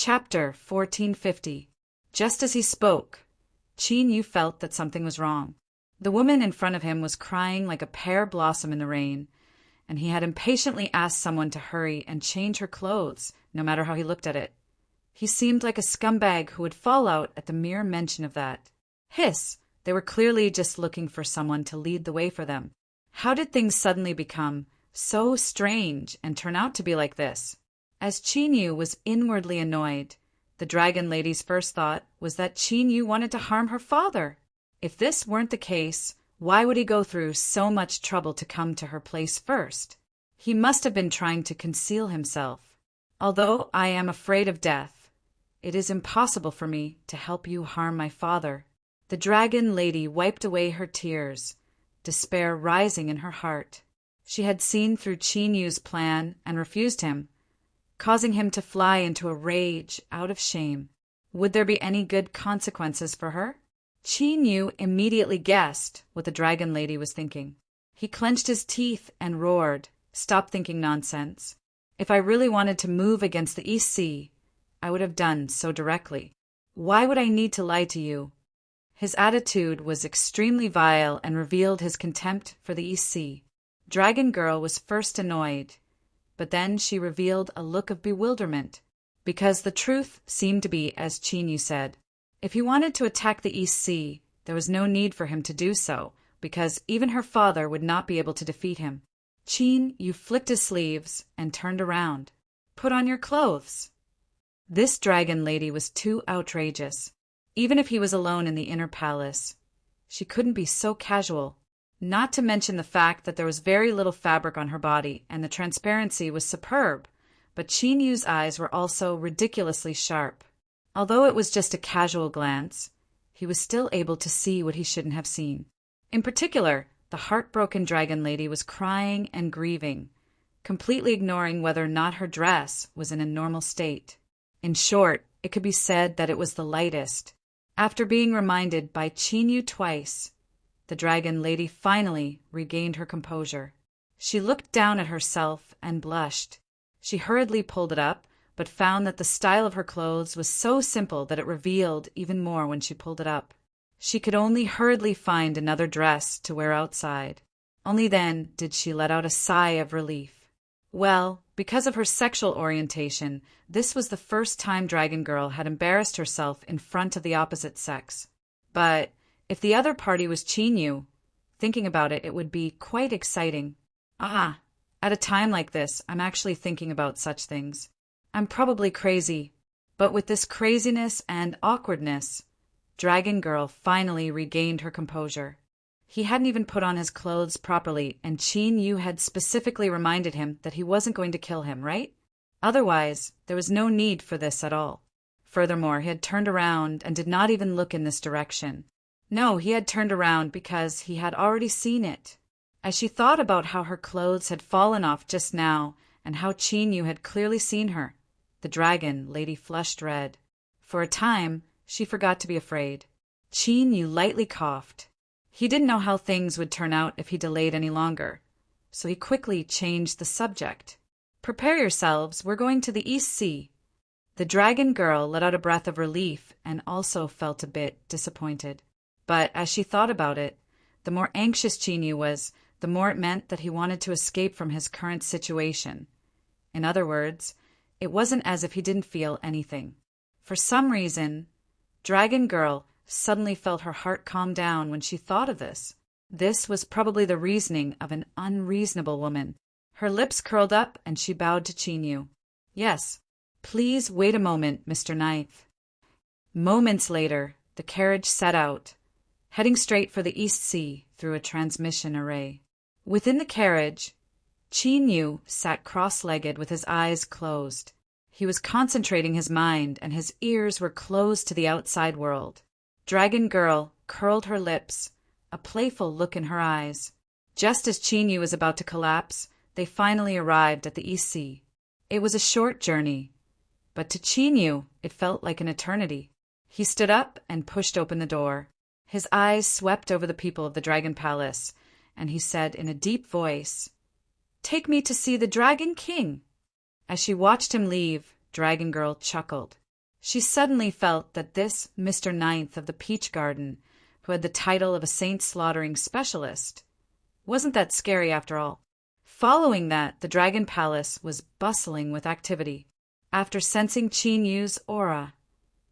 Chapter 1450. Just as he spoke, Qin Yu felt that something was wrong. The woman in front of him was crying like a pear blossom in the rain, and he had impatiently asked someone to hurry and change her clothes, no matter how he looked at it. He seemed like a scumbag who would fall out at the mere mention of that. Hiss! They were clearly just looking for someone to lead the way for them. How did things suddenly become so strange and turn out to be like this? As Qin Yu was inwardly annoyed, the dragon lady's first thought was that Qin Yu wanted to harm her father. If this weren't the case, why would he go through so much trouble to come to her place first? He must have been trying to conceal himself. Although I am afraid of death, it is impossible for me to help you harm my father. The dragon lady wiped away her tears, despair rising in her heart. She had seen through Qin Yu's plan and refused him, causing him to fly into a rage out of shame. Would there be any good consequences for her? Qin Yu immediately guessed what the dragon lady was thinking. He clenched his teeth and roared, "Stop thinking nonsense. If I really wanted to move against the East Sea, I would have done so directly. Why would I need to lie to you?" His attitude was extremely vile and revealed his contempt for the East Sea. Dragon Girl was first annoyed, but then she revealed a look of bewilderment, because the truth seemed to be as Qin Yu said. If he wanted to attack the East Sea, there was no need for him to do so, because even her father would not be able to defeat him. Qin Yu flicked his sleeves and turned around. "Put on your clothes." This dragon lady was too outrageous. Even if he was alone in the inner palace, she couldn't be so casual. Not to mention the fact that there was very little fabric on her body, and the transparency was superb, but Qin Yu's eyes were also ridiculously sharp. Although it was just a casual glance, he was still able to see what he shouldn't have seen. In particular, the heartbroken dragon lady was crying and grieving, completely ignoring whether or not her dress was in a normal state. In short, it could be said that it was the lightest. After being reminded by Qin Yu twice, the dragon lady finally regained her composure. She looked down at herself and blushed. She hurriedly pulled it up, but found that the style of her clothes was so simple that it revealed even more when she pulled it up. She could only hurriedly find another dress to wear outside. Only then did she let out a sigh of relief. Well, because of her sexual orientation, this was the first time Dragon Girl had embarrassed herself in front of the opposite sex. But if the other party was Qin Yu, thinking about it, it would be quite exciting. At a time like this, I'm actually thinking about such things. I'm probably crazy, but with this craziness and awkwardness, Dragon Girl finally regained her composure. He hadn't even put on his clothes properly, and Qin Yu had specifically reminded him that he wasn't going to kill him, right? Otherwise, there was no need for this at all. Furthermore, he had turned around and did not even look in this direction. No, he had turned around because he had already seen it. As she thought about how her clothes had fallen off just now and how Qin Yu had clearly seen her, the dragon lady flushed red. For a time, she forgot to be afraid. Qin Yu lightly coughed. He didn't know how things would turn out if he delayed any longer, so he quickly changed the subject. "Prepare yourselves, we're going to the East Sea." The dragon girl let out a breath of relief and also felt a bit disappointed. But as she thought about it, the more anxious Qin Yu was, the more it meant that he wanted to escape from his current situation. In other words, it wasn't as if he didn't feel anything. For some reason, Dragon Girl suddenly felt her heart calm down when she thought of this. This was probably the reasoning of an unreasonable woman. Her lips curled up and she bowed to Qin Yu. "Yes, please wait a moment, Mr. Ninth." Moments later, the carriage set out, heading straight for the East Sea through a transmission array. Within the carriage, Qin Yu sat cross-legged with his eyes closed. He was concentrating his mind and his ears were closed to the outside world. Dragon Girl curled her lips, a playful look in her eyes. Just as Qin Yu was about to collapse, they finally arrived at the East Sea. It was a short journey, but to Qin Yu it felt like an eternity. He stood up and pushed open the door. His eyes swept over the people of the Dragon Palace, and he said in a deep voice, "Take me to see the Dragon King." As she watched him leave, Dragon Girl chuckled. She suddenly felt that this Mr. Ninth of the Peach Garden, who had the title of a saint-slaughtering specialist, wasn't that scary after all. Following that, the Dragon Palace was bustling with activity. After sensing Qin Yu's aura,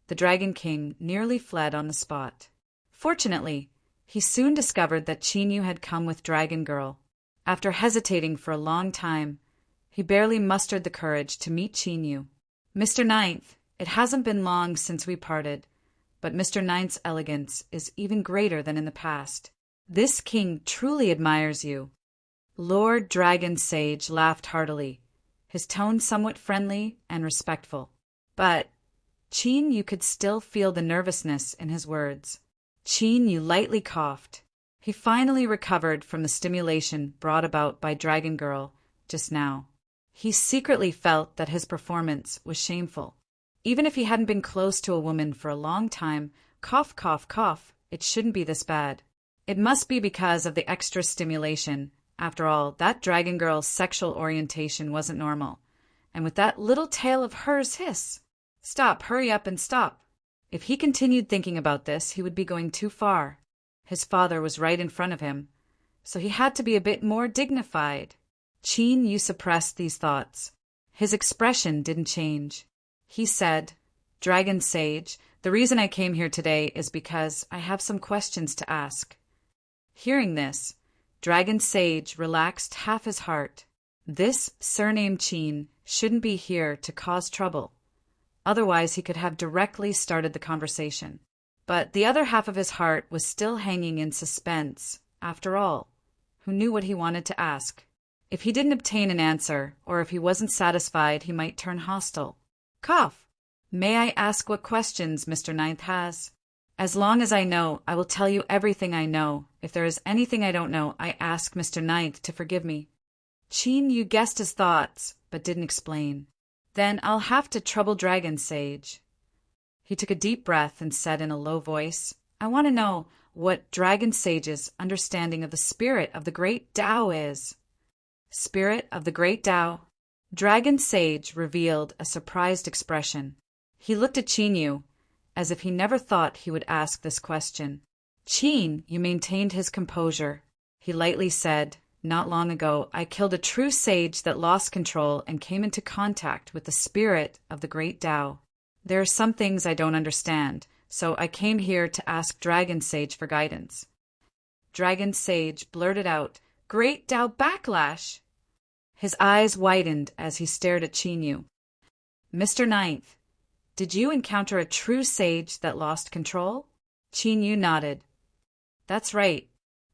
the Dragon King nearly fled on the spot. Fortunately, he soon discovered that Qin Yu had come with Dragon Girl. After hesitating for a long time, he barely mustered the courage to meet Qin Yu. Mr. Ninth, it hasn't been long since we parted, but Mr. Ninth's elegance is even greater than in the past. This king truly admires you. Lord Dragon Sage laughed heartily, his tone somewhat friendly and respectful. But Qin Yu could still feel the nervousness in his words. Qin Yu lightly coughed. He finally recovered from the stimulation brought about by Dragon Girl just now. He secretly felt that his performance was shameful. Even if he hadn't been close to a woman for a long time, cough, cough, cough, it shouldn't be this bad. It must be because of the extra stimulation. After all, that Dragon Girl's sexual orientation wasn't normal. And with that little tail of hers, hiss. Stop, hurry up and stop. If he continued thinking about this, he would be going too far. His father was right in front of him, so he had to be a bit more dignified. Qin Yu suppressed these thoughts. His expression didn't change. He said, "Dragon Sage, the reason I came here today is because I have some questions to ask." Hearing this, Dragon Sage relaxed half his heart. This surnamed Qin shouldn't be here to cause trouble. Otherwise, he could have directly started the conversation. But the other half of his heart was still hanging in suspense. After all, who knew what he wanted to ask? If he didn't obtain an answer, or if he wasn't satisfied, he might turn hostile. Cough. May I ask what questions Mr. Ninth has? As long as I know, I will tell you everything I know. If there is anything I don't know, I ask Mr. Ninth to forgive me. Qin Yu guessed his thoughts, but didn't explain. Then I'll have to trouble Dragon Sage. He took a deep breath and said in a low voice, I want to know what Dragon Sage's understanding of the spirit of the great Tao is. Spirit of the great Tao? Dragon Sage revealed a surprised expression. He looked at Qin Yu, as if he never thought he would ask this question. Qin Yu maintained his composure. He lightly said, Not long ago, I killed a true sage that lost control and came into contact with the spirit of the great Tao. There are some things I don't understand, so I came here to ask Dragon Sage for guidance. Dragon Sage blurted out, Great Tao backlash! His eyes widened as he stared at Qin Yu. Mr. Ninth, did you encounter a true sage that lost control? Qin Yu nodded. That's right.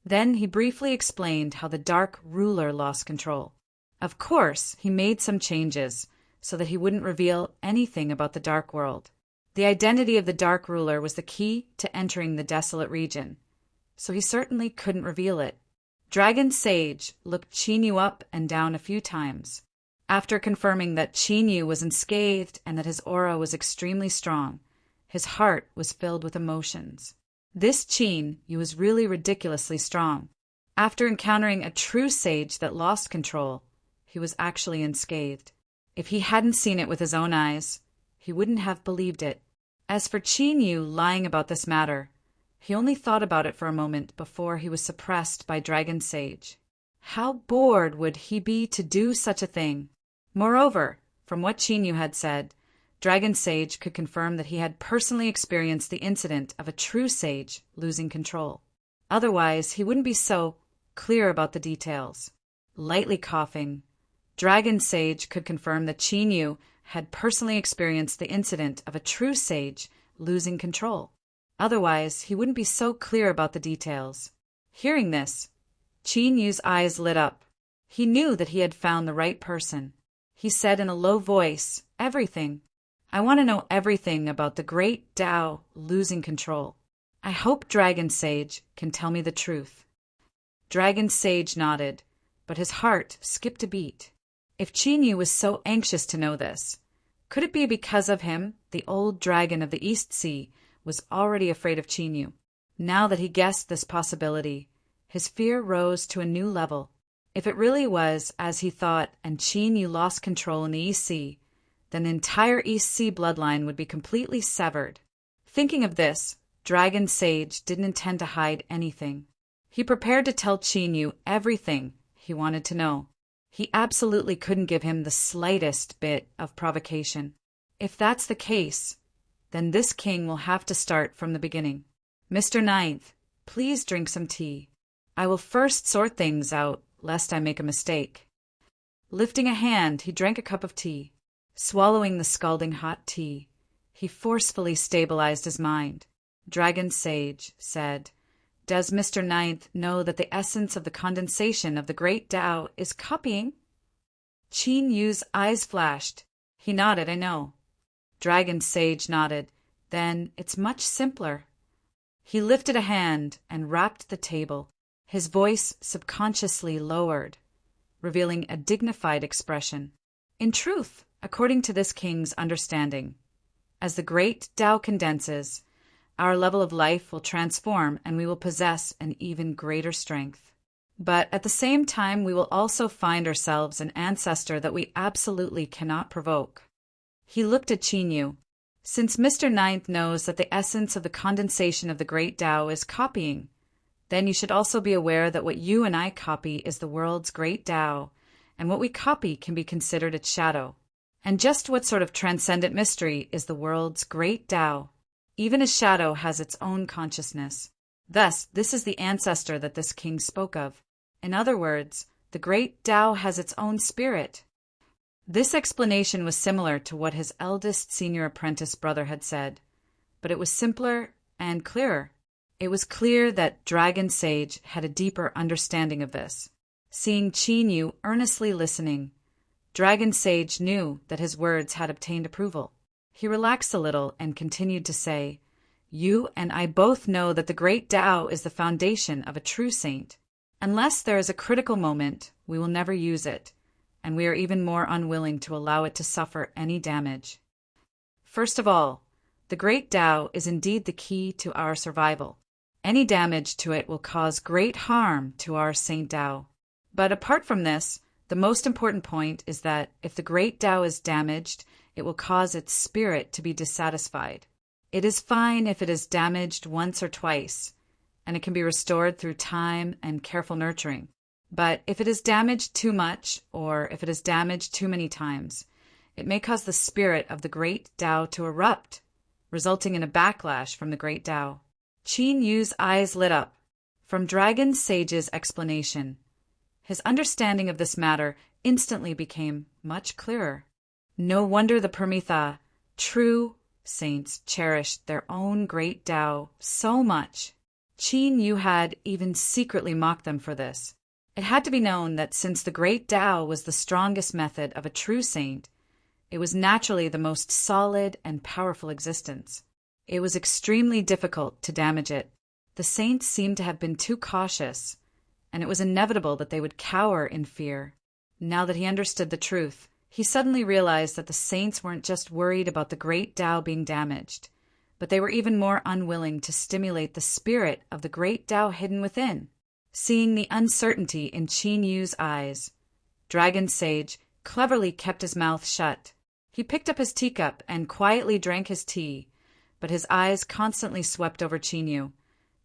Then he briefly explained how the Dark Ruler lost control. Of course, he made some changes so that he wouldn't reveal anything about the Dark World. The identity of the Dark Ruler was the key to entering the desolate region, so he certainly couldn't reveal it. Dragon Sage looked Qin Yu up and down a few times. After confirming that Qin Yu was unscathed and that his aura was extremely strong, his heart was filled with emotions. This Qin Yu was really ridiculously strong. After encountering a true sage that lost control, he was actually unscathed. If he hadn't seen it with his own eyes, he wouldn't have believed it. As for Qin Yu lying about this matter, he only thought about it for a moment before he was suppressed by Dragon Sage. How bored would he be to do such a thing? Moreover, from what Qin Yu had said, Dragon Sage could confirm that he had personally experienced the incident of a true sage losing control. Otherwise, he wouldn't be so clear about the details. Lightly coughing, Dragon Sage could confirm that Qin Yu had personally experienced the incident of a true sage losing control. Otherwise, he wouldn't be so clear about the details. Hearing this, Qin Yu's eyes lit up. He knew that he had found the right person. He said in a low voice, Everything. I want to know everything about the great Tao losing control. I hope Dragon Sage can tell me the truth. Dragon Sage nodded, but his heart skipped a beat. If Qin Yu was so anxious to know this, could it be because of him the old dragon of the East Sea was already afraid of Qin Yu? Now that he guessed this possibility, his fear rose to a new level. If it really was as he thought and Qin Yu lost control in the East Sea, then the entire East Sea bloodline would be completely severed. Thinking of this, Dragon Sage didn't intend to hide anything. He prepared to tell Chinyu everything he wanted to know. He absolutely couldn't give him the slightest bit of provocation. If that's the case, then this king will have to start from the beginning. Mr. Ninth, please drink some tea. I will first sort things out, lest I make a mistake. Lifting a hand, he drank a cup of tea. Swallowing the scalding hot tea, he forcefully stabilized his mind. Dragon Sage said, "Does Mr. Ninth know that the essence of the condensation of the great Tao is copying?" Qin Yu's eyes flashed. He nodded, "I know." Dragon Sage nodded. "Then it's much simpler." He lifted a hand and rapped the table. His voice subconsciously lowered, revealing a dignified expression. In truth, according to this king's understanding, as the great Tao condenses, our level of life will transform and we will possess an even greater strength. But at the same time, we will also find ourselves an ancestor that we absolutely cannot provoke. He looked at Chinyu. Since Mr. Ninth knows that the essence of the condensation of the great Tao is copying, then you should also be aware that what you and I copy is the world's great Tao, and what we copy can be considered its shadow. And just what sort of transcendent mystery is the world's great Tao? Even a shadow has its own consciousness. Thus, this is the ancestor that this king spoke of. In other words, the great Tao has its own spirit. This explanation was similar to what his eldest senior apprentice brother had said, but it was simpler and clearer. It was clear that Dragon Sage had a deeper understanding of this. Seeing Chinyu earnestly listening, Dragon Sage knew that his words had obtained approval. He relaxed a little and continued to say, "You and I both know that the great Tao is the foundation of a true saint. Unless there is a critical moment, we will never use it, and we are even more unwilling to allow it to suffer any damage. First of all, the great Tao is indeed the key to our survival. Any damage to it will cause great harm to our Saint Tao. But apart from this, the most important point is that if the great Tao is damaged, it will cause its spirit to be dissatisfied. It is fine if it is damaged once or twice, and it can be restored through time and careful nurturing. But if it is damaged too much, or if it is damaged too many times, it may cause the spirit of the great Tao to erupt, resulting in a backlash from the great Tao." Qin Yu's eyes lit up. From Dragon Sage's explanation, his understanding of this matter instantly became much clearer. No wonder the Paramitha, true saints, cherished their own great Tao so much. Qin Yu had even secretly mocked them for this. It had to be known that since the great Tao was the strongest method of a true saint, it was naturally the most solid and powerful existence. It was extremely difficult to damage it. The saints seemed to have been too cautious, and it was inevitable that they would cower in fear. Now that he understood the truth, he suddenly realized that the saints weren't just worried about the great Tao being damaged, but they were even more unwilling to stimulate the spirit of the great Tao hidden within. Seeing the uncertainty in Qin Yu's eyes, Dragon Sage cleverly kept his mouth shut. He picked up his teacup and quietly drank his tea, but his eyes constantly swept over Qin Yu,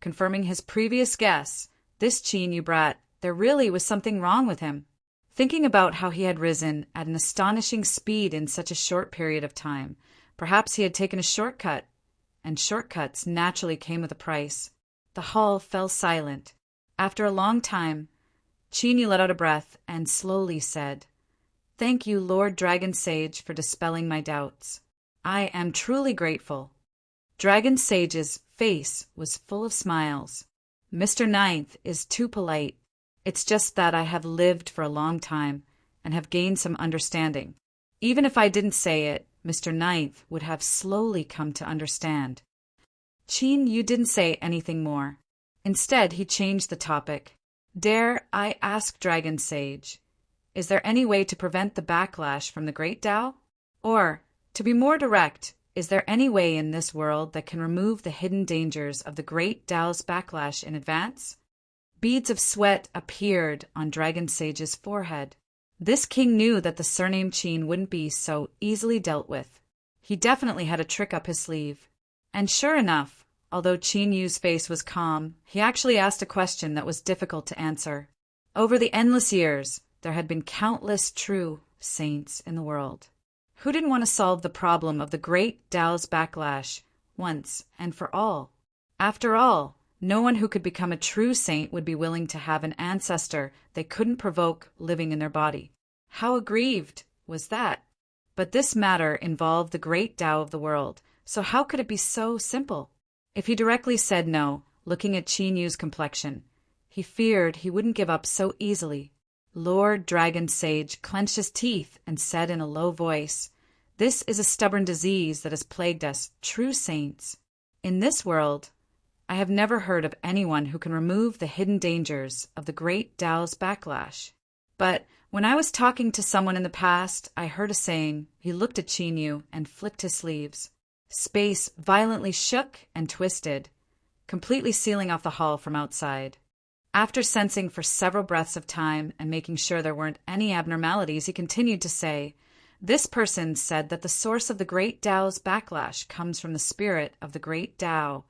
confirming his previous guess. This Qin Yu brat, there really was something wrong with him. Thinking about how he had risen at an astonishing speed in such a short period of time, perhaps he had taken a shortcut, and shortcuts naturally came with a price. The hall fell silent. After a long time, Qin Yu let out a breath and slowly said, "Thank you, Lord Dragon Sage, for dispelling my doubts. I am truly grateful." Dragon Sage's face was full of smiles. "Mr. Ninth is too polite. It's just that I have lived for a long time and have gained some understanding. Even if I didn't say it, Mr. Ninth would have slowly come to understand." Qin Yu didn't say anything more. Instead, he changed the topic. "Dare I ask, Dragon Sage, is there any way to prevent the backlash from the great Tao? Or, to be more direct, is there any way in this world that can remove the hidden dangers of the great Tao's backlash in advance?" Beads of sweat appeared on Dragon Sage's forehead. This king knew that the surname Qin wouldn't be so easily dealt with. He definitely had a trick up his sleeve. And sure enough, although Qin Yu's face was calm, he actually asked a question that was difficult to answer. Over the endless years, there had been countless true saints in the world. Who didn't want to solve the problem of the great Tao's backlash once and for all? After all, no one who could become a true saint would be willing to have an ancestor they couldn't provoke living in their body. How aggrieved was that? But this matter involved the great Tao of the world, so how could it be so simple? If he directly said no, looking at Qin Yu's complexion, he feared he wouldn't give up so easily. Lord Dragon Sage clenched his teeth and said in a low voice, "This is a stubborn disease that has plagued us, true saints. In this world, I have never heard of anyone who can remove the hidden dangers of the great Tao's backlash. But when I was talking to someone in the past, I heard a saying." He looked at Qin Yu and flicked his sleeves. Space violently shook and twisted, completely sealing off the hall from outside. After sensing for several breaths of time and making sure there weren't any abnormalities, he continued to say, "This person said that the source of the great Tao's backlash comes from the spirit of the great Tao.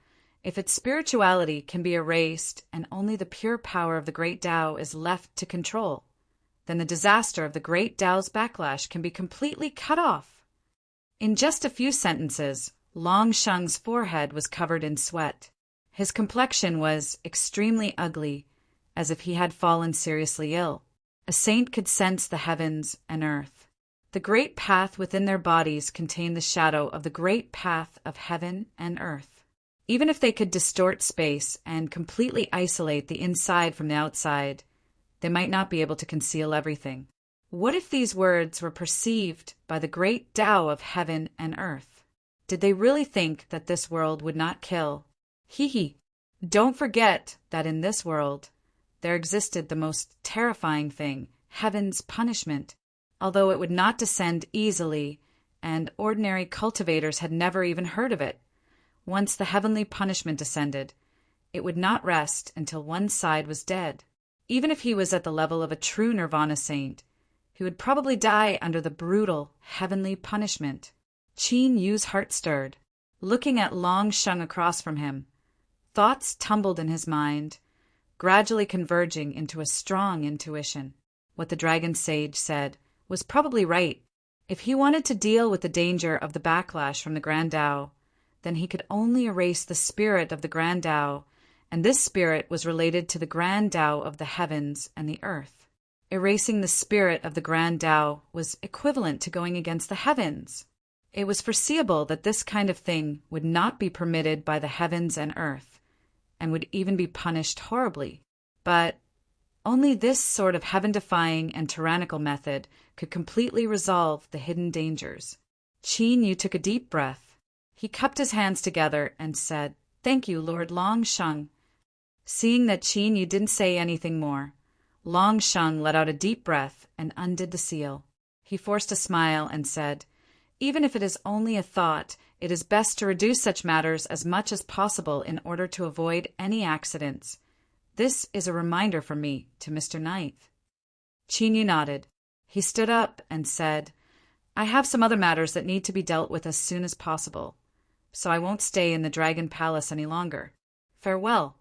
If its spirituality can be erased and only the pure power of the great Tao is left to control, then the disaster of the great Tao's backlash can be completely cut off." In just a few sentences, Long Sheng's forehead was covered in sweat. His complexion was extremely ugly, as if he had fallen seriously ill. A saint could sense the heavens and earth. The great path within their bodies contained the shadow of the great path of heaven and earth. Even if they could distort space and completely isolate the inside from the outside, they might not be able to conceal everything. What if these words were perceived by the great Tao of heaven and earth? Did they really think that this world would not kill? Hee. Don't forget that in this world, there existed the most terrifying thing, heaven's punishment. Although it would not descend easily, and ordinary cultivators had never even heard of it. Once the heavenly punishment descended, it would not rest until one side was dead. Even if he was at the level of a true nirvana saint, he would probably die under the brutal heavenly punishment. Qin Yu's heart stirred. Looking at Long Sheng across from him, thoughts tumbled in his mind, gradually converging into a strong intuition. What the Dragon Sage said was probably right. If he wanted to deal with the danger of the backlash from the Grand Tao, then he could only erase the spirit of the Grand Tao, and this spirit was related to the Grand Tao of the heavens and the earth. Erasing the spirit of the Grand Tao was equivalent to going against the heavens. It was foreseeable that this kind of thing would not be permitted by the heavens and earth, and would even be punished horribly. But only this sort of heaven-defying and tyrannical method could completely resolve the hidden dangers. Qin Yu took a deep breath. He cupped his hands together and said, "Thank you, Lord Long Sheng." Seeing that Qin Yu didn't say anything more, Long Sheng let out a deep breath and undid the seal. He forced a smile and said, "Even if it is only a thought, it is best to reduce such matters as much as possible in order to avoid any accidents. This is a reminder from me to Mr. Knight." Qin Yu nodded. He stood up and said, "I have some other matters that need to be dealt with as soon as possible, so I won't stay in the Dragon Palace any longer. Farewell."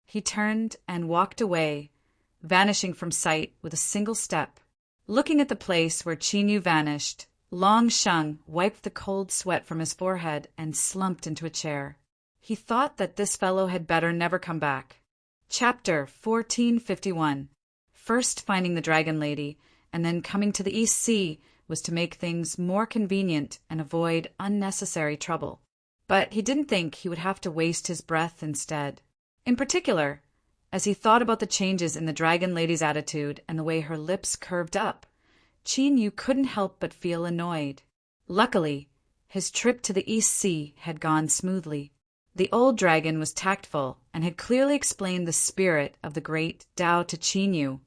He turned and walked away, vanishing from sight with a single step. Looking at the place where Qin Yu vanished, Long Sheng wiped the cold sweat from his forehead and slumped into a chair. He thought that this fellow had better never come back. Chapter 1451. First finding the Dragon Lady, and then coming to the East Sea, was to make things more convenient and avoid unnecessary trouble. But he didn't think he would have to waste his breath instead. In particular, as he thought about the changes in the Dragon Lady's attitude and the way her lips curved up, Qin Yu couldn't help but feel annoyed. Luckily, his trip to the East Sea had gone smoothly. The old dragon was tactful and had clearly explained the spirit of the great Tao to Qin Yu,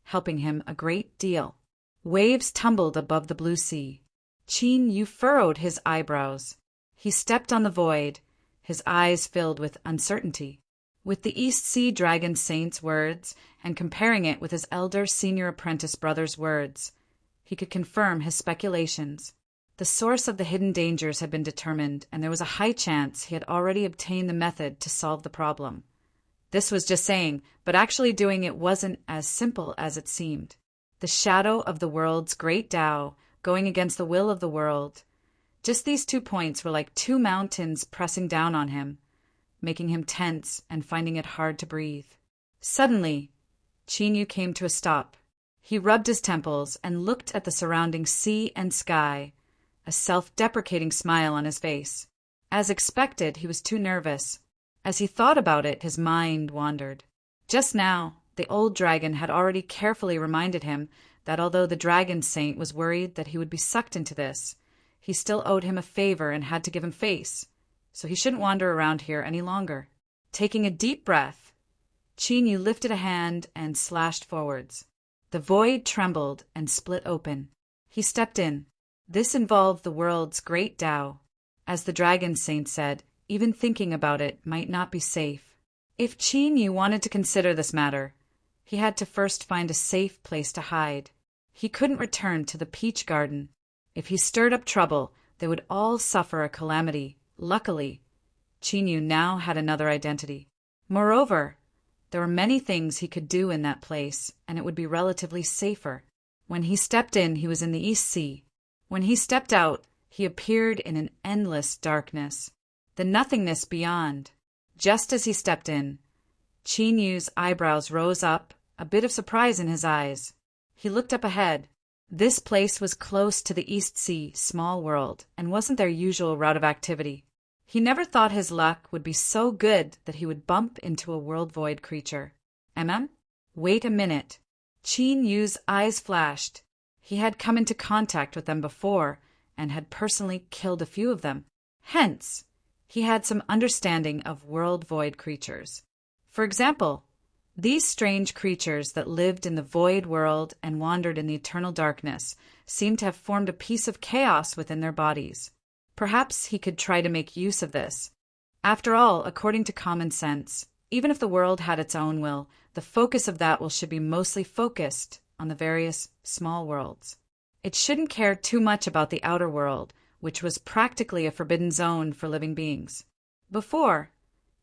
helping him a great deal. Waves tumbled above the blue sea. Qin Yu furrowed his eyebrows. He stepped on the void, his eyes filled with uncertainty. With the East Sea Dragon Saint's words and comparing it with his elder senior apprentice brother's words, he could confirm his speculations. The source of the hidden dangers had been determined, and there was a high chance he had already obtained the method to solve the problem. This was just saying, but actually doing it wasn't as simple as it seemed. The shadow of the world's great Tao going against the will of the world. Just these 2 points were like 2 mountains pressing down on him, making him tense and finding it hard to breathe. Suddenly, Qin Yu came to a stop. He rubbed his temples and looked at the surrounding sea and sky, a self-deprecating smile on his face. As expected, he was too nervous. As he thought about it, his mind wandered. Just now, the old dragon had already carefully reminded him that although the Dragon Saint was worried that he would be sucked into this, he still owed him a favor and had to give him face, so he shouldn't wander around here any longer. Taking a deep breath, Qin Yu lifted a hand and slashed forwards. The void trembled and split open. He stepped in. This involved the world's great Tao. As the Dragon Saint said, even thinking about it might not be safe. If Qin Yu wanted to consider this matter, he had to first find a safe place to hide. He couldn't return to the peach garden. If he stirred up trouble, they would all suffer a calamity. Luckily, Qin Yu now had another identity. Moreover, there were many things he could do in that place, and it would be relatively safer. When he stepped in, he was in the East Sea. When he stepped out, he appeared in an endless darkness, the nothingness beyond. Just as he stepped in, Qin Yu's eyebrows rose up, a bit of surprise in his eyes. He looked up ahead. This place was close to the East Sea small world and wasn't their usual route of activity. He never thought his luck would be so good that he would bump into a world void creature. Wait a minute. Qin Yu's eyes flashed. He had come into contact with them before and had personally killed a few of them. Hence, he had some understanding of world void creatures. For example, these strange creatures that lived in the void world and wandered in the eternal darkness seemed to have formed a piece of chaos within their bodies. Perhaps he could try to make use of this. After all, according to common sense, even if the world had its own will, the focus of that will should be mostly focused on the various small worlds. It shouldn't care too much about the outer world, which was practically a forbidden zone for living beings. Before,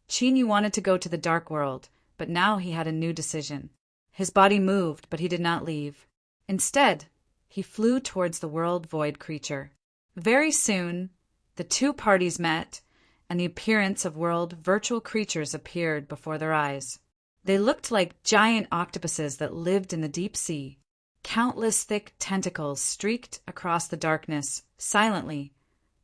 Qin Yu wanted to go to the dark world, but now he had a new decision. His body moved, but he did not leave. Instead, he flew towards the world void creature. Very soon, the 2 parties met, and the appearance of world virtual creatures appeared before their eyes. They looked like giant octopuses that lived in the deep sea. Countless thick tentacles streaked across the darkness, silently,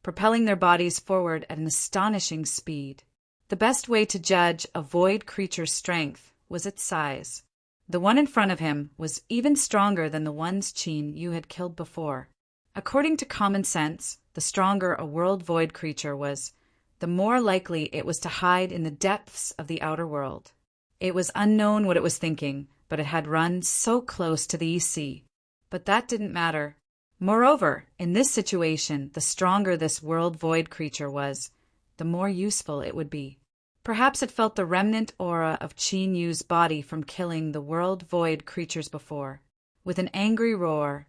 propelling their bodies forward at an astonishing speed. The best way to judge a void creature's strength was its size. The one in front of him was even stronger than the ones Qin Yu had killed before. According to common sense, the stronger a world void creature was, the more likely it was to hide in the depths of the outer world. It was unknown what it was thinking, but it had run so close to the East Sea. But that didn't matter. Moreover, in this situation, the stronger this world void creature was, the more useful it would be. Perhaps it felt the remnant aura of Qin Yu's body from killing the world void creatures before. With an angry roar,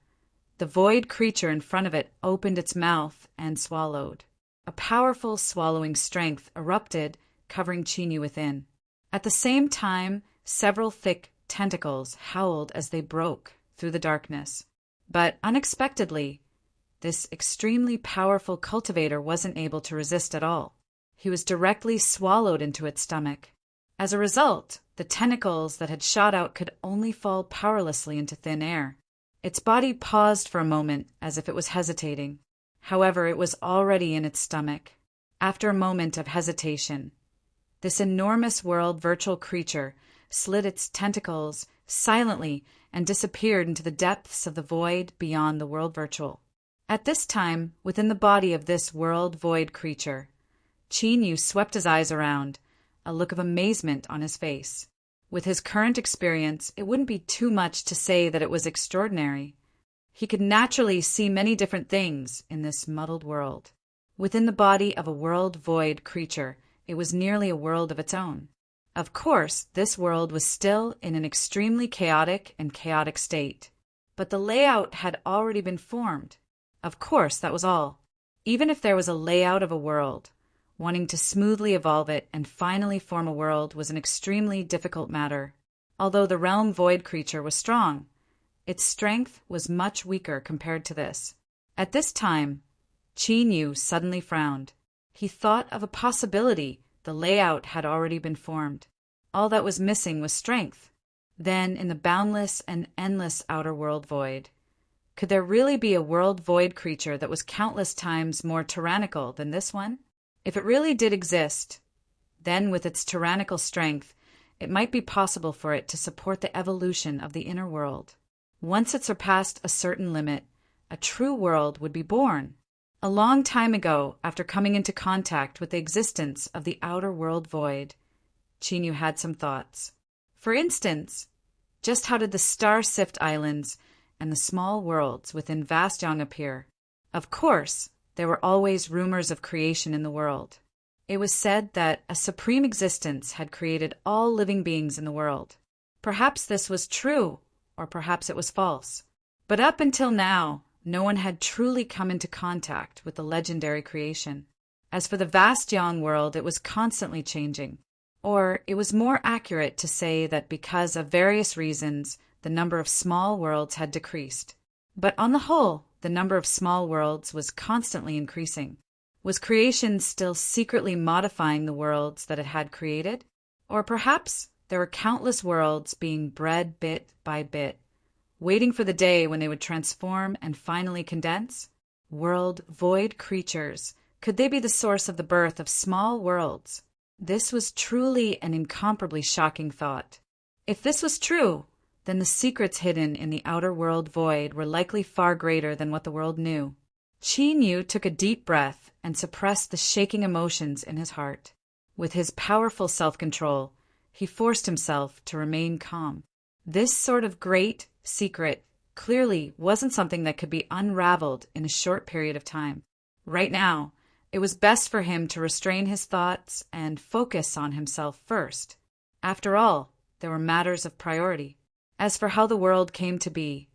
the void creature in front of it opened its mouth and swallowed. A powerful swallowing strength erupted, covering Qin Yu within. At the same time, several thick tentacles howled as they broke through the darkness. But unexpectedly, this extremely powerful cultivator wasn't able to resist at all. He was directly swallowed into its stomach. As a result, the tentacles that had shot out could only fall powerlessly into thin air. Its body paused for a moment as if it was hesitating. However, it was already in its stomach. After a moment of hesitation, this enormous world virtual creature slid its tentacles silently and disappeared into the depths of the void beyond the world virtual. At this time, within the body of this world void creature, Qin Yu swept his eyes around, a look of amazement on his face. With his current experience, it wouldn't be too much to say that it was extraordinary. He could naturally see many different things in this muddled world. Within the body of a world void creature, it was nearly a world of its own. Of course, this world was still in an extremely chaotic state. But the layout had already been formed. Of course, that was all. Even if there was a layout of a world, wanting to smoothly evolve it and finally form a world was an extremely difficult matter. Although the realm void creature was strong, its strength was much weaker compared to this. At this time, Qin Yu suddenly frowned. He thought of a possibility. The layout had already been formed. All that was missing was strength. Then, in the boundless and endless outer world void, could there really be a world void creature that was countless times more tyrannical than this one? If it really did exist, then with its tyrannical strength, it might be possible for it to support the evolution of the inner world. Once it surpassed a certain limit, a true world would be born. A long time ago, after coming into contact with the existence of the outer world void, Qin Yu had some thoughts. For instance, just how did the star-sift islands and the small worlds within Vastyong appear? Of course, there were always rumors of creation in the world. It was said that a supreme existence had created all living beings in the world. Perhaps this was true, or perhaps it was false. But up until now, no one had truly come into contact with the legendary creation. As for the Vastyong world, it was constantly changing. Or it was more accurate to say that because of various reasons, the number of small worlds had decreased. But on the whole, the number of small worlds was constantly increasing. Was creation still secretly modifying the worlds that it had created? Or perhaps there were countless worlds being bred bit by bit, waiting for the day when they would transform and finally condense? World void creatures, could they be the source of the birth of small worlds? This was truly an incomparably shocking thought. If this was true, then the secrets hidden in the outer world void were likely far greater than what the world knew. Qin Yu took a deep breath and suppressed the shaking emotions in his heart. With his powerful self-control, he forced himself to remain calm. This sort of great secret clearly wasn't something that could be unraveled in a short period of time. Right now, it was best for him to restrain his thoughts and focus on himself first. After all, there were matters of priority. As for how the world came to be,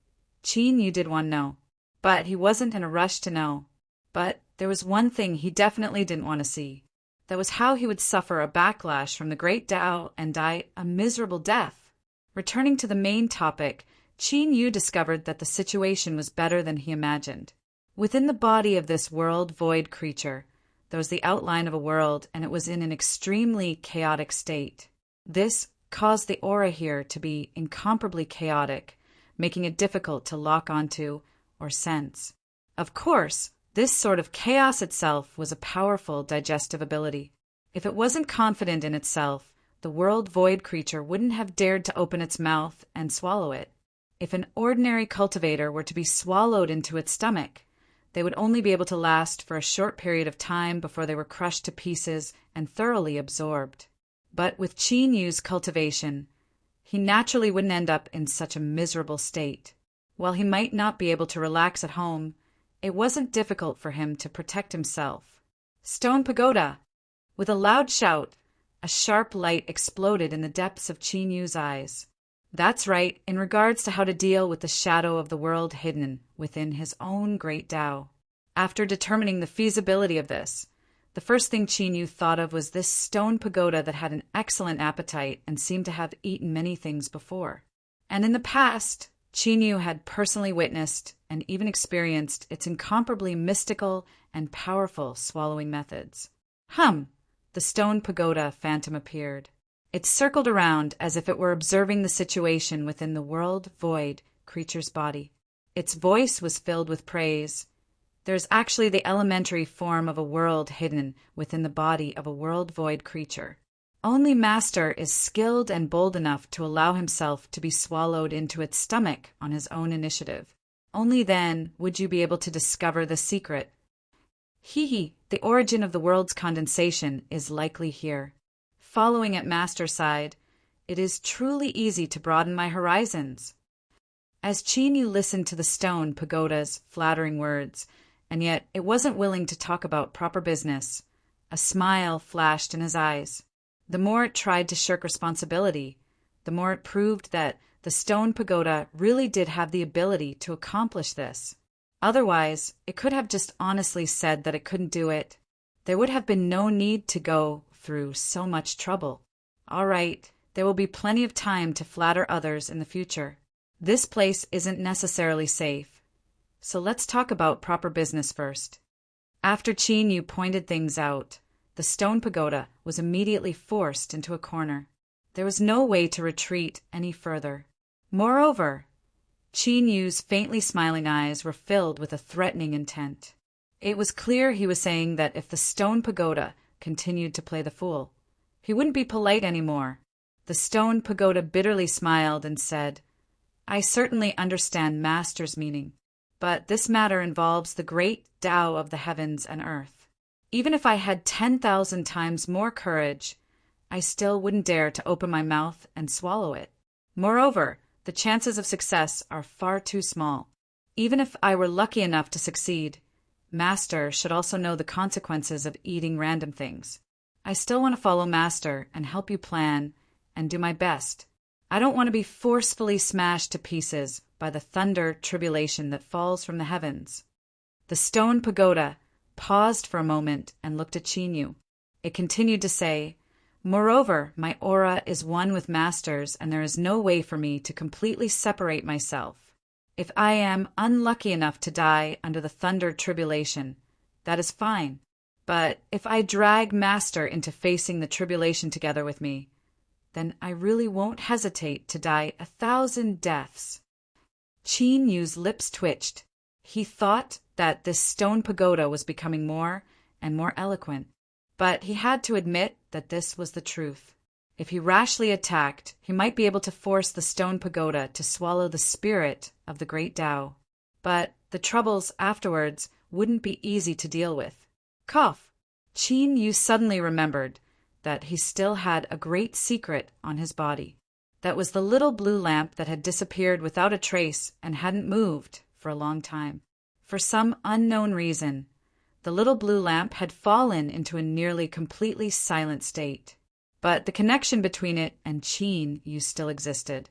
Qin Yu did want to know, but he wasn't in a rush to know. But there was one thing he definitely didn't want to see. That was how he would suffer a backlash from the great Tao and die a miserable death. Returning to the main topic, Qin Yu discovered that the situation was better than he imagined. Within the body of this world void creature, there was the outline of a world, and it was in an extremely chaotic state. This caused the aura here to be incomparably chaotic, making it difficult to lock onto or sense. Of course, this sort of chaos itself was a powerful digestive ability. If it wasn't confident in itself, the world void creature wouldn't have dared to open its mouth and swallow it. If an ordinary cultivator were to be swallowed into its stomach, they would only be able to last for a short period of time before they were crushed to pieces and thoroughly absorbed. But with Qin Yu's cultivation, he naturally wouldn't end up in such a miserable state. While he might not be able to relax at home, it wasn't difficult for him to protect himself. Stone pagoda! With a loud shout, a sharp light exploded in the depths of Qin Yu's eyes. That's right, in regards to how to deal with the shadow of the world hidden within his own great Tao. After determining the feasibility of this, the first thing Qin Yu thought of was this stone pagoda that had an excellent appetite and seemed to have eaten many things before. And in the past, Qin Yu had personally witnessed and even experienced its incomparably mystical and powerful swallowing methods. The stone pagoda phantom appeared. It circled around as if it were observing the situation within the world void creature's body. Its voice was filled with praise. There's actually the elementary form of a world hidden within the body of a world void creature. Only Master is skilled and bold enough to allow himself to be swallowed into its stomach on his own initiative. Only then would you be able to discover the secret. The origin of the world's condensation is likely here. Following at Master's side, it is truly easy to broaden my horizons. As Qin Yu listened to the stone pagoda's flattering words, and yet it wasn't willing to talk about proper business, a smile flashed in his eyes. The more it tried to shirk responsibility, the more it proved that the stone pagoda really did have the ability to accomplish this. Otherwise, it could have just honestly said that it couldn't do it. There would have been no need to go through so much trouble. All right, there will be plenty of time to flatter others in the future. This place isn't necessarily safe. So let's talk about proper business first. After Qin Yu pointed things out, the stone pagoda was immediately forced into a corner. There was no way to retreat any further. Moreover, Qin Yu's faintly smiling eyes were filled with a threatening intent. It was clear he was saying that if the stone pagoda continued to play the fool, he wouldn't be polite anymore. The stone pagoda bitterly smiled and said, "I certainly understand Master's meaning, but this matter involves the great Tao of the heavens and earth. Even if I had 10,000 times more courage, I still wouldn't dare to open my mouth and swallow it. Moreover, the chances of success are far too small. Even if I were lucky enough to succeed, Master should also know the consequences of eating random things. I still want to follow Master and help you plan and do my best. I don't want to be forcefully smashed to pieces by the thunder tribulation that falls from the heavens." The stone pagoda paused for a moment and looked at Qin Yu. It continued to say, "Moreover, my aura is one with Master's, and there is no way for me to completely separate myself. If I am unlucky enough to die under the thunder tribulation, that is fine. But if I drag Master into facing the tribulation together with me, then I really won't hesitate to die 1,000 deaths." Qin Yu's lips twitched. He thought that this stone pagoda was becoming more and more eloquent, but he had to admit that this was the truth. If he rashly attacked, he might be able to force the stone pagoda to swallow the spirit of the great Tao. But the troubles afterwards wouldn't be easy to deal with. Cough! Qin Yu suddenly remembered that he still had a great secret on his body. That was the little blue lamp that had disappeared without a trace and hadn't moved for a long time. For some unknown reason, the little blue lamp had fallen into a nearly completely silent state. But the connection between it and Qin Yu still existed.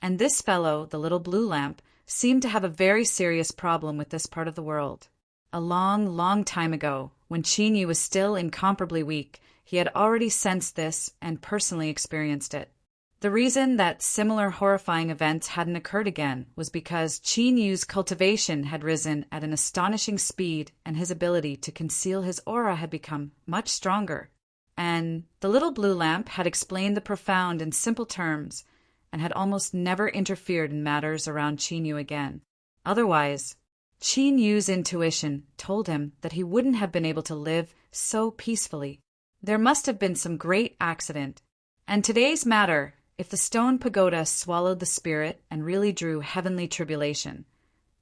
And this fellow, the little blue lamp, seemed to have a very serious problem with this part of the world. A long, long time ago, when Qin Yu was still incomparably weak, he had already sensed this and personally experienced it. The reason that similar horrifying events hadn't occurred again was because Qin Yu's cultivation had risen at an astonishing speed and his ability to conceal his aura had become much stronger. And the little blue lamp had explained the profound in simple terms and had almost never interfered in matters around Qin Yu again. Otherwise, Qin Yu's intuition told him that he wouldn't have been able to live so peacefully. There must have been some great accident. And today's matter, if the stone pagoda swallowed the spirit and really drew heavenly tribulation,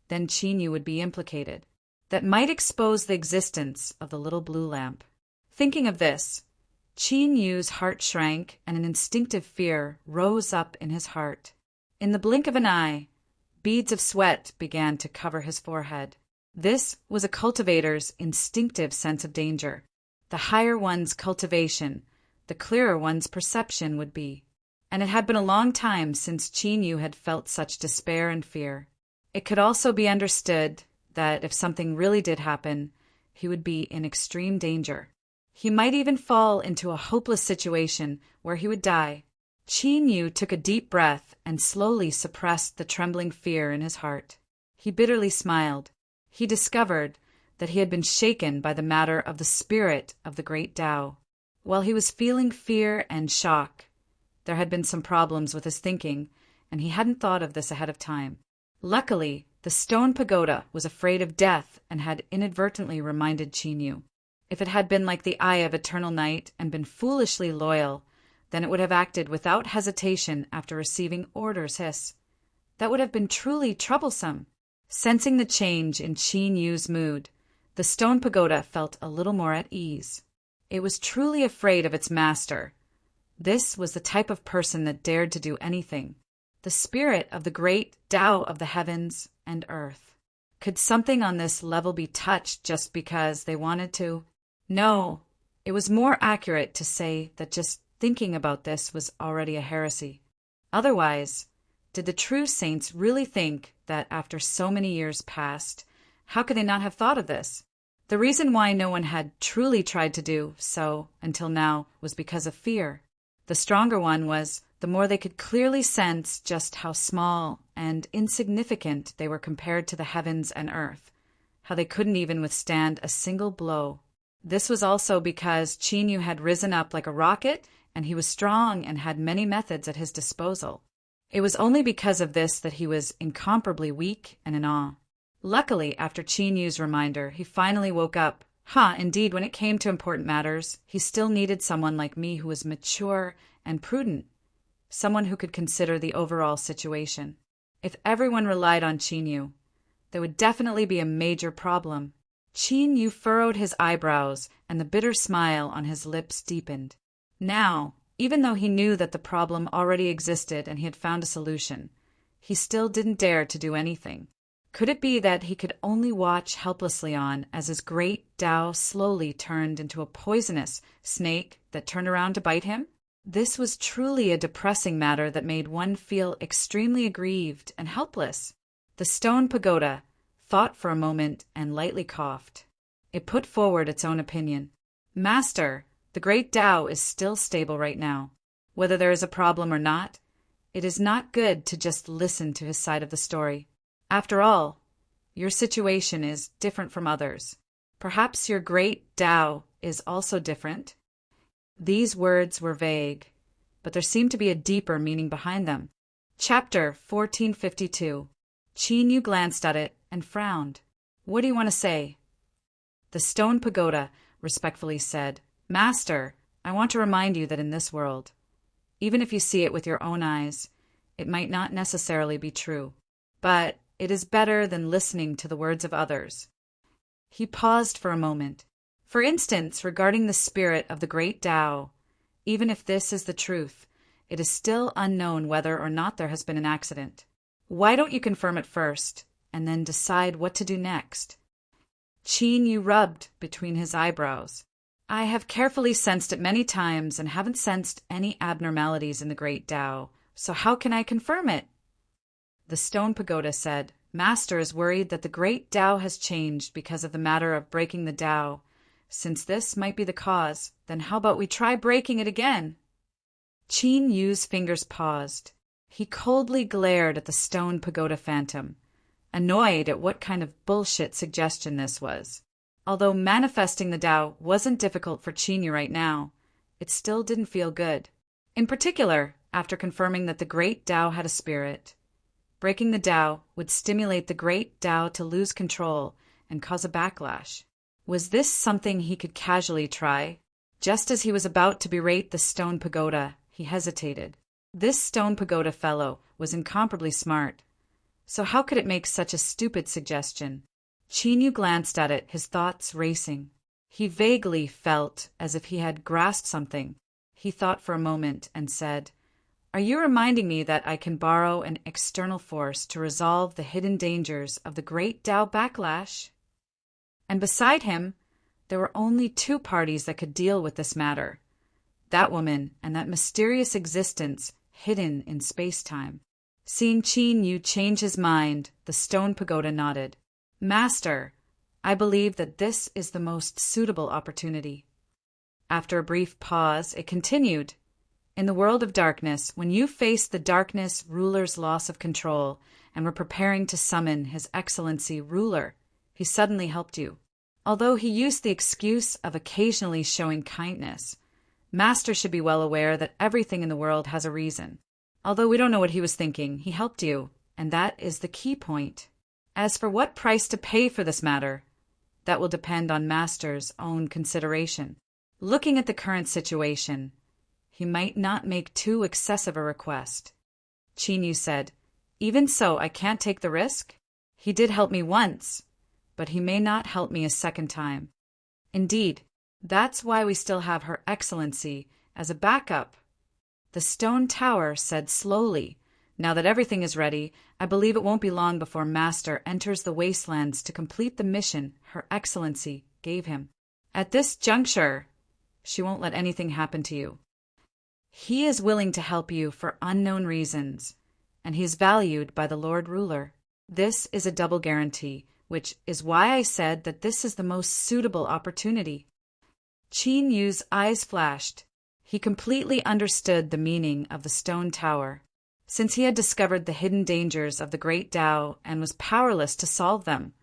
then Qin Yu would be implicated. That might expose the existence of the little blue lamp. Thinking of this, Qin Yu's heart shrank and an instinctive fear rose up in his heart. In the blink of an eye, beads of sweat began to cover his forehead. This was a cultivator's instinctive sense of danger. The higher one's cultivation, the clearer one's perception would be. And it had been a long time since Qin Yu had felt such despair and fear. It could also be understood that if something really did happen, he would be in extreme danger. He might even fall into a hopeless situation where he would die. Qin Yu took a deep breath and slowly suppressed the trembling fear in his heart. He bitterly smiled. He discovered that he had been shaken by the matter of the spirit of the great Tao. While he was feeling fear and shock, there had been some problems with his thinking, and he hadn't thought of this ahead of time. Luckily, the stone pagoda was afraid of death and had inadvertently reminded Qin Yu. If it had been like the Eye of Eternal Night and been foolishly loyal, then it would have acted without hesitation after receiving orders. That would have been truly troublesome. Sensing the change in Qin Yu's mood, the stone pagoda felt a little more at ease. It was truly afraid of its master. This was the type of person that dared to do anything. The spirit of the great Tao of the heavens and earth. Could something on this level be touched just because they wanted to? No, it was more accurate to say that just thinking about this was already a heresy. Otherwise, did the true saints really think that after so many years passed, how could they not have thought of this? The reason why no one had truly tried to do so until now was because of fear. The stronger one was the more they could clearly sense just how small and insignificant they were compared to the heavens and earth, how they couldn't even withstand a single blow. This was also because Chinyu had risen up like a rocket, and he was strong and had many methods at his disposal. It was only because of this that he was incomparably weak and in awe. Luckily, after Chinyu's reminder, he finally woke up. Indeed, when it came to important matters, he still needed someone like me who was mature and prudent, someone who could consider the overall situation. If everyone relied on Chinyu, there would definitely be a major problem. Chinyu furrowed his eyebrows, and the bitter smile on his lips deepened. Now, even though he knew that the problem already existed and he had found a solution, he still didn't dare to do anything. Could it be that he could only watch helplessly on as his great Tao slowly turned into a poisonous snake that turned around to bite him? This was truly a depressing matter that made one feel extremely aggrieved and helpless. The stone pagoda thought for a moment and lightly coughed. It put forward its own opinion. Master, the great Tao is still stable right now. Whether there is a problem or not, it is not good to just listen to his side of the story. After all, your situation is different from others. Perhaps your great Tao is also different. These words were vague, but there seemed to be a deeper meaning behind them. Chapter 1452. Chinyu glanced at it and frowned. What do you want to say? The stone pagoda respectfully said, Master, I want to remind you that in this world, even if you see it with your own eyes, it might not necessarily be true. But it is better than listening to the words of others. He paused for a moment. For instance, regarding the spirit of the great Tao, even if this is the truth, it is still unknown whether or not there has been an accident. Why don't you confirm it first, and then decide what to do next? Chinyu rubbed between his eyebrows. I have carefully sensed it many times and haven't sensed any abnormalities in the great Tao, so how can I confirm it? The stone pagoda said, Master is worried that the great Tao has changed because of the matter of breaking the Tao. Since this might be the cause, then how about we try breaking it again? Chinyu's fingers paused. He coldly glared at the stone pagoda phantom, annoyed at what kind of bullshit suggestion this was. Although manifesting the Tao wasn't difficult for Chinyu right now, it still didn't feel good. In particular, after confirming that the great Tao had a spirit, breaking the Tao would stimulate the great Tao to lose control and cause a backlash. Was this something he could casually try? Just as he was about to berate the stone pagoda, he hesitated. This stone pagoda fellow was incomparably smart. So how could it make such a stupid suggestion? Chinyu glanced at it, his thoughts racing. He vaguely felt as if he had grasped something. He thought for a moment and said, Are you reminding me that I can borrow an external force to resolve the hidden dangers of the great Tao backlash? And beside him, there were only two parties that could deal with this matter. That woman and that mysterious existence hidden in space-time. Seeing Chinyu change his mind, the stone pagoda nodded. Master, I believe that this is the most suitable opportunity. After a brief pause, it continued. In the world of darkness, when you faced the darkness ruler's loss of control and were preparing to summon His Excellency Ruler, he suddenly helped you. Although he used the excuse of occasionally showing kindness, Master should be well aware that everything in the world has a reason. Although we don't know what he was thinking, he helped you, and that is the key point. As for what price to pay for this matter, that will depend on Master's own consideration. Looking at the current situation, he might not make too excessive a request. Chinyu said, Even so, I can't take the risk. He did help me once, but he may not help me a second time. Indeed, that's why we still have Her Excellency as a backup. The stone tower said slowly, Now that everything is ready, I believe it won't be long before Master enters the wastelands to complete the mission Her Excellency gave him. At this juncture, she won't let anything happen to you. He is willing to help you for unknown reasons, and he is valued by the Lord Ruler. This is a double guarantee, which is why I said that this is the most suitable opportunity. Qin Yu's eyes flashed. He completely understood the meaning of the stone tower. Since he had discovered the hidden dangers of the great Tao and was powerless to solve them,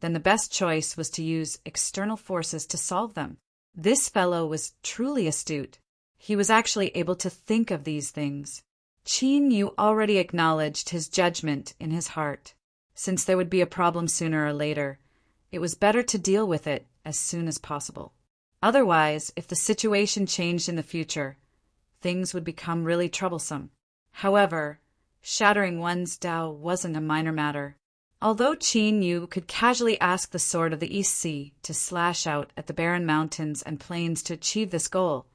then the best choice was to use external forces to solve them. This fellow was truly astute. He was actually able to think of these things. Qin Yu already acknowledged his judgment in his heart. Since there would be a problem sooner or later, it was better to deal with it as soon as possible. Otherwise, if the situation changed in the future, things would become really troublesome. However, shattering one's Tao wasn't a minor matter. Although Qin Yu could casually ask the Sword of the East Sea to slash out at the barren mountains and plains to achieve this goal,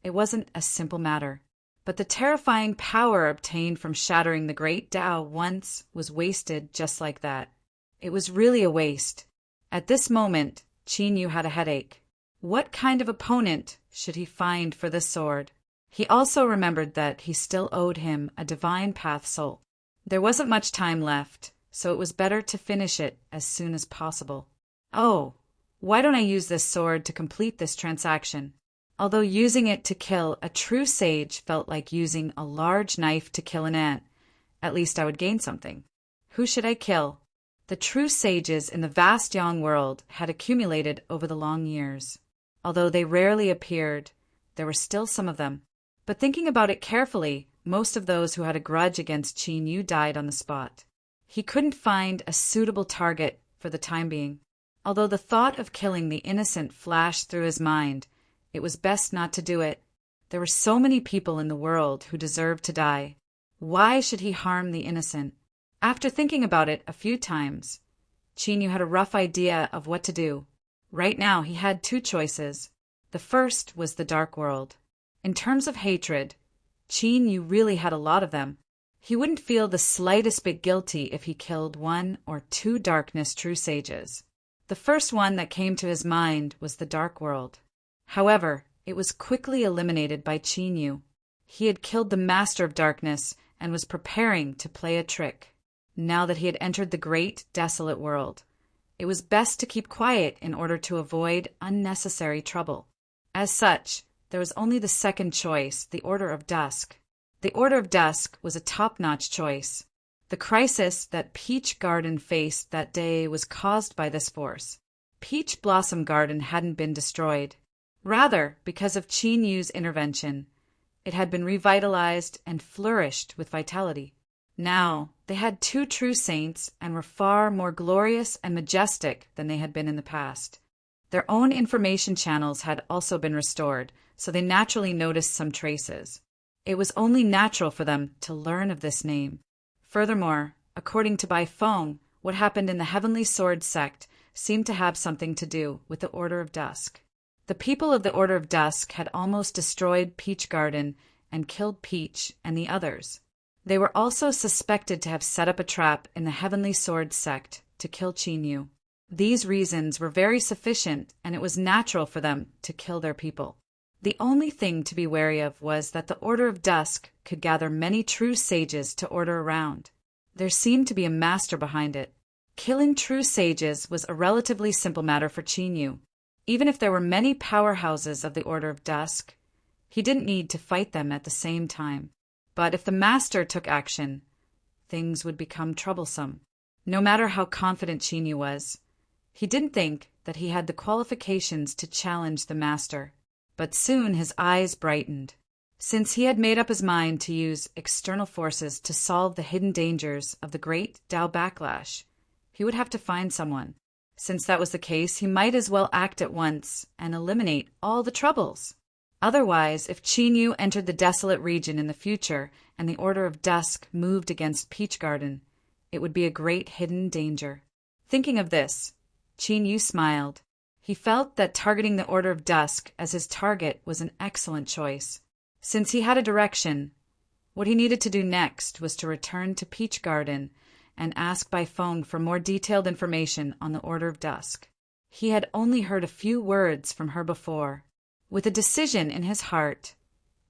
it wasn't a simple matter. But the terrifying power obtained from shattering the great Tao once was wasted just like that. It was really a waste. At this moment, Qin Yu had a headache. What kind of opponent should he find for this sword? He also remembered that he still owed him a divine path soul. There wasn't much time left, so it was better to finish it as soon as possible. Oh, why don't I use this sword to complete this transaction? Although using it to kill a true sage felt like using a large knife to kill an ant, at least I would gain something. Who should I kill? The true sages in the vast Yang world had accumulated over the long years. Although they rarely appeared, there were still some of them. But thinking about it carefully, most of those who had a grudge against Qin Yu died on the spot. He couldn't find a suitable target for the time being. Although the thought of killing the innocent flashed through his mind, it was best not to do it. There were so many people in the world who deserved to die. Why should he harm the innocent? After thinking about it a few times, Qin Yu had a rough idea of what to do. Right now he had two choices. The first was the dark world. In terms of hatred, Qin Yu really had a lot of them. He wouldn't feel the slightest bit guilty if he killed one or two darkness true sages. The first one that came to his mind was the dark world. However, it was quickly eliminated by Qin Yu. He had killed the master of darkness and was preparing to play a trick. Now that he had entered the great, desolate world, it was best to keep quiet in order to avoid unnecessary trouble. As such, there was only the second choice, the Order of Dusk. The Order of Dusk was a top-notch choice. The crisis that Peach Garden faced that day was caused by this force. Peach Blossom Garden hadn't been destroyed. Rather, because of Qin Yu's intervention, it had been revitalized and flourished with vitality. Now, they had two true saints and were far more glorious and majestic than they had been in the past. Their own information channels had also been restored, so they naturally noticed some traces. It was only natural for them to learn of this name. Furthermore, according to Bai Feng, what happened in the Heavenly Sword sect seemed to have something to do with the Order of Dusk. The people of the Order of Dusk had almost destroyed Peach Garden and killed Peach and the others. They were also suspected to have set up a trap in the Heavenly Sword sect to kill Qin Yu. These reasons were very sufficient, and it was natural for them to kill their people. The only thing to be wary of was that the Order of Dusk could gather many true sages to order around. There seemed to be a master behind it. Killing true sages was a relatively simple matter for Qin Yu. Even if there were many powerhouses of the Order of Dusk, he didn't need to fight them at the same time. But if the master took action, things would become troublesome. No matter how confident Qin Yu was, he didn't think that he had the qualifications to challenge the master. But soon his eyes brightened. Since he had made up his mind to use external forces to solve the hidden dangers of the great Tao backlash, he would have to find someone. Since that was the case, he might as well act at once and eliminate all the troubles. Otherwise, if Qin Yu entered the desolate region in the future and the Order of Dusk moved against Peach Garden, it would be a great hidden danger. Thinking of this, Qin Yu smiled. He felt that targeting the Order of Dusk as his target was an excellent choice. Since he had a direction, what he needed to do next was to return to Peach Garden and ask by phone for more detailed information on the Order of Dusk. He had only heard a few words from her before. With a decision in his heart,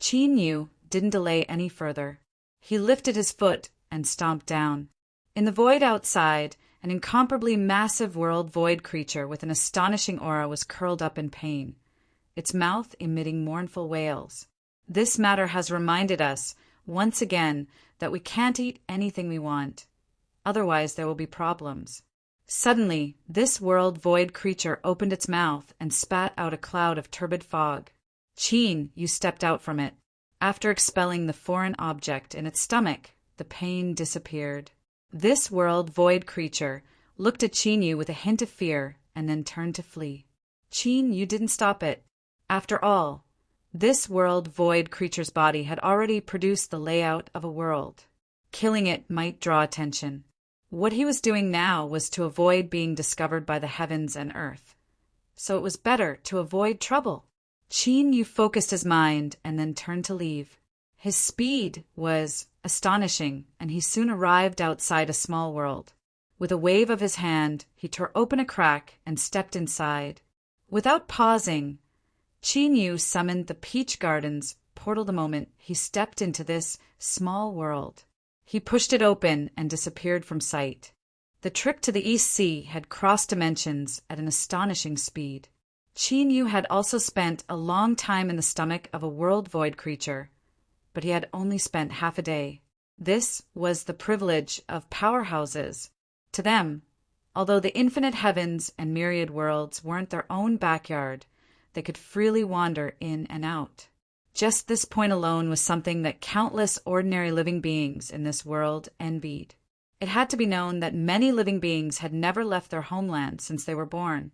Qin Yu didn't delay any further. He lifted his foot and stomped down. In the void outside, an incomparably massive world void creature with an astonishing aura was curled up in pain, its mouth emitting mournful wails. This matter has reminded us, once again, that we can't eat anything we want. Otherwise, there will be problems. Suddenly, this world void creature opened its mouth and spat out a cloud of turbid fog. Qin, you stepped out from it. After expelling the foreign object in its stomach, the pain disappeared. This world void creature looked at Qin Yu with a hint of fear and then turned to flee. Qin, you didn't stop it. After all, this world void creature's body had already produced the layout of a world. Killing it might draw attention. What he was doing now was to avoid being discovered by the heavens and earth. So it was better to avoid trouble. Qin Yu focused his mind and then turned to leave. His speed was astonishing, and he soon arrived outside a small world. With a wave of his hand, he tore open a crack and stepped inside. Without pausing, Qin Yu summoned the Peach Garden's portal the moment he stepped into this small world. He pushed it open and disappeared from sight. The trip to the East Sea had crossed dimensions at an astonishing speed. Qin Yu had also spent a long time in the stomach of a world void creature, but he had only spent half a day. This was the privilege of powerhouses. To them, although the infinite heavens and myriad worlds weren't their own backyard, they could freely wander in and out. Just this point alone was something that countless ordinary living beings in this world envied. It had to be known that many living beings had never left their homeland since they were born,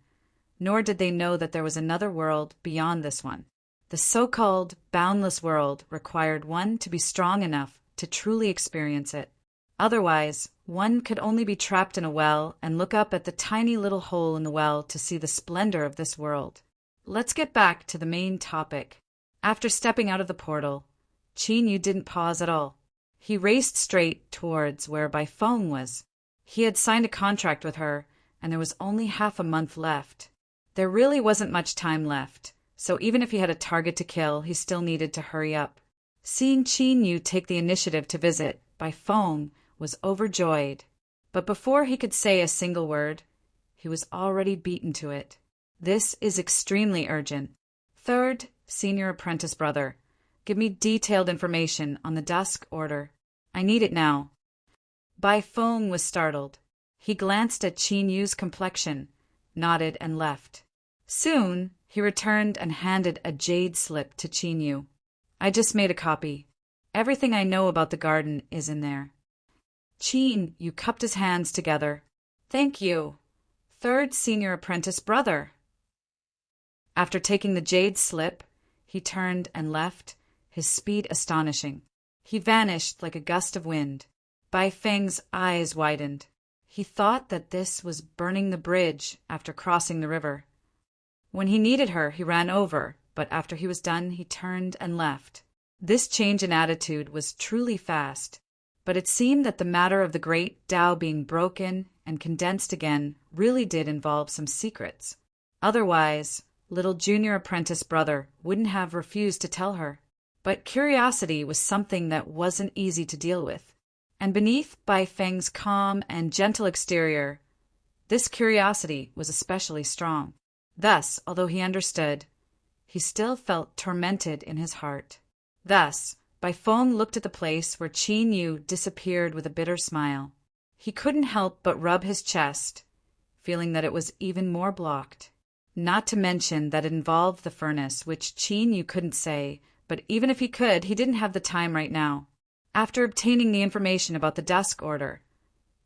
nor did they know that there was another world beyond this one. The so-called boundless world required one to be strong enough to truly experience it. Otherwise, one could only be trapped in a well and look up at the tiny little hole in the well to see the splendor of this world. Let's get back to the main topic. After stepping out of the portal, Qin Yu didn't pause at all. He raced straight towards where Bai Feng was. He had signed a contract with her, and there was only half a month left. There really wasn't much time left, so even if he had a target to kill, he still needed to hurry up. Seeing Qin Yu take the initiative to visit, Bai Feng was overjoyed. But before he could say a single word, he was already beaten to it. This is extremely urgent. Third senior apprentice brother, give me detailed information on the Dusk Order. I need it now. Bai Feng was startled. He glanced at Qin Yu's complexion, nodded and left. Soon, he returned and handed a jade slip to Qin Yu. I just made a copy. Everything I know about the garden is in there. Qin Yu cupped his hands together. Thank you, third senior apprentice brother. After taking the jade slip, he turned and left, his speed astonishing. He vanished like a gust of wind. Bai Feng's eyes widened. He thought that this was burning the bridge after crossing the river. When he needed her, he ran over, but after he was done, he turned and left. This change in attitude was truly fast, but it seemed that the matter of the great Tao being broken and condensed again really did involve some secrets. Otherwise, little junior apprentice brother wouldn't have refused to tell her. But curiosity was something that wasn't easy to deal with. And beneath Bai Feng's calm and gentle exterior, this curiosity was especially strong. Thus, although he understood, he still felt tormented in his heart. Thus, Bai Feng looked at the place where Qin Yu disappeared with a bitter smile. He couldn't help but rub his chest, feeling that it was even more blocked. Not to mention that it involved the furnace, which Qin Yu couldn't say, but even if he could, he didn't have the time right now. After obtaining the information about the Dusk Order,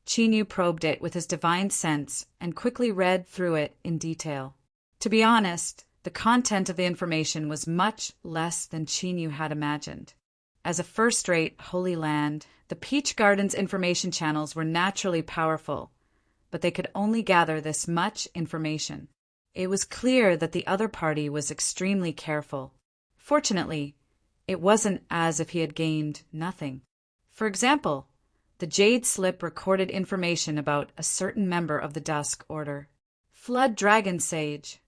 Qin Yu probed it with his divine sense and quickly read through it in detail. To be honest, the content of the information was much less than Qin Yu had imagined. As a first-rate Holy Land, the Peach Garden's information channels were naturally powerful, but they could only gather this much information. It was clear that the other party was extremely careful. Fortunately, it wasn't as if he had gained nothing. For example, the jade slip recorded information about a certain member of the Dusk Order. Flood Dragon Sage.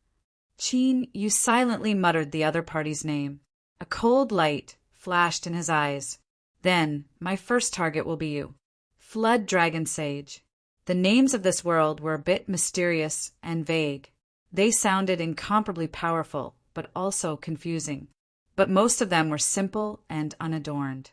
Qin Yu silently muttered the other party's name. A cold light flashed in his eyes. Then, my first target will be you. Flood Dragon Sage. The names of this world were a bit mysterious and vague. They sounded incomparably powerful, but also confusing. But most of them were simple and unadorned.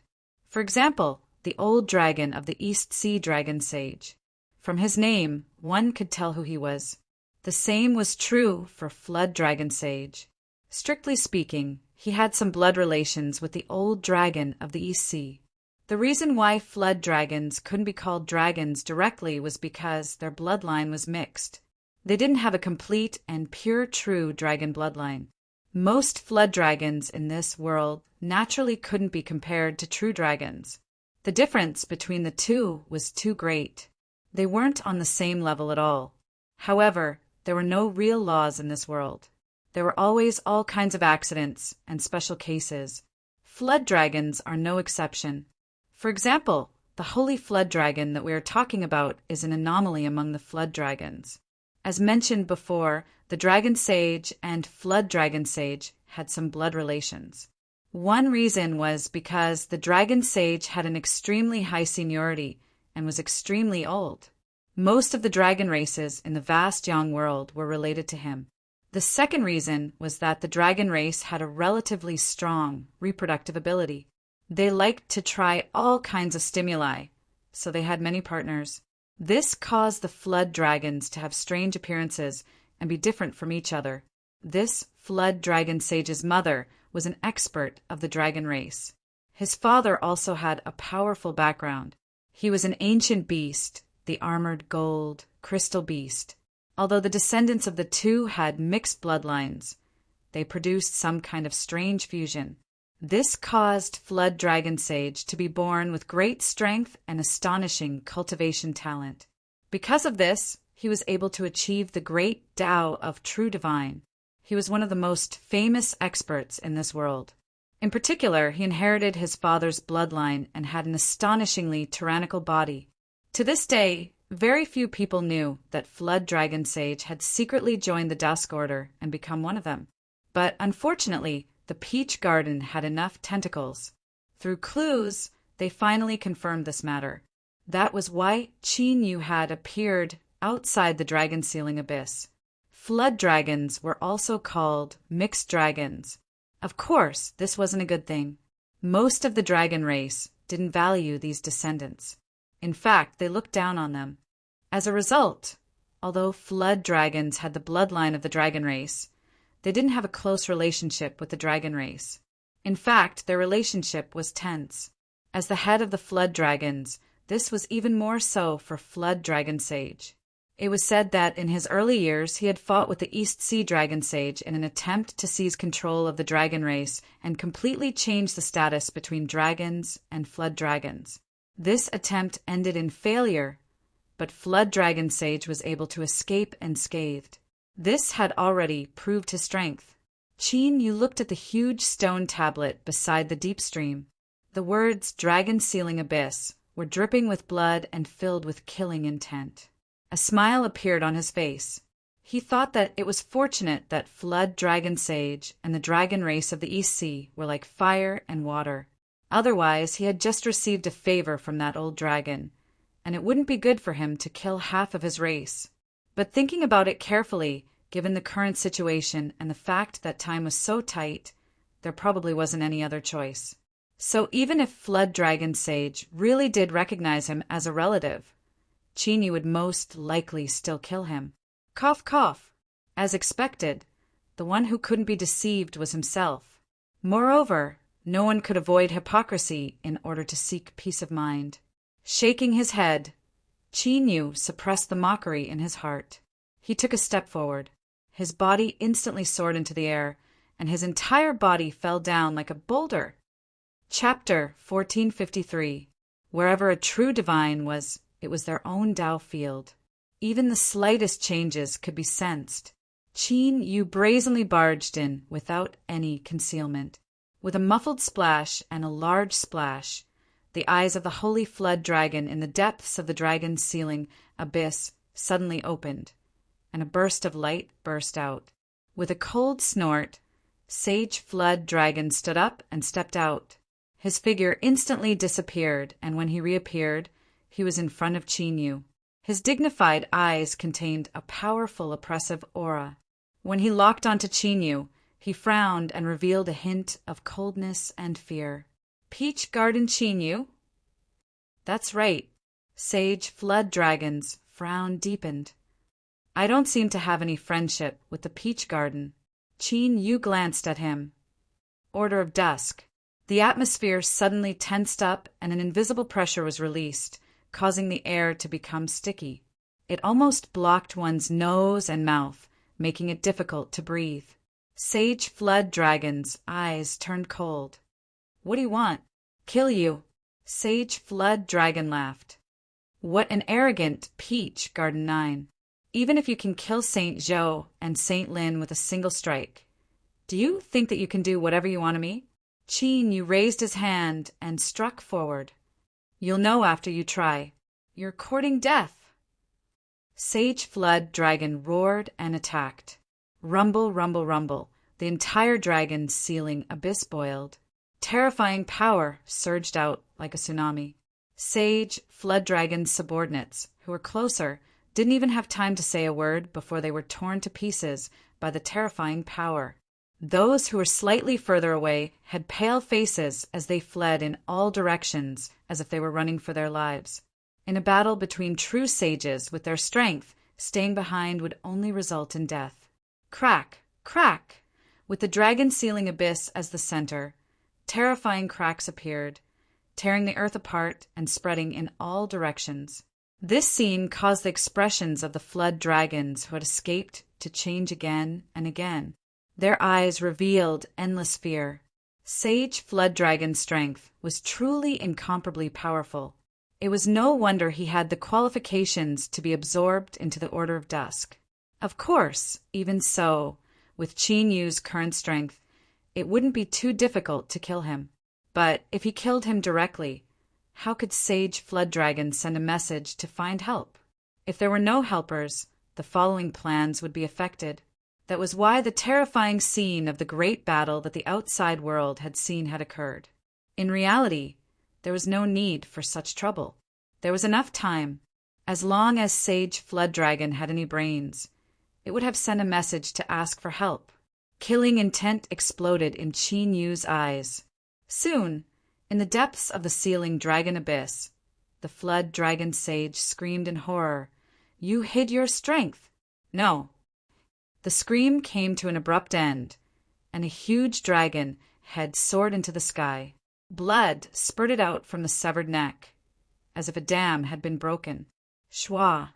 For example, the old dragon of the East Sea Dragon Sage. From his name, one could tell who he was. The same was true for Flood Dragon Sage. Strictly speaking, he had some blood relations with the old dragon of the East Sea. The reason why flood dragons couldn't be called dragons directly was because their bloodline was mixed. They didn't have a complete and pure true dragon bloodline. Most flood dragons in this world naturally couldn't be compared to true dragons. The difference between the two was too great. They weren't on the same level at all. However, there were no real laws in this world. There were always all kinds of accidents and special cases. Flood dragons are no exception. For example, the holy flood dragon that we are talking about is an anomaly among the flood dragons. As mentioned before, the dragon sage and flood dragon sage had some blood relations. One reason was because the dragon sage had an extremely high seniority and was extremely old. Most of the dragon races in the vast young world were related to him. The second reason was that the dragon race had a relatively strong reproductive ability. They liked to try all kinds of stimuli, so they had many partners. This caused the flood dragons to have strange appearances and be different from each other. This flood dragon sage's mother was an expert of the dragon race. His father also had a powerful background. He was an ancient beast, the armored gold crystal beast. Although the descendants of the two had mixed bloodlines, they produced some kind of strange fusion. This caused Flood Dragon Sage to be born with great strength and astonishing cultivation talent. Because of this, he was able to achieve the great Tao of True Divine. He was one of the most famous experts in this world. In particular, he inherited his father's bloodline and had an astonishingly tyrannical body. To this day, very few people knew that Flood Dragon Sage had secretly joined the Dusk Order and become one of them. But unfortunately, the Peach Garden had enough tentacles. Through clues, they finally confirmed this matter. That was why Qin Yu had appeared outside the dragon sealing abyss. Flood dragons were also called mixed dragons. Of course, this wasn't a good thing. Most of the dragon race didn't value these descendants. In fact, they looked down on them. As a result, although flood dragons had the bloodline of the dragon race, they didn't have a close relationship with the dragon race. In fact, their relationship was tense. As the head of the flood dragons, this was even more so for Flood Dragon Sage. It was said that in his early years he had fought with the East Sea Dragon Sage in an attempt to seize control of the dragon race and completely change the status between dragons and flood dragons. This attempt ended in failure, but Flood Dragon Sage was able to escape unscathed. This had already proved his strength. Qin Yu looked at the huge stone tablet beside the deep stream. The words Dragon Sealing Abyss were dripping with blood and filled with killing intent. A smile appeared on his face. He thought that it was fortunate that Flood Dragon Sage and the dragon race of the East Sea were like fire and water. Otherwise, he had just received a favor from that old dragon, and it wouldn't be good for him to kill half of his race. But thinking about it carefully, given the current situation and the fact that time was so tight, there probably wasn't any other choice. So even if Flood Dragon Sage really did recognize him as a relative, Qin Yu would most likely still kill him. Cough, cough. As expected, the one who couldn't be deceived was himself. Moreover, no one could avoid hypocrisy in order to seek peace of mind. Shaking his head, Qin Yu suppressed the mockery in his heart. He took a step forward. His body instantly soared into the air, and his entire body fell down like a boulder. Chapter 1453. Wherever a true divine was, it was their own Tao field. Even the slightest changes could be sensed. Qin Yu brazenly barged in without any concealment. With a muffled splash and a large splash, the eyes of the holy flood dragon in the depths of the dragon's sealing abyss suddenly opened, and a burst of light burst out. With a cold snort, Sage Flood Dragon stood up and stepped out. His figure instantly disappeared, and when he reappeared, he was in front of Qin Yu. His dignified eyes contained a powerful, oppressive aura. When he locked onto Qin Yu, he frowned and revealed a hint of coldness and fear. Peach Garden Qin Yu? That's right. Sage Flood Dragon's frown deepened. I don't seem to have any friendship with the Peach Garden. Qin Yu glanced at him. Order of Dusk. The atmosphere suddenly tensed up and an invisible pressure was released, causing the air to become sticky. It almost blocked one's nose and mouth, making it difficult to breathe. Sage Flood Dragon's eyes turned cold. What do you want? Kill you. Sage Flood Dragon laughed. What an arrogant Peach Garden 9. Even if you can kill Saint Zhou and Saint Lin with a single strike, do you think that you can do whatever you want to me? Qin Yu raised his hand and struck forward. You'll know after you try. You're courting death. Sage Flood Dragon roared and attacked. Rumble, rumble, rumble. The entire dragon's ceiling abyss boiled. Terrifying power surged out like a tsunami. Sage Flood Dragon's subordinates, who were closer, didn't even have time to say a word before they were torn to pieces by the terrifying power. Those who were slightly further away had pale faces as they fled in all directions as if they were running for their lives. In a battle between true sages with their strength, staying behind would only result in death. Crack! Crack! With the dragon ceiling abyss as the center, terrifying cracks appeared, tearing the earth apart and spreading in all directions. This scene caused the expressions of the flood dragons who had escaped to change again and again. Their eyes revealed endless fear. Sage Flood Dragon's strength was truly incomparably powerful. It was no wonder he had the qualifications to be absorbed into the Order of Dusk. Of course, even so, with Qin Yu's current strength, it wouldn't be too difficult to kill him. But if he killed him directly, how could Sage Flood Dragon send a message to find help? If there were no helpers, the following plans would be affected. That was why the terrifying scene of the great battle that the outside world had seen had occurred. In reality, there was no need for such trouble. There was enough time. As long as Sage Flood Dragon had any brains, it would have sent a message to ask for help. Killing intent exploded in Qin Yu's eyes. Soon, in the depths of the ceiling dragon abyss, the Flood Dragon Sage screamed in horror. You hid your strength. No. The scream came to an abrupt end, and a huge dragon head soared into the sky. Blood spurted out from the severed neck, as if a dam had been broken. Shwa,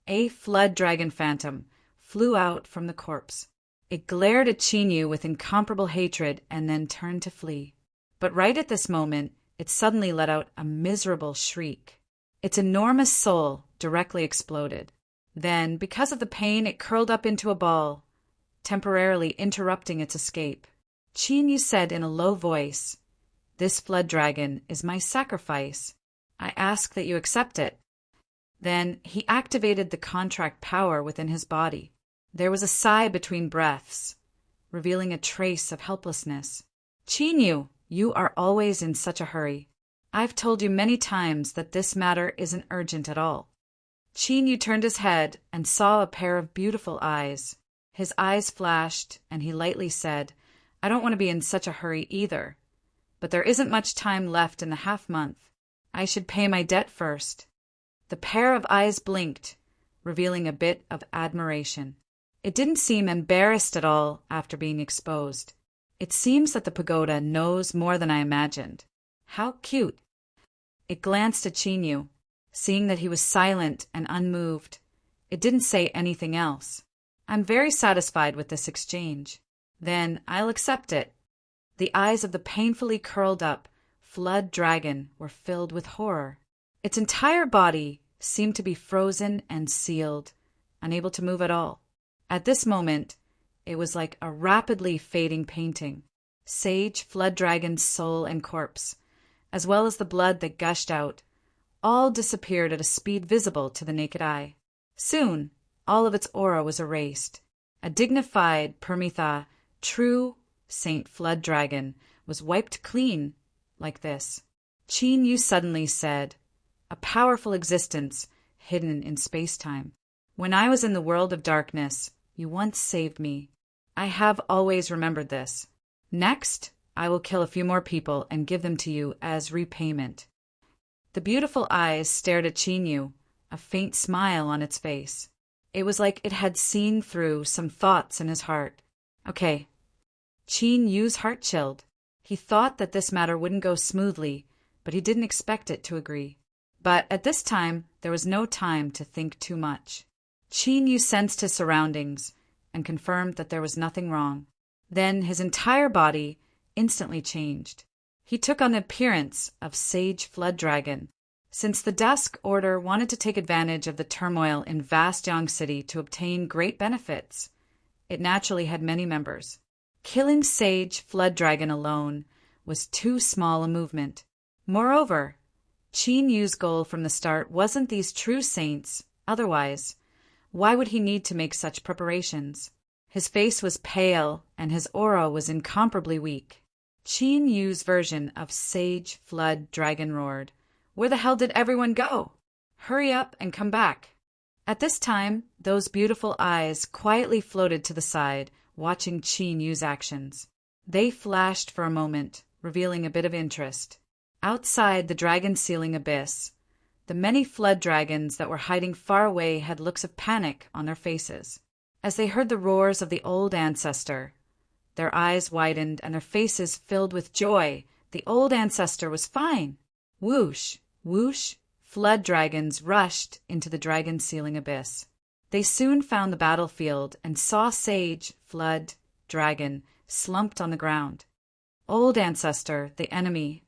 a flood dragon phantom, flew out from the corpse. It glared at Qin Yu with incomparable hatred and then turned to flee. But right at this moment, it suddenly let out a miserable shriek. Its enormous soul directly exploded. Then, because of the pain, it curled up into a ball, temporarily interrupting its escape. Qin Yu said in a low voice, This flood dragon is my sacrifice. I ask that you accept it. Then he activated the contract power within his body. There was a sigh between breaths, revealing a trace of helplessness. Qin Yu, you are always in such a hurry. I've told you many times that this matter isn't urgent at all. Qin Yu turned his head and saw a pair of beautiful eyes. His eyes flashed, and he lightly said, I don't want to be in such a hurry either. But there isn't much time left in the half-month. I should pay my debt first. The pair of eyes blinked, revealing a bit of admiration. It didn't seem embarrassed at all after being exposed. It seems that the pagoda knows more than I imagined. How cute. It glanced at Qin Yu. Seeing that he was silent and unmoved, it didn't say anything else. I'm very satisfied with this exchange. Then I'll accept it. The eyes of the painfully curled up flood dragon were filled with horror. Its entire body seemed to be frozen and sealed, unable to move at all. At this moment, it was like a rapidly fading painting. Sage Flood Dragon's soul and corpse, as well as the blood that gushed out, all disappeared at a speed visible to the naked eye. Soon, all of its aura was erased. A dignified Permitha, true Saint Flood Dragon, was wiped clean, like this. Qin Yu suddenly said, a powerful existence hidden in space-time. When I was in the world of darkness, you once saved me. I have always remembered this. Next, I will kill a few more people and give them to you as repayment. The beautiful eyes stared at Qin Yu, a faint smile on its face. It was like it had seen through some thoughts in his heart. Okay. Qin Yu's heart chilled. He thought that this matter wouldn't go smoothly, but he didn't expect it to agree. But at this time, there was no time to think too much. Qin Yu sensed his surroundings and confirmed that there was nothing wrong. Then his entire body instantly changed. He took on the appearance of Sage Flood Dragon. Since the Dusk Order wanted to take advantage of the turmoil in vast Yang City to obtain great benefits, it naturally had many members. Killing Sage Flood Dragon alone was too small a movement. Moreover, Qin Yu's goal from the start wasn't these true saints. Otherwise, why would he need to make such preparations? His face was pale, and his aura was incomparably weak. Qin Yu's version of Sage Flood Dragon roared, "Where the hell did everyone go? Hurry up and come back." At this time, those beautiful eyes quietly floated to the side, watching Qin Yu's actions. They flashed for a moment, revealing a bit of interest. Outside the dragon ceiling abyss, the many flood dragons that were hiding far away had looks of panic on their faces. As they heard the roars of the old ancestor, their eyes widened and their faces filled with joy. The old ancestor was fine. Whoosh, whoosh, flood dragons rushed into the dragon ceiling abyss. They soon found the battlefield and saw Sage Flood Dragon slumped on the ground. Old ancestor, the enemy.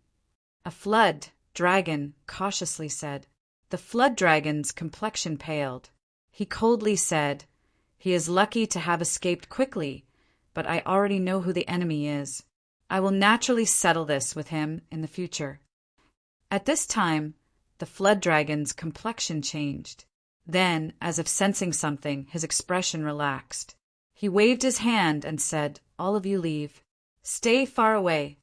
A flood dragon cautiously said. The flood dragon's complexion paled. He coldly said, "He is lucky to have escaped quickly, but I already know who the enemy is. I will naturally settle this with him in the future." At this time, the flood dragon's complexion changed. Then, as if sensing something, his expression relaxed. He waved his hand and said, "All of you leave. Stay far away."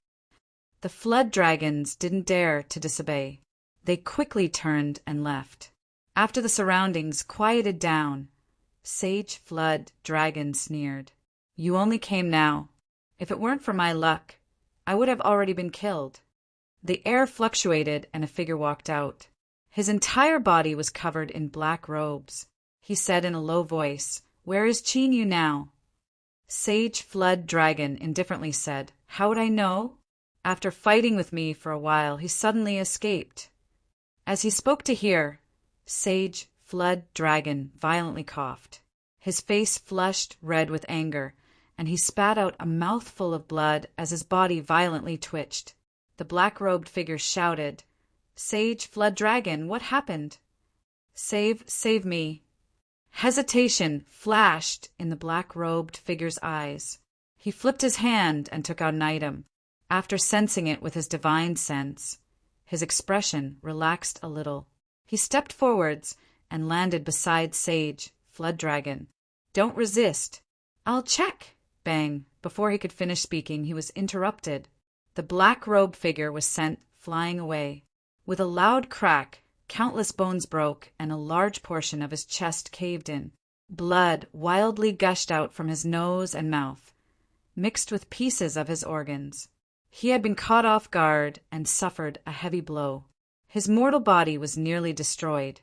The flood dragons didn't dare to disobey. They quickly turned and left. After the surroundings quieted down, Sage Flood Dragon sneered. "You only came now. If it weren't for my luck, I would have already been killed." The air fluctuated and a figure walked out. His entire body was covered in black robes. He said in a low voice, "Where is Qin Yu now?" Sage Flood Dragon indifferently said, "How would I know? After fighting with me for a while, he suddenly escaped." As he spoke to hear, Sage Flood Dragon violently coughed. His face flushed red with anger, and he spat out a mouthful of blood as his body violently twitched. The black-robed figure shouted, "Sage Flood Dragon, what happened?" Save me." Hesitation flashed in the black-robed figure's eyes. He flipped his hand and took out an item. After sensing it with his divine sense, his expression relaxed a little. He stepped forwards and landed beside Sage Flood Dragon. "Don't resist." "I'll check." Bang! Before he could finish speaking, he was interrupted. The black-robed figure was sent flying away. With a loud crack, countless bones broke and a large portion of his chest caved in. Blood wildly gushed out from his nose and mouth, mixed with pieces of his organs. He had been caught off guard and suffered a heavy blow. His mortal body was nearly destroyed.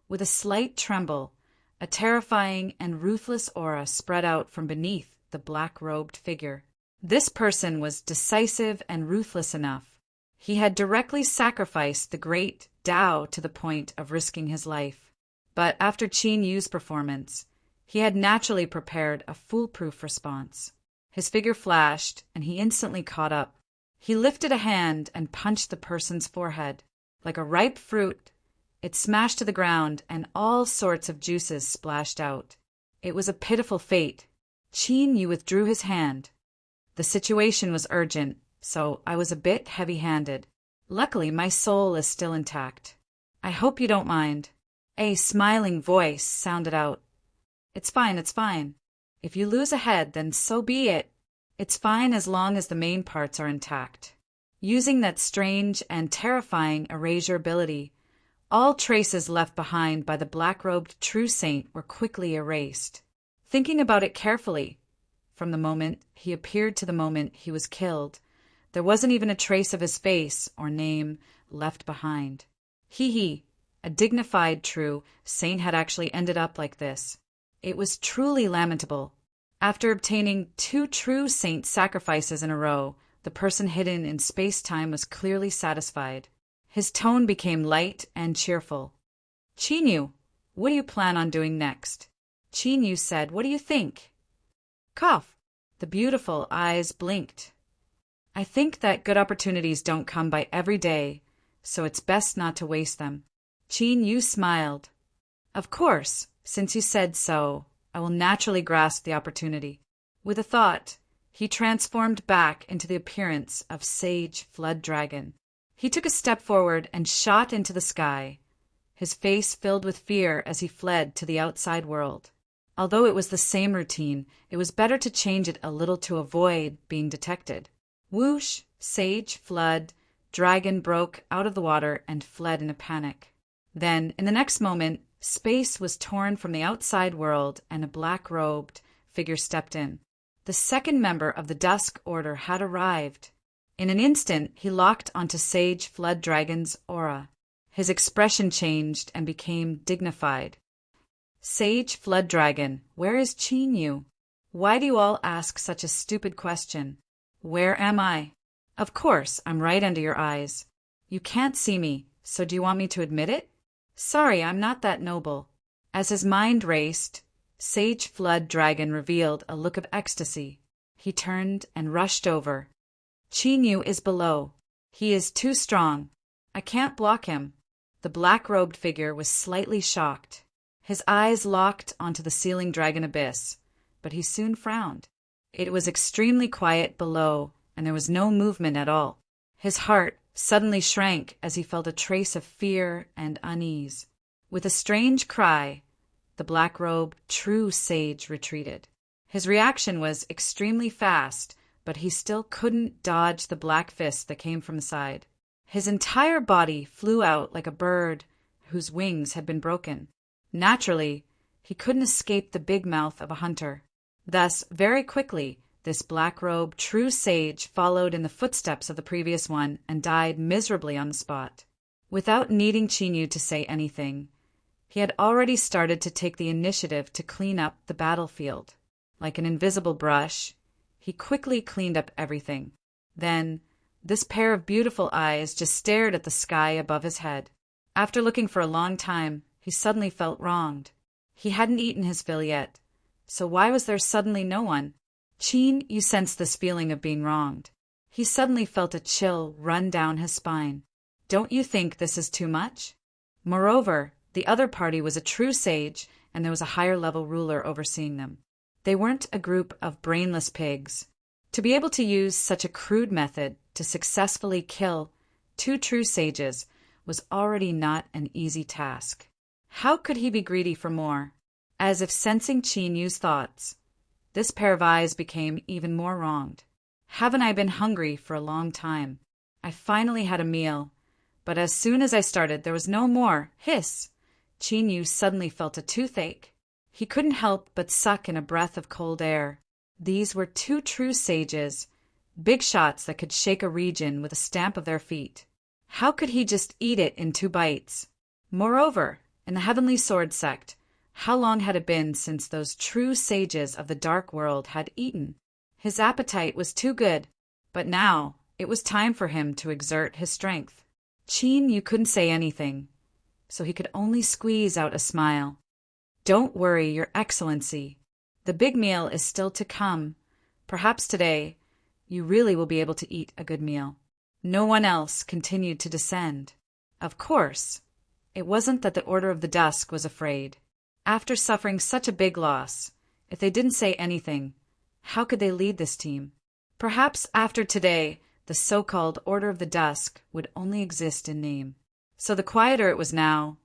With a slight tremble, a terrifying and ruthless aura spread out from beneath the black-robed figure. This person was decisive and ruthless enough. He had directly sacrificed the great Tao to the point of risking his life. But after Qin Yu's performance, he had naturally prepared a foolproof response. His figure flashed, and he instantly caught up. He lifted a hand and punched the person's forehead. Like a ripe fruit, it smashed to the ground, and all sorts of juices splashed out. It was a pitiful fate. Qin Yu withdrew his hand. The situation was urgent, so I was a bit heavy-handed. Luckily, my soul is still intact. I hope you don't mind. A smiling voice sounded out. It's fine. If you lose a head, then so be it. It's fine as long as the main parts are intact." Using that strange and terrifying erasure ability, all traces left behind by the black-robed true saint were quickly erased. Thinking about it carefully, from the moment he appeared to the moment he was killed, there wasn't even a trace of his face or name left behind. He, a dignified true saint, had actually ended up like this. It was truly lamentable. After obtaining 2 true saint sacrifices in a row, the person hidden in space-time was clearly satisfied. His tone became light and cheerful. "Chinyu, what do you plan on doing next?" Chinyu said, "What do you think?" Cough. The beautiful eyes blinked. "I think that good opportunities don't come by every day, so it's best not to waste them." Chinyu smiled. "Of course, since you said so, I will naturally grasp the opportunity." With a thought, he transformed back into the appearance of Sage Flood Dragon. He took a step forward and shot into the sky, his face filled with fear as he fled to the outside world. Although it was the same routine, it was better to change it a little to avoid being detected. Whoosh, Sage Flood Dragon broke out of the water and fled in a panic. Then, in the next moment, space was torn from the outside world and a black-robed figure stepped in. The second member of the Dusk Order had arrived. In an instant, he locked onto Sage Flood Dragon's aura. His expression changed and became dignified. "Sage Flood Dragon, where is Chinyu? Why do you all ask such a stupid question? Where am I? Of course, I'm right under your eyes. You can't see me, so do you want me to admit it? Sorry, I'm not that noble." As his mind raced, Sage Flood Dragon revealed a look of ecstasy. He turned and rushed over. "Chinyu is below. He is too strong. I can't block him." The black-robed figure was slightly shocked. His eyes locked onto the ceiling dragon abyss, but he soon frowned. It was extremely quiet below, and there was no movement at all. His heart suddenly shrank as he felt a trace of fear and unease. With a strange cry, the black-robed true sage retreated. His reaction was extremely fast, but he still couldn't dodge the black fist that came from the side. His entire body flew out like a bird whose wings had been broken. Naturally, he couldn't escape the big mouth of a hunter. Thus, very quickly, this black-robed true sage followed in the footsteps of the previous one and died miserably on the spot. Without needing Chinyu to say anything, he had already started to take the initiative to clean up the battlefield. Like an invisible brush, he quickly cleaned up everything. Then, this pair of beautiful eyes just stared at the sky above his head. After looking for a long time, he suddenly felt wronged. He hadn't eaten his fill yet, so why was there suddenly no one? You sensed this feeling of being wronged. He suddenly felt a chill run down his spine. Don't you think this is too much? Moreover, the other party was a true sage, and there was a higher-level ruler overseeing them. They weren't a group of brainless pigs. To be able to use such a crude method to successfully kill 2 true sages was already not an easy task. How could he be greedy for more? As if sensing Chinyu's thoughts, this pair of eyes became even more wronged. Haven't I been hungry for a long time? I finally had a meal, but as soon as I started, there was no more. Hiss! Chinyu suddenly felt a toothache. He couldn't help but suck in a breath of cold air. These were 2 true sages, big shots that could shake a region with a stamp of their feet. How could he just eat it in 2 bites? Moreover, in the Heavenly Sword sect, how long had it been since those true sages of the Dark World had eaten? His appetite was too good, but now it was time for him to exert his strength. You couldn't say anything, so he could only squeeze out a smile. Don't worry, Your Excellency. The big meal is still to come. Perhaps today, you really will be able to eat a good meal. No one else continued to descend. Of course, it wasn't that the Order of the Dusk was afraid. After suffering such a big loss, if they didn't say anything, how could they lead this team? Perhaps after today, the so-called Order of the Dusk would only exist in name. So the quieter it was now,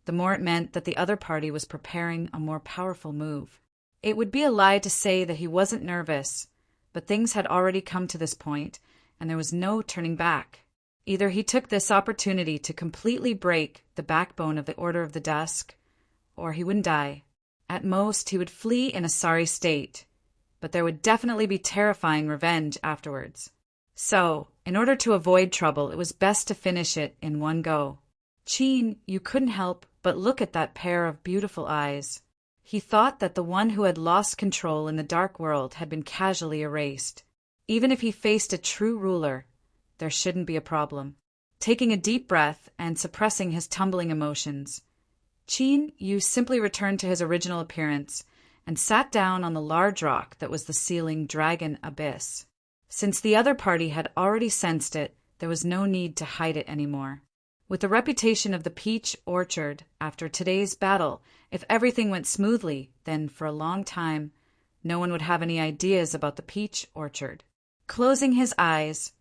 the more it meant that the other party was preparing a more powerful move. It would be a lie to say that he wasn't nervous, but things had already come to this point, and there was no turning back. Either he took this opportunity to completely break the backbone of the Order of the Dusk, or he wouldn't die. At most, he would flee in a sorry state, but there would definitely be terrifying revenge afterwards. So, in order to avoid trouble, it was best to finish it in one go. Qin, you couldn't help but look at that pair of beautiful eyes. He thought that the one who had lost control in the dark world had been casually erased. Even if he faced a true ruler, there shouldn't be a problem. Taking a deep breath and suppressing his tumbling emotions, Qin Yu simply returned to his original appearance and sat down on the large rock that was the sealing dragon abyss. Since the other party had already sensed it, there was no need to hide it anymore. With the reputation of the Peach Orchard after today's battle, if everything went smoothly, then for a long time, no one would have any ideas about the Peach Orchard. Closing his eyes,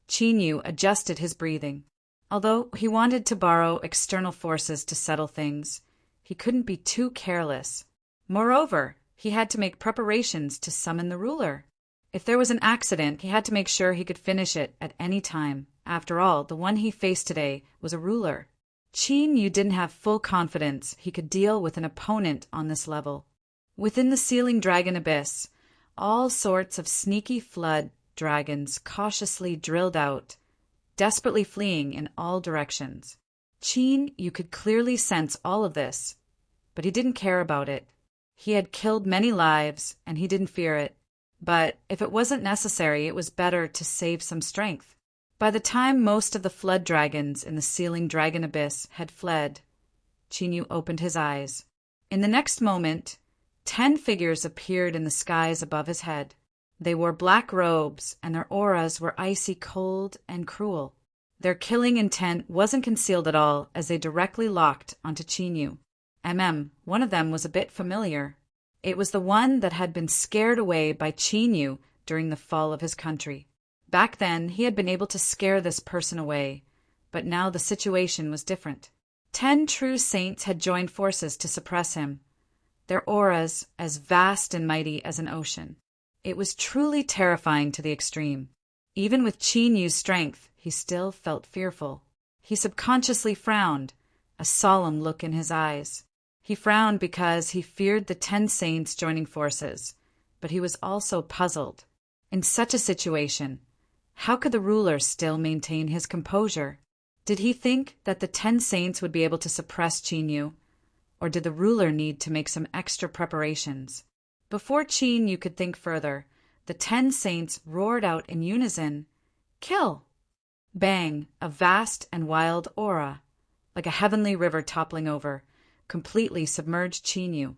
Qin Yu adjusted his breathing. Although he wanted to borrow external forces to settle things, he couldn't be too careless. Moreover, he had to make preparations to summon the ruler. If there was an accident, he had to make sure he could finish it at any time. After all, the one he faced today was a ruler. Qin Yu didn't have full confidence he could deal with an opponent on this level. Within the sealing dragon abyss, all sorts of sneaky flood dragons cautiously drilled out, desperately fleeing in all directions. Qin Yu could clearly sense all of this, but he didn't care about it. He had killed many lives, and he didn't fear it. But if it wasn't necessary, it was better to save some strength. By the time most of the flood dragons in the sealing dragon abyss had fled, Qin Yu opened his eyes. In the next moment, 10 figures appeared in the skies above his head. They wore black robes, and their auras were icy cold and cruel. Their killing intent wasn't concealed at all as they directly locked onto Qin Yu. One of them was a bit familiar. It was the one that had been scared away by Qin Yu during the fall of his country. Back then, he had been able to scare this person away, but now the situation was different. 10 true saints had joined forces to suppress him, their auras as vast and mighty as an ocean. It was truly terrifying to the extreme. Even with Qin Yu's strength, he still felt fearful. He subconsciously frowned, a solemn look in his eyes. He frowned because he feared the 10 saints joining forces, but he was also puzzled. In such a situation, how could the ruler still maintain his composure? Did he think that the 10 saints would be able to suppress Qin Yu, or did the ruler need to make some extra preparations? Before Qin Yu could think further, the 10 saints roared out in unison, "Kill!" Bang! A vast and wild aura, like a heavenly river toppling over, completely submerged Qin Yu.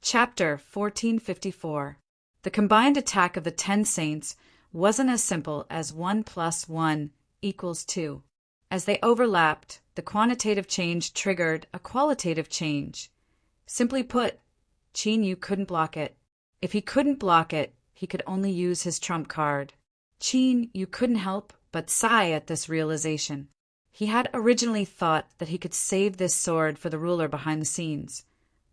Chapter 1454. The combined attack of the 10 saints wasn't as simple as 1 + 1 = 2. As they overlapped, the quantitative change triggered a qualitative change. Simply put, Qin Yu couldn't block it. If he couldn't block it, he could only use his trump card. Qin Yu couldn't help but sigh at this realization. He had originally thought that he could save this sword for the ruler behind the scenes,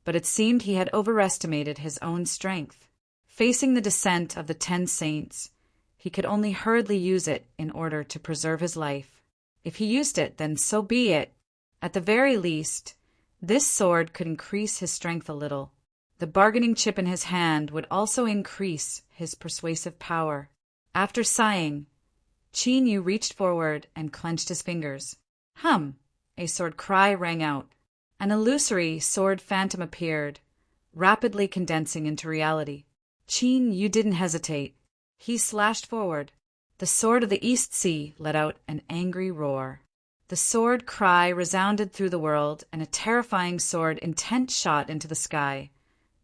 but it seemed he had overestimated his own strength. Facing the descent of the 10 saints, he could only hurriedly use it in order to preserve his life. If he used it, then so be it. At the very least, this sword could increase his strength a little. The bargaining chip in his hand would also increase his persuasive power. After sighing, Qin Yu reached forward and clenched his fingers. Hum! A sword cry rang out. An illusory sword phantom appeared, rapidly condensing into reality. Qin Yu didn't hesitate. He slashed forward. The sword of the East Sea let out an angry roar. The sword cry resounded through the world, and a terrifying sword intent shot into the sky,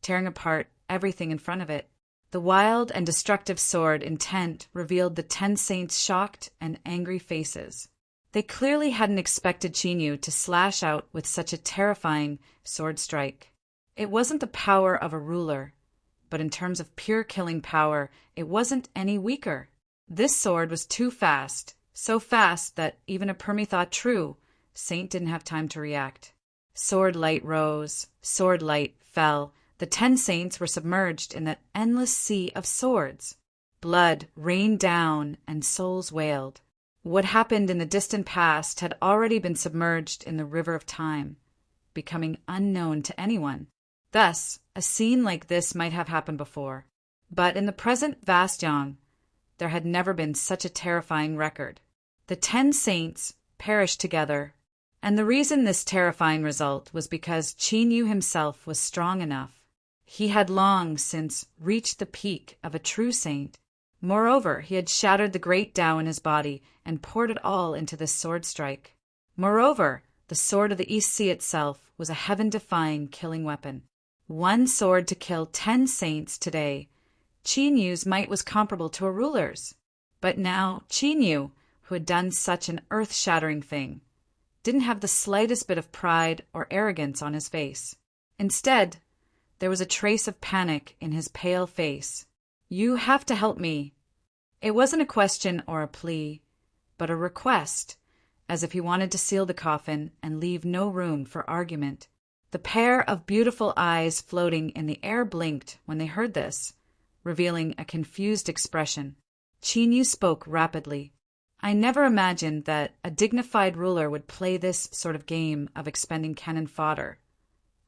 tearing apart everything in front of it. The wild and destructive sword intent revealed the 10 saints' shocked and angry faces. They clearly hadn't expected Qin Yu to slash out with such a terrifying sword strike. It wasn't the power of a ruler, but in terms of pure killing power, it wasn't any weaker. This sword was too fast, so fast that even a Permethought true saint didn't have time to react. Sword light rose, sword light fell. The 10 saints were submerged in that endless sea of swords. Blood rained down and souls wailed. What happened in the distant past had already been submerged in the river of time, becoming unknown to anyone. Thus, a scene like this might have happened before. But in the present Vastyong, there had never been such a terrifying record. The 10 saints perished together, and the reason this terrifying result was because Qin Yu himself was strong enough. He had long since reached the peak of a true saint. Moreover, he had shattered the great Tao in his body and poured it all into this sword strike. Moreover, the sword of the East Sea itself was a heaven-defying killing weapon. One sword to kill 10 saints today. Qin Yu's might was comparable to a ruler's. But now Qin Yu, who had done such an earth-shattering thing, didn't have the slightest bit of pride or arrogance on his face. Instead, there was a trace of panic in his pale face. "You have to help me." It wasn't a question or a plea, but a request, as if he wanted to seal the coffin and leave no room for argument. The pair of beautiful eyes floating in the air blinked when they heard this, revealing a confused expression. Qin Yu spoke rapidly. "I never imagined that a dignified ruler would play this sort of game of expending cannon fodder,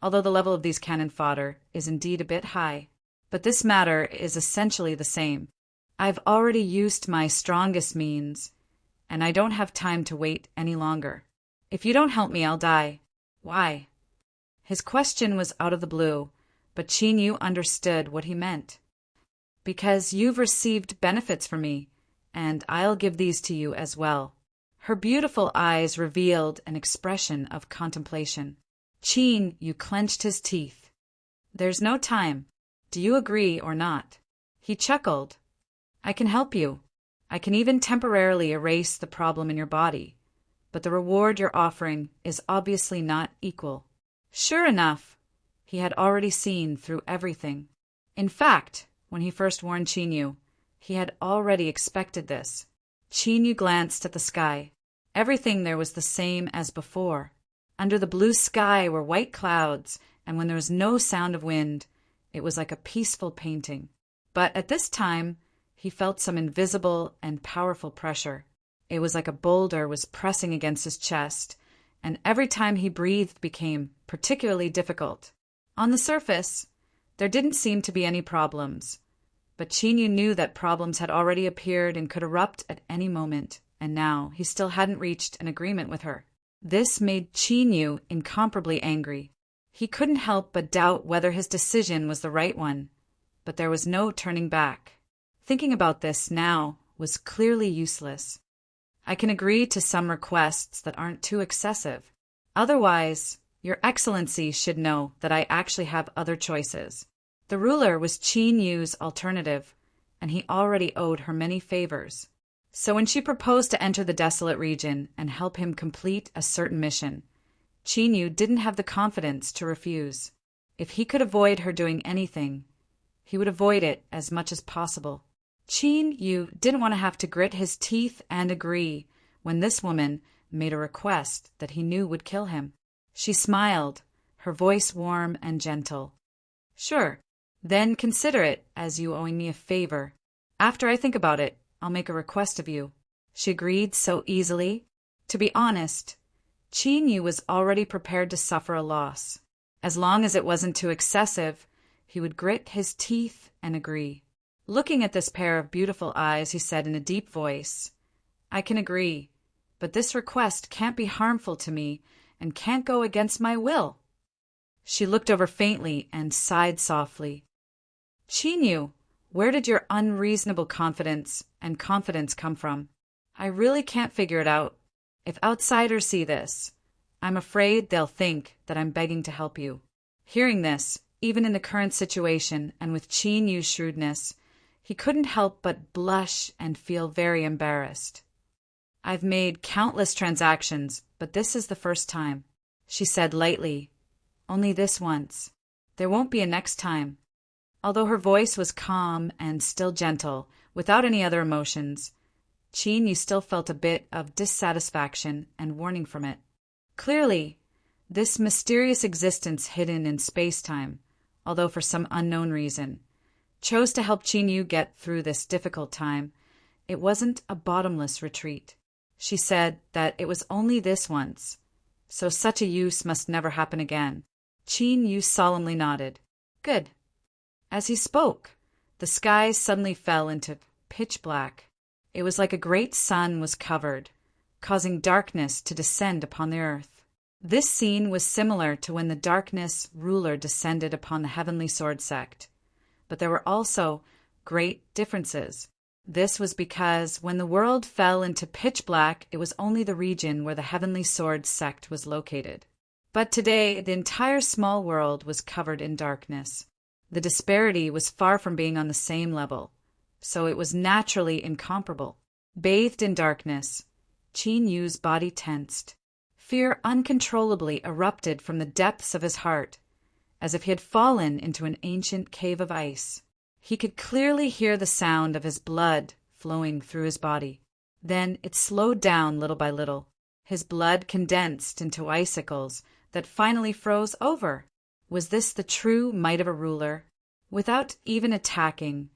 although the level of these cannon fodder is indeed a bit high. But this matter is essentially the same. I've already used my strongest means, and I don't have time to wait any longer. If you don't help me, I'll die." "Why?" His question was out of the blue, but Qin Yu understood what he meant. "Because you've received benefits from me, and I'll give these to you as well." Her beautiful eyes revealed an expression of contemplation. Qin Yu clenched his teeth. "There's no time. Do you agree or not?" He chuckled. "I can help you. I can even temporarily erase the problem in your body, but the reward you're offering is obviously not equal." Sure enough, he had already seen through everything. In fact, when he first warned Qin Yu, he had already expected this. Qin Yu glanced at the sky. Everything there was the same as before. Under the blue sky were white clouds, and when there was no sound of wind, it was like a peaceful painting. But at this time, he felt some invisible and powerful pressure. It was like a boulder was pressing against his chest, and every time he breathed became particularly difficult. On the surface, there didn't seem to be any problems, but Qin Yu knew that problems had already appeared and could erupt at any moment, and now he still hadn't reached an agreement with her. This made Qin Yu incomparably angry. He couldn't help but doubt whether his decision was the right one, but there was no turning back. Thinking about this now was clearly useless. "I can agree to some requests that aren't too excessive. Otherwise, Your Excellency should know that I actually have other choices." The ruler was Qin Yu's alternative, and he already owed her many favors. So when she proposed to enter the desolate region and help him complete a certain mission, Qin Yu didn't have the confidence to refuse. If he could avoid her doing anything, he would avoid it as much as possible. Qin Yu didn't want to have to grit his teeth and agree when this woman made a request that he knew would kill him. She smiled, her voice warm and gentle. "Sure, then consider it as you owing me a favor. After I think about it, I'll make a request of you." She agreed so easily. To be honest, Qin Yu was already prepared to suffer a loss. As long as it wasn't too excessive, he would grit his teeth and agree. Looking at this pair of beautiful eyes, he said in a deep voice, "I can agree, but this request can't be harmful to me and can't go against my will." She looked over faintly and sighed softly. "Qin Yu, where did your unreasonable confidence and confidence come from? I really can't figure it out. If outsiders see this, I'm afraid they'll think that I'm begging to help you." Hearing this, even in the current situation and with Qin Yu's shrewdness, he couldn't help but blush and feel very embarrassed. "I've made countless transactions, but this is the first time," she said lightly. "Only this once. There won't be a next time." Although her voice was calm and still gentle, without any other emotions, Qin Yu still felt a bit of dissatisfaction and warning from it. Clearly, this mysterious existence hidden in space-time, although for some unknown reason, chose to help Qin Yu get through this difficult time, it wasn't a bottomless retreat. She said that it was only this once, so such a use must never happen again. Qin Yu solemnly nodded. Good. As he spoke, the skies suddenly fell into pitch black. It was like a great sun was covered, causing darkness to descend upon the earth. This scene was similar to when the darkness ruler descended upon the heavenly sword sect, but there were also great differences. This was because when the world fell into pitch black, it was only the region where the heavenly sword sect was located. But today, the entire small world was covered in darkness. The disparity was far from being on the same level, so it was naturally incomparable. Bathed in darkness, Qin Yu's body tensed. Fear uncontrollably erupted from the depths of his heart, as if he had fallen into an ancient cave of ice. He could clearly hear the sound of his blood flowing through his body. Then it slowed down little by little. His blood condensed into icicles that finally froze over. Was this the true might of a ruler? Without even attacking,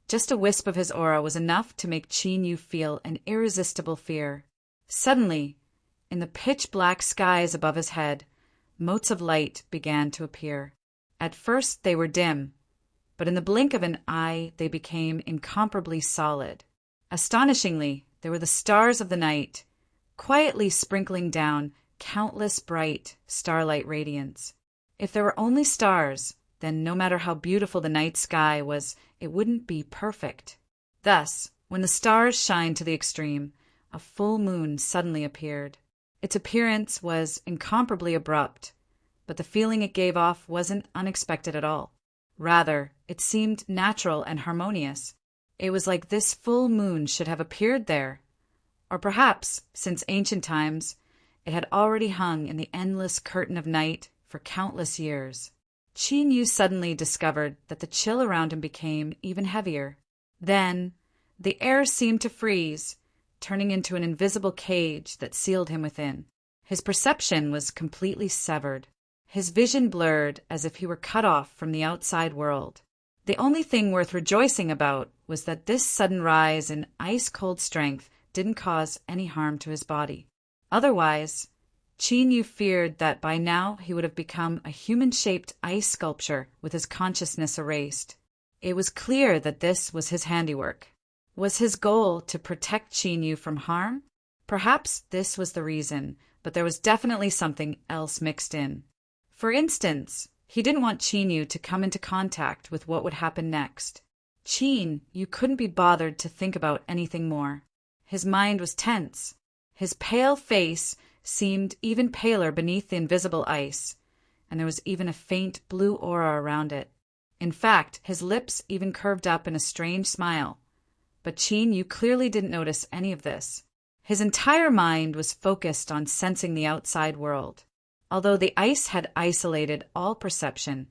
just a wisp of his aura was enough to make Qin Yu feel an irresistible fear. Suddenly, in the pitch-black skies above his head, motes of light began to appear. At first they were dim, but in the blink of an eye they became incomparably solid. Astonishingly, they were the stars of the night, quietly sprinkling down countless bright starlight radiance. If there were only stars, then no matter how beautiful the night sky was, it wouldn't be perfect. Thus, when the stars shined to the extreme, a full moon suddenly appeared. Its appearance was incomparably abrupt, but the feeling it gave off wasn't unexpected at all. Rather, it seemed natural and harmonious. It was like this full moon should have appeared there. Or perhaps, since ancient times, it had already hung in the endless curtain of night for countless years. Qin Yu suddenly discovered that the chill around him became even heavier. Then, the air seemed to freeze, turning into an invisible cage that sealed him within. His perception was completely severed. His vision blurred as if he were cut off from the outside world. The only thing worth rejoicing about was that this sudden rise in ice-cold strength didn't cause any harm to his body. Otherwise, Qin Yu feared that by now he would have become a human-shaped ice sculpture with his consciousness erased. It was clear that this was his handiwork. Was his goal to protect Qin Yu from harm? Perhaps this was the reason, but there was definitely something else mixed in. For instance, he didn't want Qin Yu to come into contact with what would happen next. Qin Yu couldn't be bothered to think about anything more. His mind was tense. His pale face seemed even paler beneath the invisible ice, and there was even a faint blue aura around it. In fact, his lips even curved up in a strange smile. But Qin Yu clearly didn't notice any of this. His entire mind was focused on sensing the outside world. Although the ice had isolated all perception,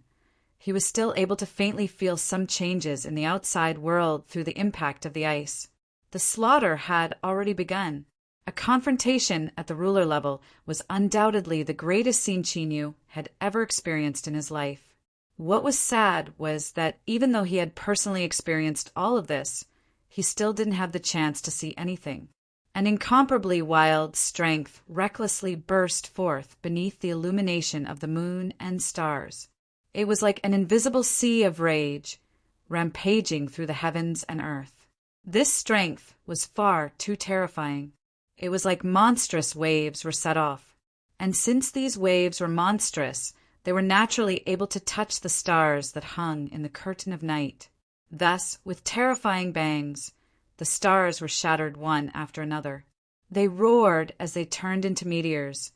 he was still able to faintly feel some changes in the outside world through the impact of the ice. The slaughter had already begun. A confrontation at the ruler level was undoubtedly the greatest scene Qin Yu had ever experienced in his life. What was sad was that even though he had personally experienced all of this, he still didn't have the chance to see anything. An incomparably wild strength recklessly burst forth beneath the illumination of the moon and stars. It was like an invisible sea of rage, rampaging through the heavens and earth. This strength was far too terrifying. It was like monstrous waves were set off. And since these waves were monstrous, they were naturally able to touch the stars that hung in the curtain of night. Thus, with terrifying bangs, the stars were shattered one after another. They roared as they turned into meteors,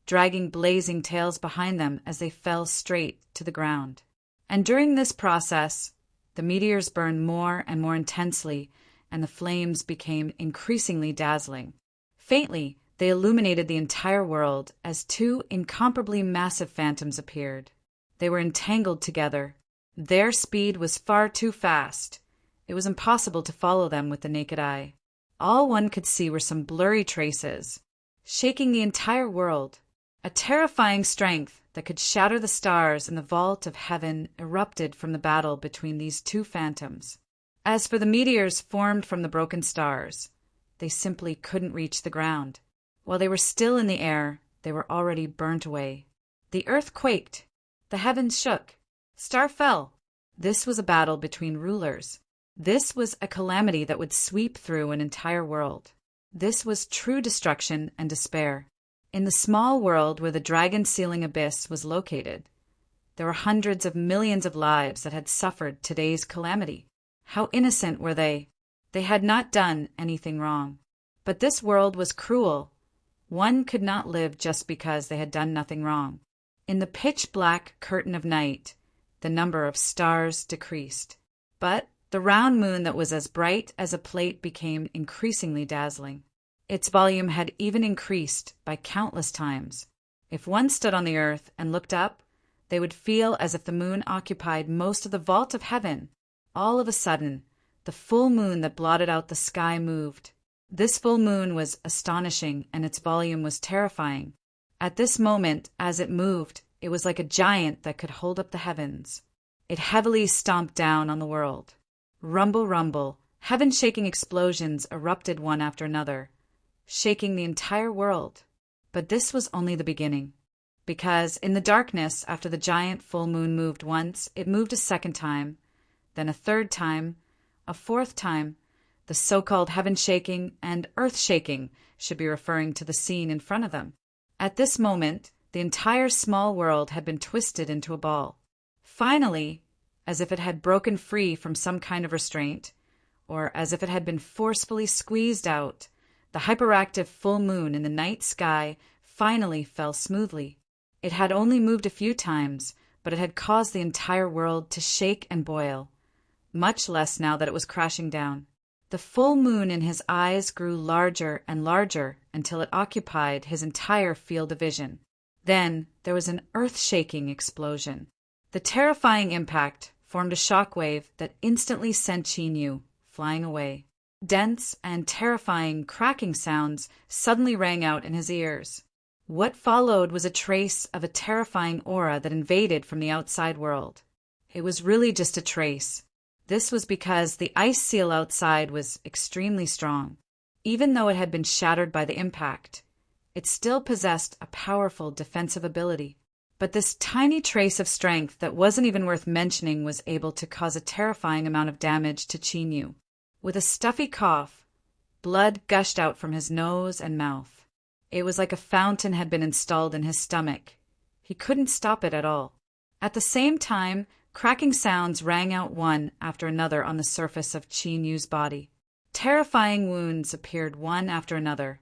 dragging blazing tails behind them as they fell straight to the ground. And during this process, the meteors burned more and more intensely, and the flames became increasingly dazzling. Faintly, they illuminated the entire world as two incomparably massive phantoms appeared. They were entangled together. Their speed was far too fast. It was impossible to follow them with the naked eye. All one could see were some blurry traces, shaking the entire world. A terrifying strength that could shatter the stars in the vault of heaven erupted from the battle between these two phantoms. As for the meteors formed from the broken stars, they simply couldn't reach the ground. While they were still in the air, they were already burnt away. The earth quaked. The heavens shook. Star fell. This was a battle between rulers. This was a calamity that would sweep through an entire world. This was true destruction and despair. In the small world where the dragon-sealing abyss was located, there were hundreds of millions of lives that had suffered today's calamity. How innocent were they? They had not done anything wrong. But this world was cruel. One could not live just because they had done nothing wrong. In the pitch-black curtain of night, the number of stars decreased. But the round moon that was as bright as a plate became increasingly dazzling. Its volume had even increased by countless times. If one stood on the earth and looked up, they would feel as if the moon occupied most of the vault of heaven. All of a sudden, the full moon that blotted out the sky moved. This full moon was astonishing, and its volume was terrifying. At this moment, as it moved, it was like a giant that could hold up the heavens. It heavily stomped down on the world. Rumble, rumble, heaven-shaking explosions erupted one after another, shaking the entire world. But this was only the beginning, because in the darkness, after the giant full moon moved once, it moved a second time, then a third time, a fourth time. The so-called heaven-shaking and earth-shaking should be referring to the scene in front of them. At this moment, the entire small world had been twisted into a ball. Finally, as if it had broken free from some kind of restraint, or as if it had been forcefully squeezed out, the hyperactive full moon in the night sky finally fell smoothly. It had only moved a few times, but it had caused the entire world to shake and boil, much less now that it was crashing down. The full moon in his eyes grew larger and larger until it occupied his entire field of vision. Then there was an earth-shaking explosion. The terrifying impact formed a shockwave that instantly sent Qin flying away. Dense and terrifying cracking sounds suddenly rang out in his ears. What followed was a trace of a terrifying aura that invaded from the outside world. It was really just a trace. This was because the ice seal outside was extremely strong. Even though it had been shattered by the impact, it still possessed a powerful defensive ability. But this tiny trace of strength that wasn't even worth mentioning was able to cause a terrifying amount of damage to Qin. With a stuffy cough, blood gushed out from his nose and mouth. It was like a fountain had been installed in his stomach. He couldn't stop it at all. At the same time, cracking sounds rang out one after another on the surface of Qin body. Terrifying wounds appeared one after another,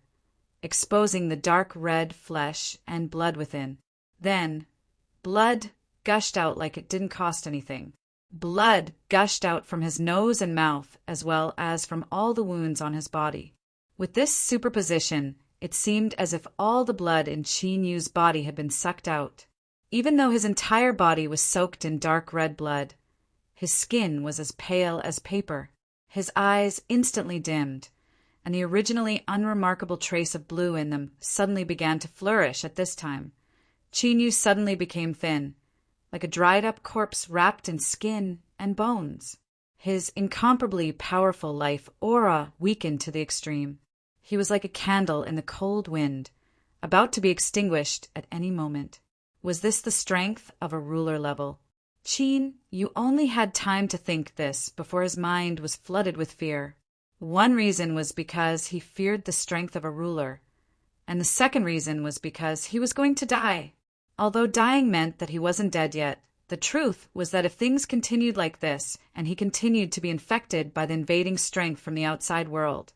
exposing the dark red flesh and blood within. Then, blood gushed out like it didn't cost anything. Blood gushed out from his nose and mouth, as well as from all the wounds on his body. With this superposition, it seemed as if all the blood in Qin body had been sucked out. Even though his entire body was soaked in dark red blood, his skin was as pale as paper. His eyes instantly dimmed, and the originally unremarkable trace of blue in them suddenly began to flourish at this time. Qin suddenly became thin, like a dried-up corpse wrapped in skin and bones. His incomparably powerful life aura weakened to the extreme. He was like a candle in the cold wind, about to be extinguished at any moment. Was this the strength of a ruler level? Qin, you only had time to think this before his mind was flooded with fear. One reason was because he feared the strength of a ruler, and the second reason was because he was going to die. Although dying meant that he wasn't dead yet, the truth was that if things continued like this, and he continued to be infected by the invading strength from the outside world,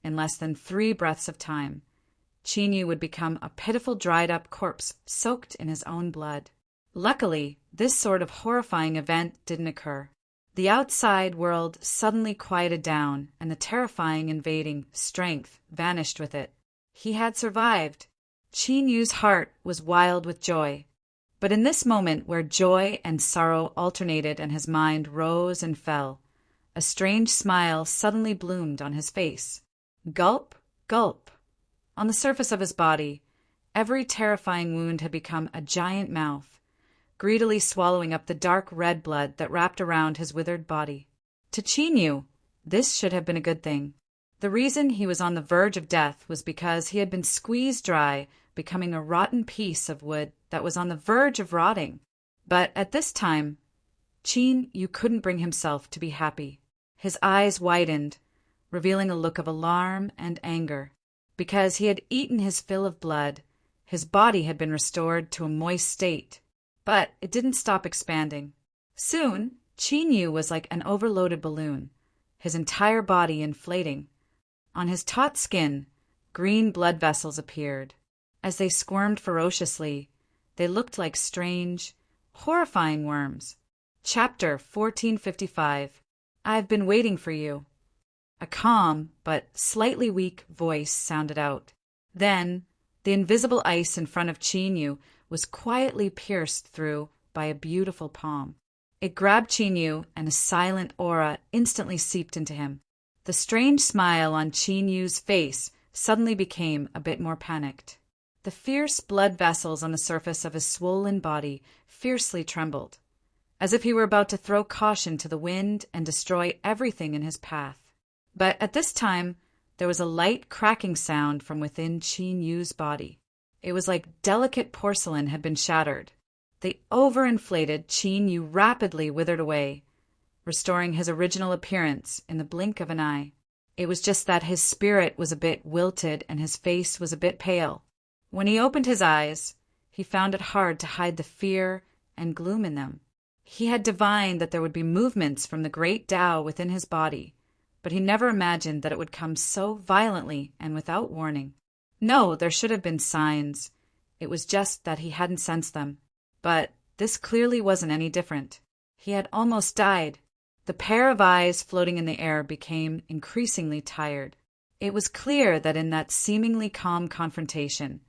in less than 3 breaths of time, Qin would become a pitiful dried-up corpse soaked in his own blood. Luckily, this sort of horrifying event didn't occur. The outside world suddenly quieted down, and the terrifying invading strength vanished with it. He had survived. Qin heart was wild with joy. But in this moment where joy and sorrow alternated and his mind rose and fell, a strange smile suddenly bloomed on his face. Gulp, gulp. On the surface of his body, Every terrifying wound had become a giant mouth, greedily swallowing up the dark red blood that wrapped around his withered body. To Chinyu, this should have been a good thing. The reason he was on the verge of death was because he had been squeezed dry, becoming a rotten piece of wood that was on the verge of rotting. But at this time, Chinyu couldn't bring himself to be happy. His eyes widened, revealing a look of alarm and anger. Because he had eaten his fill of blood, his body had been restored to a moist state. But it didn't stop expanding. Soon, Chinyu was like an overloaded balloon, his entire body inflating. On his taut skin, green blood vessels appeared. As they squirmed ferociously, they looked like strange, horrifying worms. Chapter 1455. I've been waiting for you. A calm, but slightly weak voice sounded out. Then, the invisible ice in front of Chinyu was quietly pierced through by a beautiful palm. It grabbed Chinyu, and a silent aura instantly seeped into him. The strange smile on Chinyu's face suddenly became a bit more panicked. The fierce blood vessels on the surface of his swollen body fiercely trembled, as if he were about to throw caution to the wind and destroy everything in his path. But at this time, there was a light cracking sound from within Chinyu's body. It was like delicate porcelain had been shattered. The overinflated Chinyu rapidly withered away, restoring his original appearance in the blink of an eye. It was just that his spirit was a bit wilted and his face was a bit pale. When he opened his eyes, he found it hard to hide the fear and gloom in them. He had divined that there would be movements from the great Tao within his body, but he never imagined that it would come so violently and without warning. No, there should have been signs. It was just that he hadn't sensed them. But this clearly wasn't any different. He had almost died. The pair of eyes floating in the air became increasingly tired. It was clear that in that seemingly calm confrontation,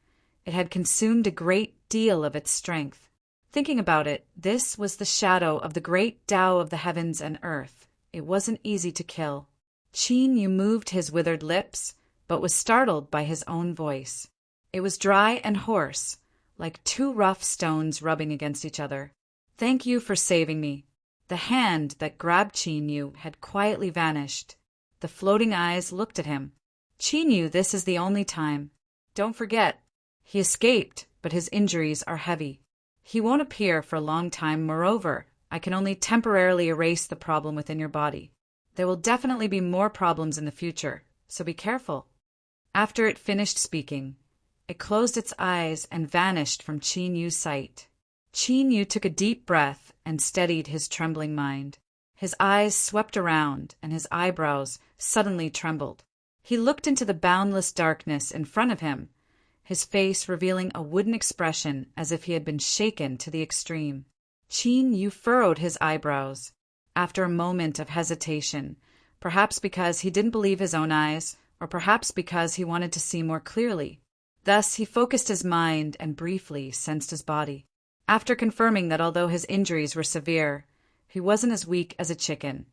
it had consumed a great deal of its strength. Thinking about it, this was the shadow of the great Tao of the heavens and earth. It wasn't easy to kill. Chinyu moved his withered lips, but was startled by his own voice. It was dry and hoarse, like two rough stones rubbing against each other. Thank you for saving me. The hand that grabbed Chinyu had quietly vanished. The floating eyes looked at him. Chinyu, this is the only time. Don't forget, he escaped, but his injuries are heavy. He won't appear for a long time. Moreover, I can only temporarily erase the problem within your body. There will definitely be more problems in the future, so be careful. After it finished speaking, it closed its eyes and vanished from Chinyu's sight. Chinyu took a deep breath and steadied his trembling mind. His eyes swept around, and his eyebrows suddenly trembled. He looked into the boundless darkness in front of him, his face revealing a wooden expression as if he had been shaken to the extreme. Chinyu furrowed his eyebrows. After a moment of hesitation, perhaps because he didn't believe his own eyes, or perhaps because he wanted to see more clearly. Thus he focused his mind and briefly sensed his body. After confirming that although his injuries were severe, he wasn't as weak as a chicken,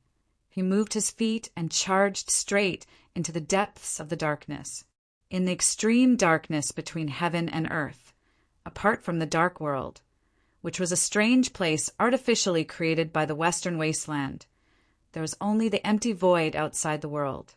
he moved his feet and charged straight into the depths of the darkness. In the extreme darkness between heaven and earth, apart from the dark world, which was a strange place artificially created by the western wasteland, there was only the empty void outside the world.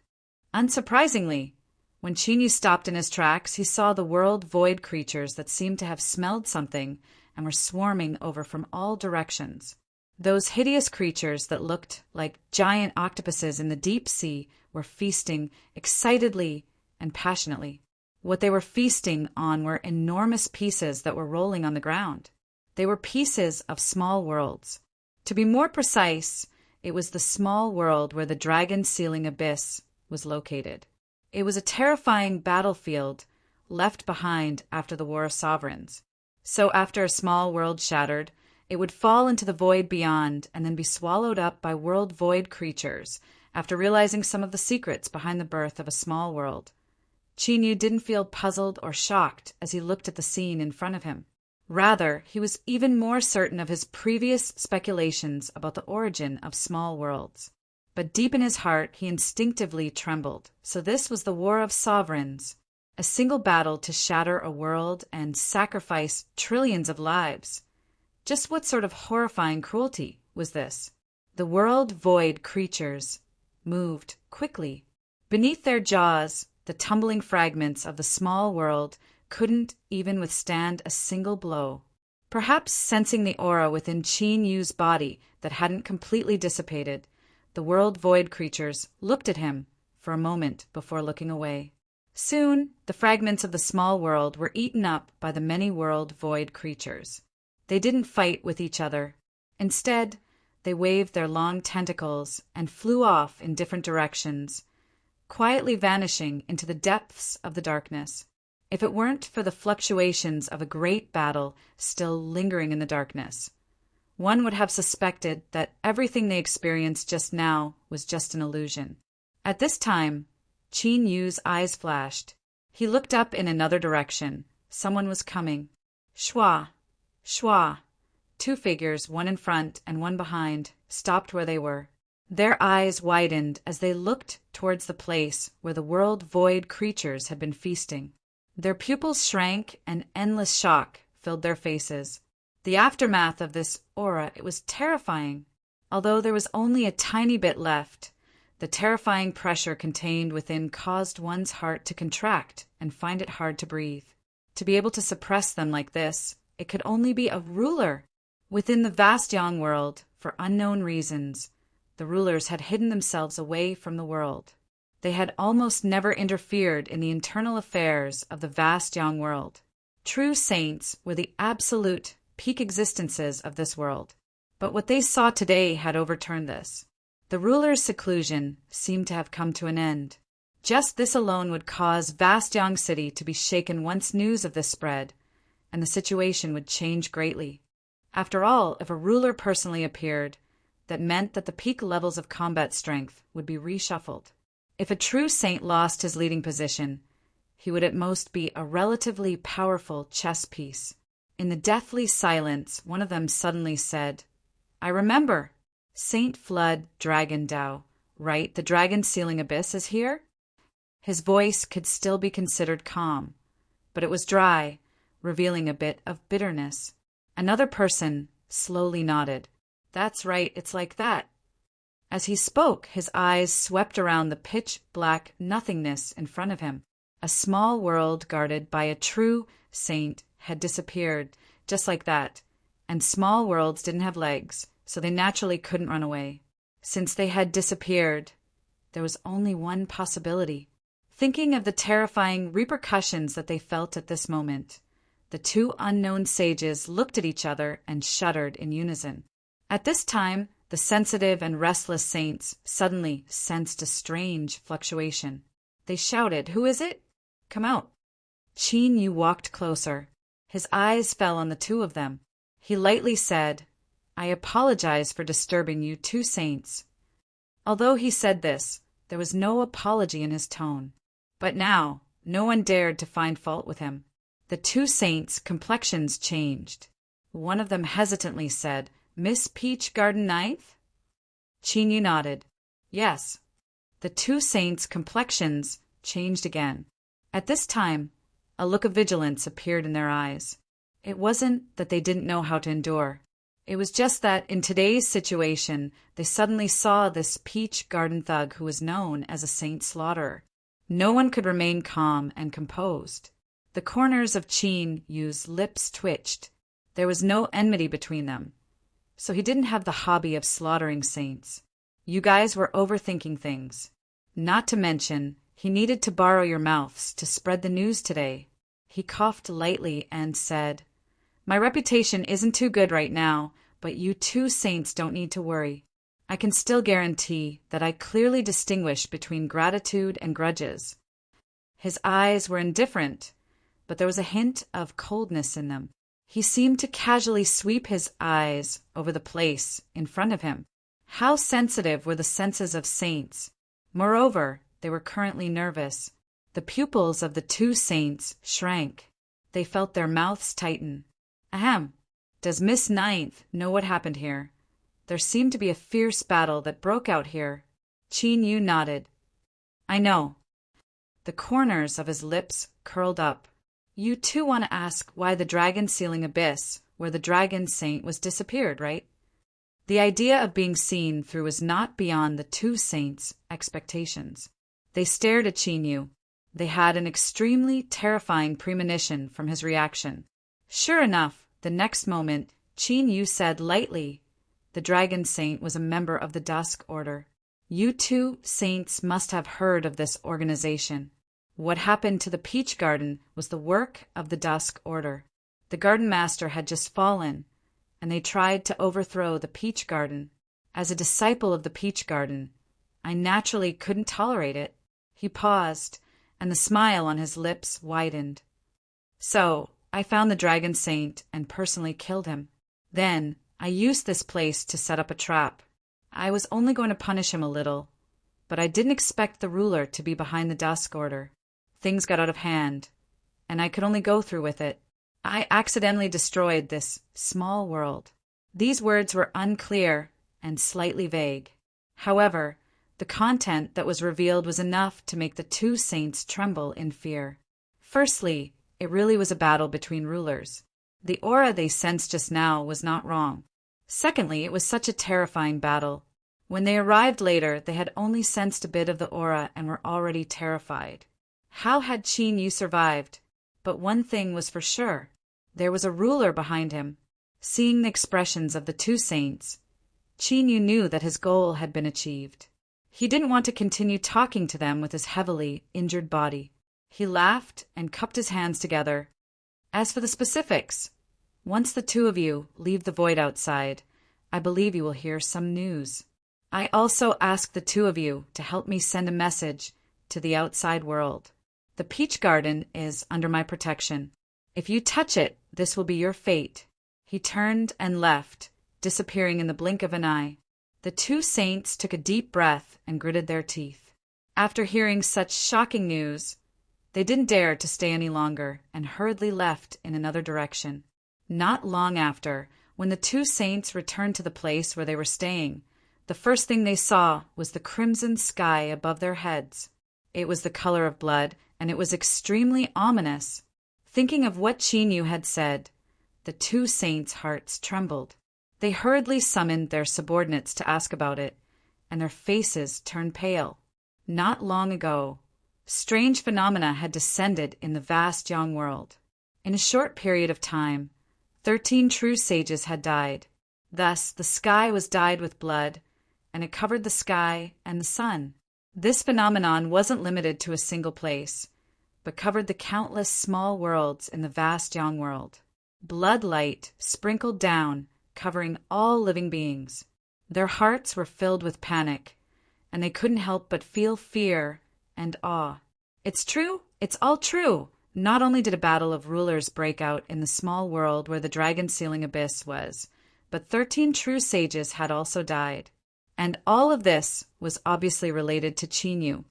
Unsurprisingly, when Chinyu stopped in his tracks, he saw the world void creatures that seemed to have smelled something and were swarming over from all directions. Those hideous creatures that looked like giant octopuses in the deep sea were feasting excitedly and passionately. What they were feasting on were enormous pieces that were rolling on the ground. They were pieces of small worlds. To be more precise, it was the small world where the dragon-sealing abyss was located. It was a terrifying battlefield left behind after the War of Sovereigns. So after a small world shattered, it would fall into the void beyond and then be swallowed up by world void creatures after realizing some of the secrets behind the birth of a small world. Chinyu didn't feel puzzled or shocked as he looked at the scene in front of him. Rather, he was even more certain of his previous speculations about the origin of small worlds. But deep in his heart, he instinctively trembled. So this was the War of Sovereigns. A single battle to shatter a world and sacrifice trillions of lives. Just what sort of horrifying cruelty was this? The world void creatures moved quickly. Beneath their jaws, the tumbling fragments of the small world couldn't even withstand a single blow. Perhaps sensing the aura within Qin Yu's body that hadn't completely dissipated, the world void creatures looked at him for a moment before looking away. Soon, the fragments of the small world were eaten up by the many world void creatures. They didn't fight with each other. Instead, they waved their long tentacles and flew off in different directions, quietly vanishing into the depths of the darkness. If it weren't for the fluctuations of a great battle still lingering in the darkness, one would have suspected that everything they experienced just now was just an illusion. At this time, Qin Yu's eyes flashed. He looked up in another direction. Someone was coming. Shua, Shua. Two figures, one in front and one behind, stopped where they were. Their eyes widened as they looked towards the place where the world void creatures had been feasting. Their pupils shrank and endless shock filled their faces. The aftermath of this aura, it was terrifying. Although there was only a tiny bit left, the terrifying pressure contained within caused one's heart to contract and find it hard to breathe. To be able to suppress them like this, it could only be a ruler. Within the vast Yang world, for unknown reasons, the rulers had hidden themselves away from the world. They had almost never interfered in the internal affairs of the vast Yang world. True saints were the absolute peak existences of this world. But what they saw today had overturned this. The ruler's seclusion seemed to have come to an end. Just this alone would cause vast Yang City to be shaken once news of this spread, and the situation would change greatly. After all, if a ruler personally appeared, that meant that the peak levels of combat strength would be reshuffled. If a true saint lost his leading position, he would at most be a relatively powerful chess piece. In the deathly silence, one of them suddenly said, "I remember. Saint Flood Dragon Dao, right? The dragon sealing abyss is here?" His voice could still be considered calm, but it was dry, revealing a bit of bitterness. Another person slowly nodded. "That's right, it's like that." As he spoke, his eyes swept around the pitch-black nothingness in front of him. A small world guarded by a true saint had disappeared, just like that, and small worlds didn't have legs, so they naturally couldn't run away. Since they had disappeared, there was only one possibility. Thinking of the terrifying repercussions that they felt at this moment, the two unknown sages looked at each other and shuddered in unison. At this time, the sensitive and restless saints suddenly sensed a strange fluctuation. They shouted, "Who is it? Come out." Qin Yu walked closer. His eyes fell on the two of them. He lightly said, "I apologize for disturbing you two saints." Although he said this, there was no apology in his tone. But now, no one dared to find fault with him. The two saints' complexions changed. One of them hesitantly said, "Miss Peach Garden Ninth?" Qin Yu nodded. "Yes." The two saints' complexions changed again. At this time, a look of vigilance appeared in their eyes. It wasn't that they didn't know how to endure. It was just that in today's situation, they suddenly saw this Peach Garden thug who was known as a saint slaughterer. No one could remain calm and composed. The corners of Qin Yu's lips twitched. There was no enmity between them, so he didn't have the hobby of slaughtering saints. You guys were overthinking things. Not to mention, he needed to borrow your mouths to spread the news today. He coughed lightly and said, "My reputation isn't too good right now, but you two saints don't need to worry. I can still guarantee that I clearly distinguish between gratitude and grudges." His eyes were indifferent, but there was a hint of coldness in them. He seemed to casually sweep his eyes over the place in front of him. How sensitive were the senses of saints! Moreover, they were currently nervous. The pupils of the two saints shrank. They felt their mouths tighten. "Ahem. Does Miss Ninth know what happened here? There seemed to be a fierce battle that broke out here." Qin Yu nodded. "I know." The corners of his lips curled up. You too want to ask why the dragon-sealing abyss, where the dragon saint was disappeared, right? The idea of being seen through was not beyond the two saints' expectations. They stared at Chinyu. They had an extremely terrifying premonition from his reaction. Sure enough, the next moment, Chinyu said lightly, "The dragon saint was a member of the Dusk Order." You two saints must have heard of this organization. What happened to the Peach Garden was the work of the Dusk Order. The Garden Master had just fallen, and they tried to overthrow the Peach Garden. As a disciple of the Peach Garden, I naturally couldn't tolerate it. He paused, and the smile on his lips widened. So, I found the Dragon Saint and personally killed him. Then, I used this place to set up a trap. I was only going to punish him a little, but I didn't expect the ruler to be behind the Dusk Order. Things got out of hand, and I could only go through with it. I accidentally destroyed this small world. These words were unclear and slightly vague. However, the content that was revealed was enough to make the two saints tremble in fear. Firstly, it really was a battle between rulers. The aura they sensed just now was not wrong. Secondly, it was such a terrifying battle. When they arrived later, they had only sensed a bit of the aura and were already terrified. How had Chinyu survived? But one thing was for sure. There was a ruler behind him. Seeing the expressions of the two saints, Chinyu knew that his goal had been achieved. He didn't want to continue talking to them with his heavily injured body. He laughed and cupped his hands together. As for the specifics, once the two of you leave the void outside, I believe you will hear some news. I also ask the two of you to help me send a message to the outside world. The Peach Garden is under my protection. If you touch it, this will be your fate. He turned and left, disappearing in the blink of an eye. The two saints took a deep breath and gritted their teeth. After hearing such shocking news, they didn't dare to stay any longer and hurriedly left in another direction. Not long after, when the two saints returned to the place where they were staying, the first thing they saw was the crimson sky above their heads. It was the color of blood, and it was extremely ominous. Thinking of what Chinyu had said, the two saints' hearts trembled. They hurriedly summoned their subordinates to ask about it, and their faces turned pale. Not long ago, strange phenomena had descended in the vast young world. In a short period of time, 13 true sages had died. Thus, the sky was dyed with blood, and it covered the sky and the sun. This phenomenon wasn't limited to a single place, but covered the countless small worlds in the vast young world. Blood light sprinkled down, covering all living beings. Their hearts were filled with panic, and they couldn't help but feel fear and awe. It's true, it's all true. Not only did a battle of rulers break out in the small world where the dragon-sealing abyss was, but 13 true sages had also died. And all of this was obviously related to Chinyu.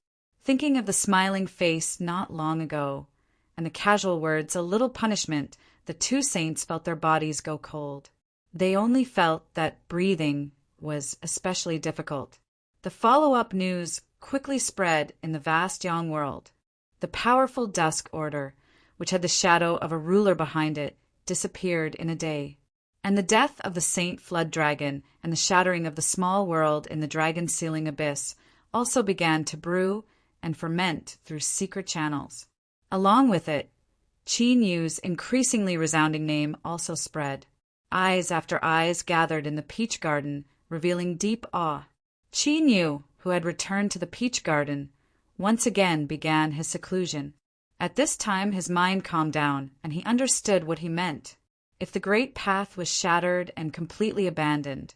Thinking of the smiling face not long ago, and the casual words, "a little punishment," the two saints felt their bodies go cold. They only felt that breathing was especially difficult. The follow-up news quickly spread in the vast young world. The powerful Dusk Order, which had the shadow of a ruler behind it, disappeared in a day. And the death of the Saint Flood Dragon and the shattering of the small world in the dragon-sealing abyss also began to brew and ferment through secret channels. Along with it, Chinyu's increasingly resounding name also spread. Eyes after eyes gathered in the Peach Garden, revealing deep awe. Chinyu, who had returned to the Peach Garden, once again began his seclusion. At this time his mind calmed down, and he understood what he meant. If the great path was shattered and completely abandoned,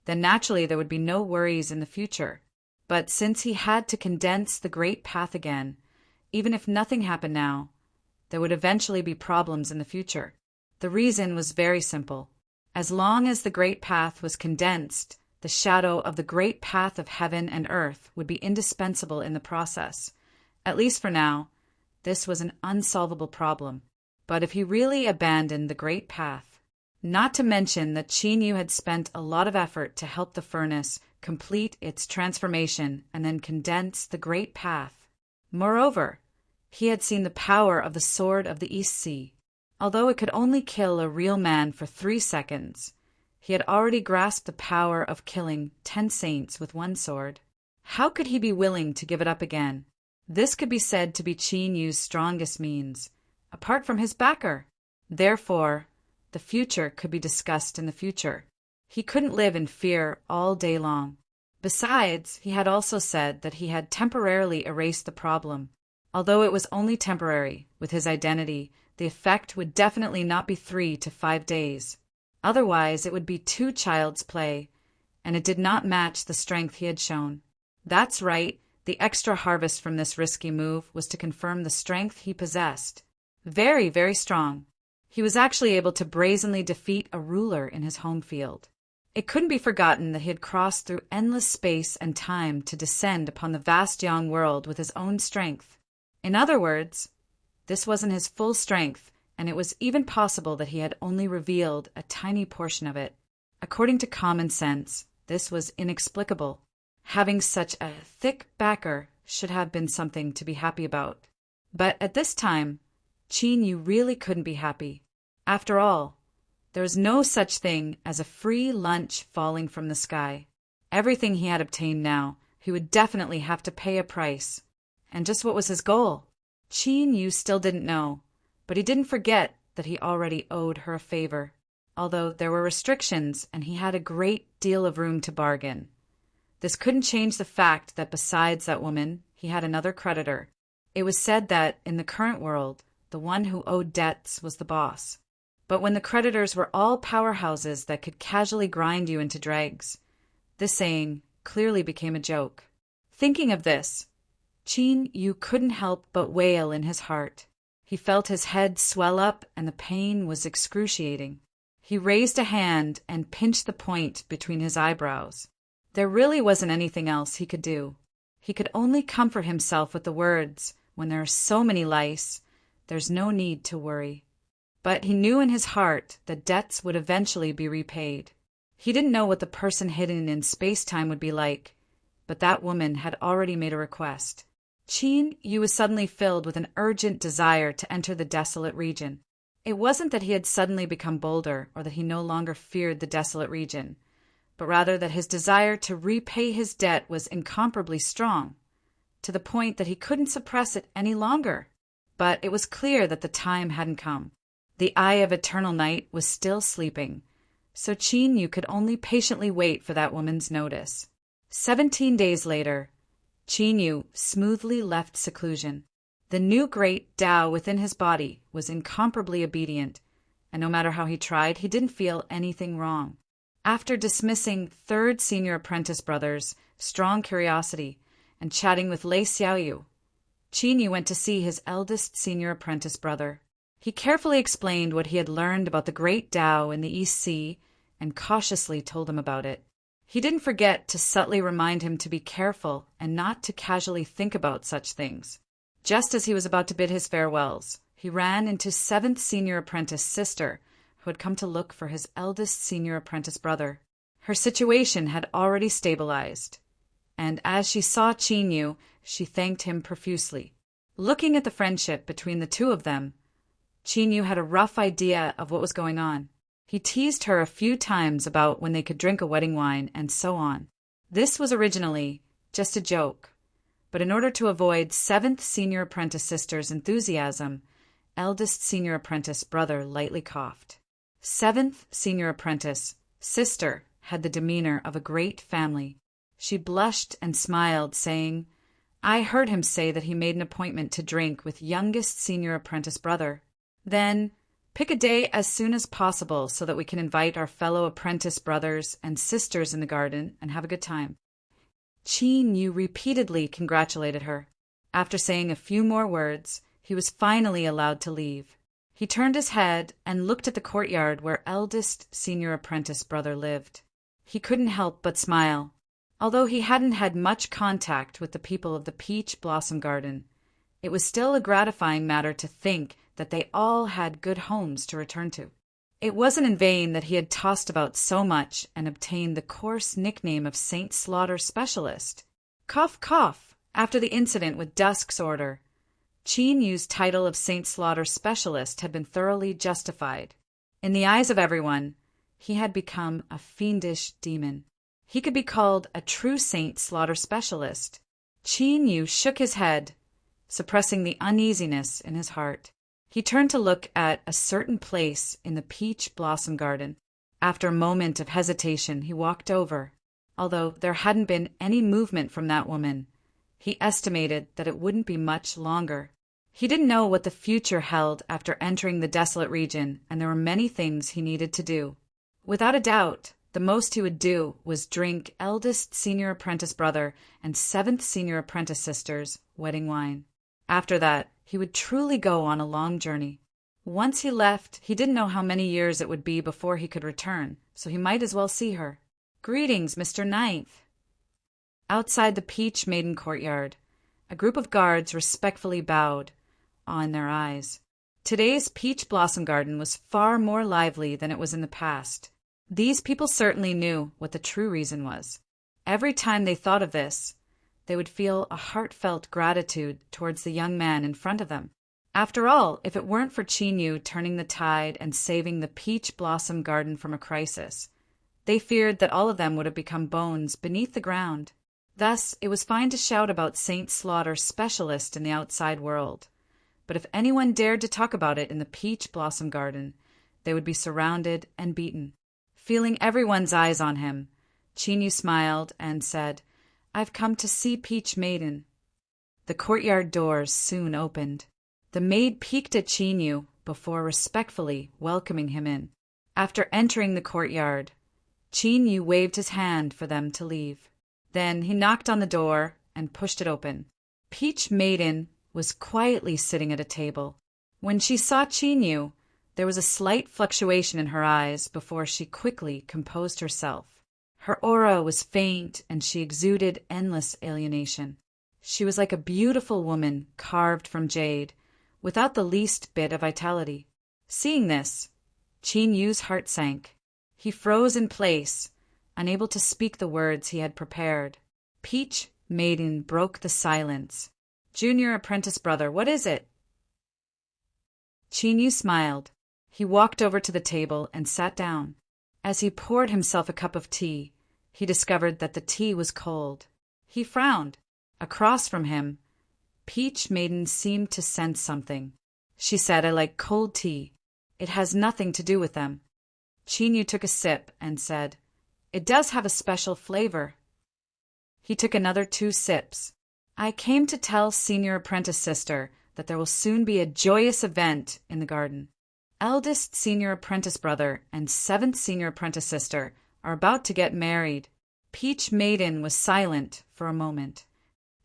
then naturally there would be no worries in the future. But since he had to condense the great path again, even if nothing happened now, there would eventually be problems in the future. The reason was very simple. As long as the great path was condensed, the shadow of the great path of heaven and earth would be indispensable in the process. At least for now, this was an unsolvable problem. But if he really abandoned the great path, not to mention that Chinyu had spent a lot of effort to help the furnace complete its transformation and then condense the great path. Moreover, He had seen the power of the sword of the East Sea. Although it could only kill a real man for 3 seconds, he had already grasped the power of killing 10 saints with one sword. How could he be willing to give it up again? This could be said to be Qin Yu's strongest means, apart from his backer. Therefore, the future could be discussed in the future. He couldn't live in fear all day long. Besides, he had also said that he had temporarily erased the problem. Although it was only temporary, with his identity, the effect would definitely not be 3 to 5 days. Otherwise, it would be too child's play, and it did not match the strength he had shown. That's right, the extra harvest from this risky move was to confirm the strength he possessed. Very, very strong. He was actually able to brazenly defeat a ruler in his home field. It couldn't be forgotten that he had crossed through endless space and time to descend upon the vast Yang world with his own strength. In other words, this wasn't his full strength, and it was even possible that he had only revealed a tiny portion of it. According to common sense, this was inexplicable. Having such a thick backer should have been something to be happy about. But at this time, Qin Yu really couldn't be happy. After all, there was no such thing as a free lunch falling from the sky. Everything he had obtained now, he would definitely have to pay a price. And just what was his goal? Qin Yu still didn't know, but he didn't forget that he already owed her a favor. Although there were restrictions and he had a great deal of room to bargain. This couldn't change the fact that besides that woman, he had another creditor. It was said that, in the current world, the one who owed debts was the boss. But when the creditors were all powerhouses that could casually grind you into dregs, this saying clearly became a joke. Thinking of this, Qin Yu couldn't help but wail in his heart. He felt his head swell up and the pain was excruciating. He raised a hand and pinched the point between his eyebrows. There really wasn't anything else he could do. He could only comfort himself with the words, "When there are so many lice, there's no need to worry." But he knew in his heart that debts would eventually be repaid. He didn't know what the person hidden in space-time would be like, but that woman had already made a request. Qin Yu was suddenly filled with an urgent desire to enter the desolate region. It wasn't that he had suddenly become bolder or that he no longer feared the desolate region, but rather that his desire to repay his debt was incomparably strong, to the point that he couldn't suppress it any longer. But it was clear that the time hadn't come. The Eye of Eternal Night was still sleeping, so Qin Yu could only patiently wait for that woman's notice. 17 days later, Qin Yu smoothly left seclusion. The new great Tao within his body was incomparably obedient, and no matter how he tried, he didn't feel anything wrong. After dismissing third senior apprentice brother's strong curiosity and chatting with Lei Xiaoyu, Qin Yu went to see his eldest senior apprentice brother. He carefully explained what he had learned about the great Tao in the East Sea and cautiously told him about it. He didn't forget to subtly remind him to be careful and not to casually think about such things. Just as he was about to bid his farewells, he ran into 7th senior apprentice sister, who had come to look for his eldest senior apprentice brother. Her situation had already stabilized, and as she saw Qin Yu, she thanked him profusely. Looking at the friendship between the two of them, Qin Yu had a rough idea of what was going on. He teased her a few times about when they could drink a wedding wine and so on. This was originally just a joke, but in order to avoid 7th senior apprentice sister's enthusiasm, eldest senior apprentice brother lightly coughed. 7th senior apprentice sister had the demeanor of a great family. She blushed and smiled, saying, "I heard him say that he made an appointment to drink with youngest senior apprentice brother. Then pick a day as soon as possible so that we can invite our fellow apprentice brothers and sisters in the garden and have a good time." Qin Yu repeatedly congratulated her. After saying a few more words, he was finally allowed to leave. He turned his head and looked at the courtyard where eldest senior apprentice brother lived. He couldn't help but smile. Although he hadn't had much contact with the people of the Peach Blossom Garden, it was still a gratifying matter to think that they all had good homes to return to. It wasn't in vain that he had tossed about so much and obtained the coarse nickname of Saint Slaughter Specialist. Cough, cough. After the incident with Dusk's order, Qin Yu's title of Saint Slaughter Specialist had been thoroughly justified. In the eyes of everyone, he had become a fiendish demon. He could be called a true Saint Slaughter Specialist. Qin Yu shook his head, suppressing the uneasiness in his heart. He turned to look at a certain place in the peach blossom garden. After a moment of hesitation, he walked over. Although there hadn't been any movement from that woman, he estimated that it wouldn't be much longer. He didn't know what the future held after entering the desolate region, and there were many things he needed to do. Without a doubt, the most he would do was drink eldest senior apprentice brother and seventh senior apprentice sister's wedding wine. After that, he would truly go on a long journey. Once he left, he didn't know how many years it would be before he could return, so he might as well see her. "Greetings, Mr. Ninth." Outside the Peach Maiden courtyard, a group of guards respectfully bowed, awe in their eyes. Today's peach blossom garden was far more lively than it was in the past. These people certainly knew what the true reason was. Every time they thought of this, they would feel a heartfelt gratitude towards the young man in front of them. After all, if it weren't for Qin Yu turning the tide and saving the peach blossom garden from a crisis, they feared that all of them would have become bones beneath the ground. Thus, it was fine to shout about Saint Slaughter Specialist in the outside world. But if anyone dared to talk about it in the peach blossom garden, they would be surrounded and beaten. Feeling everyone's eyes on him, Qin Yu smiled and said, "I've come to see Peach Maiden." The courtyard doors soon opened. The maid peeked at Qin Yu before respectfully welcoming him in. After entering the courtyard, Qin Yu waved his hand for them to leave. Then he knocked on the door and pushed it open. Peach Maiden was quietly sitting at a table. When she saw Qin Yu, there was a slight fluctuation in her eyes before she quickly composed herself. Her aura was faint and she exuded endless alienation. She was like a beautiful woman carved from jade, without the least bit of vitality. Seeing this, Qin Yu's heart sank. He froze in place, unable to speak the words he had prepared. Peach Maiden broke the silence. "Junior apprentice brother, what is it?" Qin Yu smiled. He walked over to the table and sat down. As he poured himself a cup of tea, he discovered that the tea was cold. He frowned. Across from him, Peach Maiden seemed to sense something. She said, "I like cold tea. It has nothing to do with them." Qin Yu took a sip and said, "It does have a special flavor." He took another 2 sips. "I came to tell senior apprentice sister that there will soon be a joyous event in the garden. Eldest senior apprentice brother and 7th senior apprentice sister are about to get married." Peach Maiden was silent for a moment.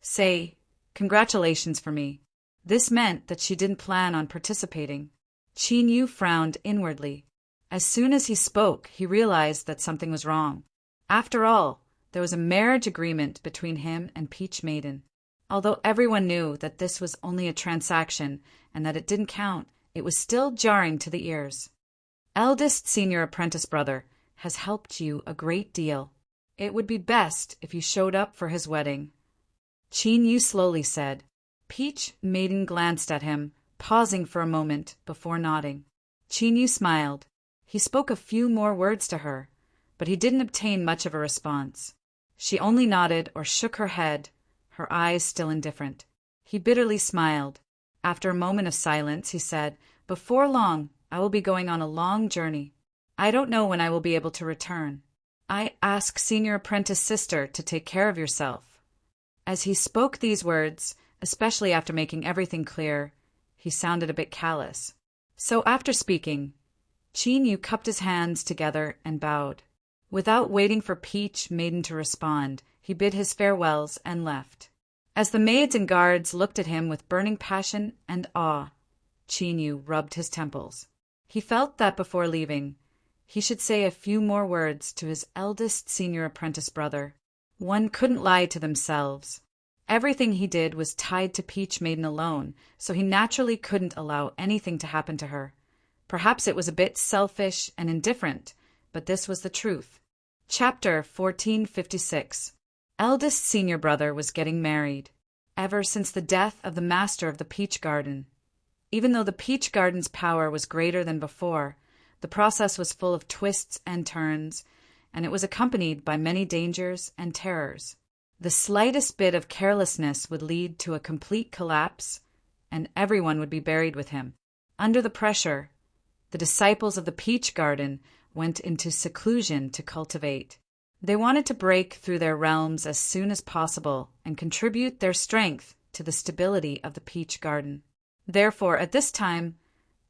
"Say, congratulations for me." This meant that she didn't plan on participating. Qin Yu frowned inwardly. As soon as he spoke, he realized that something was wrong. After all, there was a marriage agreement between him and Peach Maiden. Although everyone knew that this was only a transaction and that it didn't count, it was still jarring to the ears. "Eldest senior apprentice brother has helped you a great deal. It would be best if you showed up for his wedding," Qin Yu slowly said. Peach Maiden glanced at him, pausing for a moment before nodding. Qin Yu smiled. He spoke a few more words to her, but he didn't obtain much of a response. She only nodded or shook her head, her eyes still indifferent. He bitterly smiled. After a moment of silence, he said, "Before long, I will be going on a long journey. I don't know when I will be able to return. I ask senior apprentice sister to take care of yourself." As he spoke these words, especially after making everything clear, he sounded a bit callous. So after speaking, Qin Yu cupped his hands together and bowed. Without waiting for Peach Maiden to respond, he bid his farewells and left. As the maids and guards looked at him with burning passion and awe, Qin Yu rubbed his temples. He felt that before leaving, he should say a few more words to his eldest senior apprentice brother. One couldn't lie to themselves. Everything he did was tied to Peach Maiden alone, so he naturally couldn't allow anything to happen to her. Perhaps it was a bit selfish and indifferent, but this was the truth. Chapter 1456. Eldest senior brother was getting married. ever since the death of the master of the peach garden. Even though the peach garden's power was greater than before, the process was full of twists and turns, and it was accompanied by many dangers and terrors. The slightest bit of carelessness would lead to a complete collapse, and everyone would be buried with him. Under the pressure, the disciples of the peach garden went into seclusion to cultivate. They wanted to break through their realms as soon as possible and contribute their strength to the stability of the peach garden. Therefore, at this time,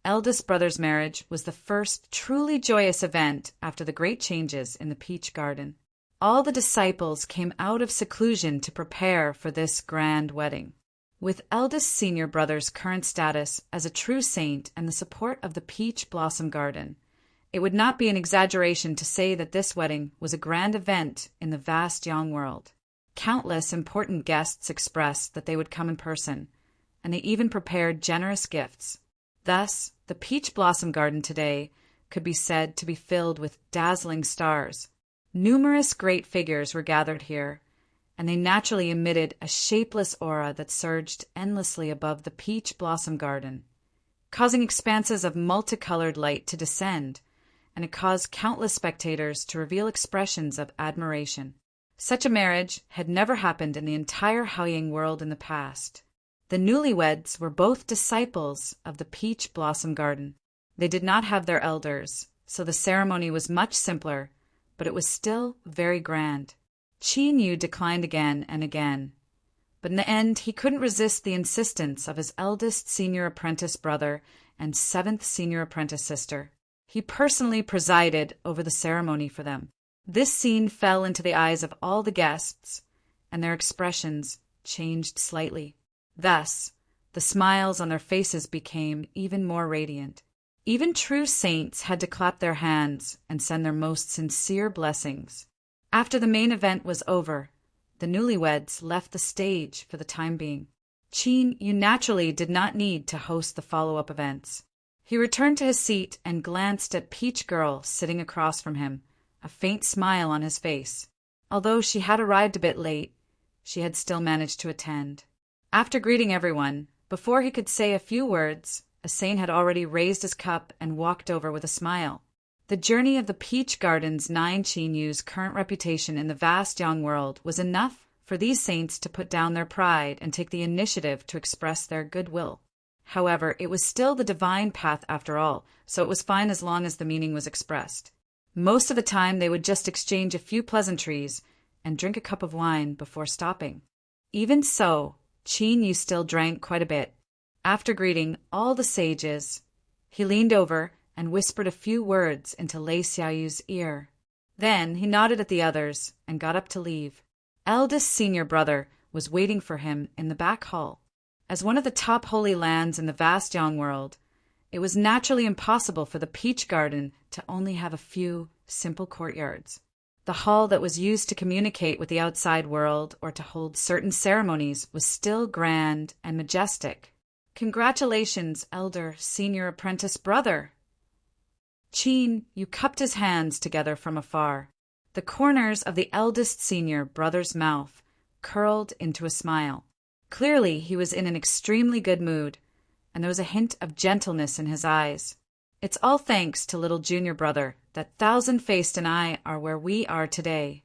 eldest brother's marriage was the first truly joyous event after the great changes in the peach garden. All the disciples came out of seclusion to prepare for this grand wedding. With eldest senior brother's current status as a true saint and the support of the peach blossom garden, it would not be an exaggeration to say that this wedding was a grand event in the vast young world. Countless important guests expressed that they would come in person, and they even prepared generous gifts. Thus, the peach blossom garden today could be said to be filled with dazzling stars. Numerous great figures were gathered here, and they naturally emitted a shapeless aura that surged endlessly above the peach blossom garden, causing expanses of multicolored light to descend, and it caused countless spectators to reveal expressions of admiration. Such a marriage had never happened in the entire Haoying world in the past. The newlyweds were both disciples of the peach blossom garden. They did not have their elders, so the ceremony was much simpler, but it was still very grand. Qin Yu declined again and again, but in the end he couldn't resist the insistence of his eldest senior apprentice brother and seventh senior apprentice sister. He personally presided over the ceremony for them. This scene fell into the eyes of all the guests, and their expressions changed slightly. Thus, the smiles on their faces became even more radiant. Even true saints had to clap their hands and send their most sincere blessings. After the main event was over, the newlyweds left the stage for the time being. Qin Yu naturally did not need to host the follow-up events. He returned to his seat and glanced at Peach Girl sitting across from him, a faint smile on his face. Although she had arrived a bit late, she had still managed to attend. After greeting everyone, before he could say a few words, a saint had already raised his cup and walked over with a smile. The journey of the peach garden's 9 Qin Yu's current reputation in the vast young world was enough for these saints to put down their pride and take the initiative to express their goodwill. However, it was still the divine path after all, so it was fine as long as the meaning was expressed. Most of the time they would just exchange a few pleasantries and drink a cup of wine before stopping. Even so, Qin Yu still drank quite a bit. After greeting all the sages, he leaned over and whispered a few words into Lei Xiaoyu's ear. Then he nodded at the others and got up to leave. Eldest senior brother was waiting for him in the back hall. As one of the top holy lands in the vast Yang world, it was naturally impossible for the peach garden to only have a few simple courtyards. The hall that was used to communicate with the outside world or to hold certain ceremonies was still grand and majestic. "Congratulations, elder senior apprentice brother!" Qin Yu cupped his hands together from afar. The corners of the eldest senior brother's mouth curled into a smile. Clearly, he was in an extremely good mood, and there was a hint of gentleness in his eyes. "It's all thanks to little junior brother that Thousand-Faced and I are where we are today."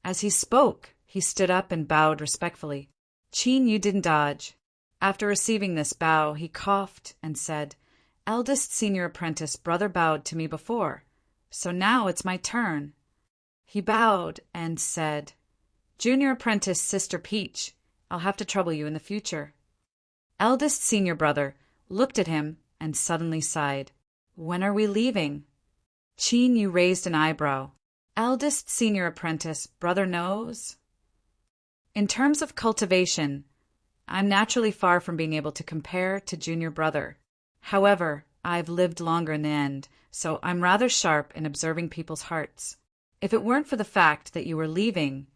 As he spoke, he stood up and bowed respectfully. Qin Yu didn't dodge. After receiving this bow, he coughed and said, "Eldest senior apprentice brother bowed to me before, so now it's my turn." He bowed and said, "Junior apprentice sister Peach, I'll have to trouble you in the future." Eldest senior brother looked at him and suddenly sighed. "When are we leaving?" Qin Yu raised an eyebrow. "Eldest senior apprentice brother knows?" In terms of cultivation, I'm naturally far from being able to compare to junior brother. However, I've lived longer in the end, so I'm rather sharp in observing people's hearts. If it weren't for the fact that you were leaving,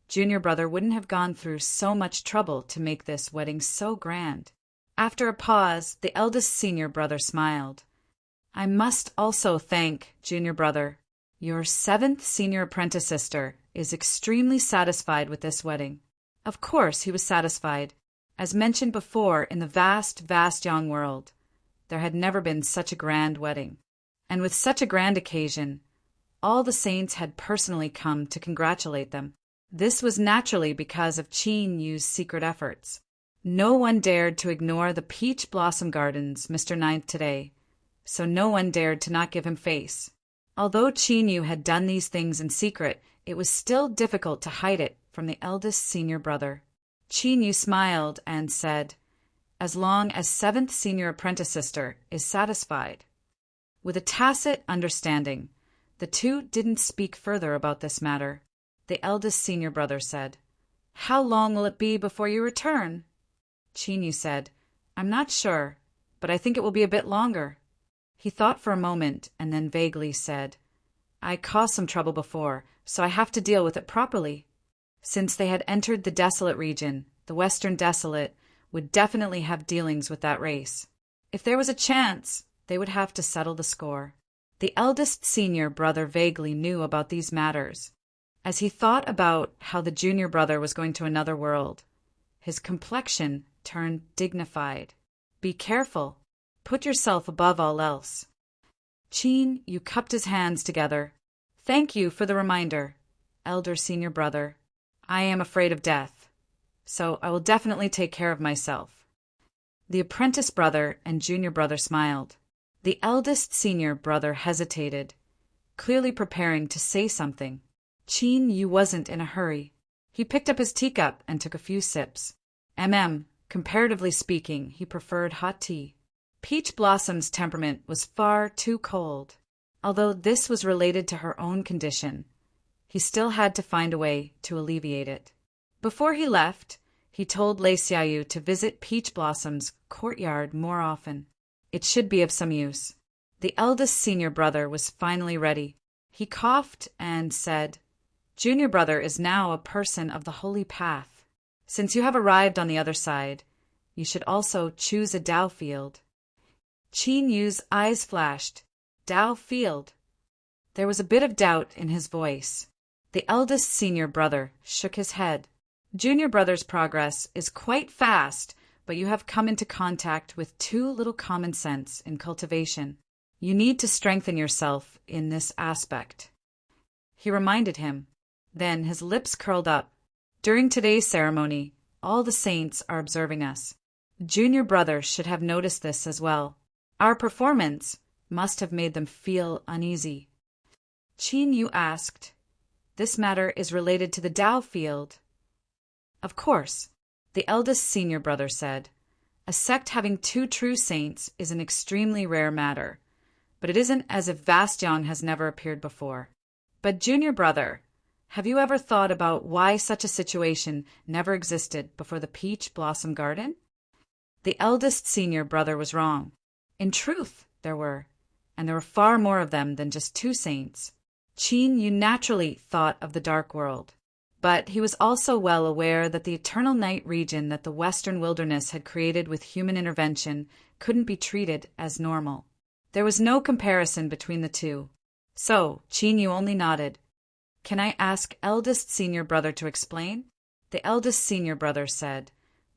junior brother wouldn't have gone through so much trouble to make this wedding so grand. After a pause, the eldest senior brother smiled. "I must also thank junior brother. Your 7th senior apprentice sister is extremely satisfied with this wedding. Of course he was satisfied. As mentioned before, in the vast, vast Yang world, there had never been such a grand wedding. And with such a grand occasion, all the saints had personally come to congratulate them. This was naturally because of Qin Yu's secret efforts. No one dared to ignore the peach blossom gardens Mr. Ninth today, so no one dared to not give him face. Although Qin Yu had done these things in secret, it was still difficult to hide it from the eldest senior brother. Qin Yu smiled and said, "As long as seventh senior apprentice sister is satisfied." With a tacit understanding, the two didn't speak further about this matter. The eldest senior brother said, "How long will it be before you return?" Qin Yu said, "I'm not sure, but I think it will be a bit longer." He thought for a moment and then vaguely said, "I caused some trouble before, so I have to deal with it properly." Since they had entered the desolate region, the Western Desolate would definitely have dealings with that race. If there was a chance, they would have to settle the score. The eldest senior brother vaguely knew about these matters. As he thought about how the junior brother was going to another world, his complexion turned dignified. "Be careful. Put yourself above all else." Qin Yu cupped his hands together. "Thank you for the reminder, elder senior brother. I am afraid of death, so I will definitely take care of myself." The apprentice brother and junior brother smiled. The eldest senior brother hesitated, clearly preparing to say something. Qin Yu wasn't in a hurry. He picked up his teacup and took a few sips. Comparatively speaking, he preferred hot tea. Peach Blossom's temperament was far too cold. Although this was related to her own condition, he still had to find a way to alleviate it. Before he left, he told Lei Xiaoyu to visit Peach Blossom's courtyard more often. It should be of some use. The eldest senior brother was finally ready. He coughed and said, "Junior brother is now a person of the holy path. Since you have arrived on the other side, you should also choose a Dao field." Qin Yu's eyes flashed. Dao field? There was a bit of doubt in his voice. The eldest senior brother shook his head. "Junior brother's progress is quite fast, but you have come into contact with too little common sense in cultivation. You need to strengthen yourself in this aspect." He reminded him. Then his lips curled up. "During today's ceremony, all the saints are observing us. Junior brother should have noticed this as well. Our performance must have made them feel uneasy." Qin Yu asked, "This matter is related to the Dao field?" "Of course," the eldest senior brother said. "A sect having two true saints is an extremely rare matter, but it isn't as if Vast Yang has never appeared before. But junior brother, have you ever thought about why such a situation never existed before the Peach Blossom Garden?" The eldest senior brother was wrong. In truth, there were, and there were far more of them than just two saints. Qin Yu naturally thought of the dark world, but he was also well aware that the eternal night region that the western wilderness had created with human intervention couldn't be treated as normal. There was no comparison between the two. So Qin Yu only nodded. "Can I ask eldest senior brother to explain?" The eldest senior brother said,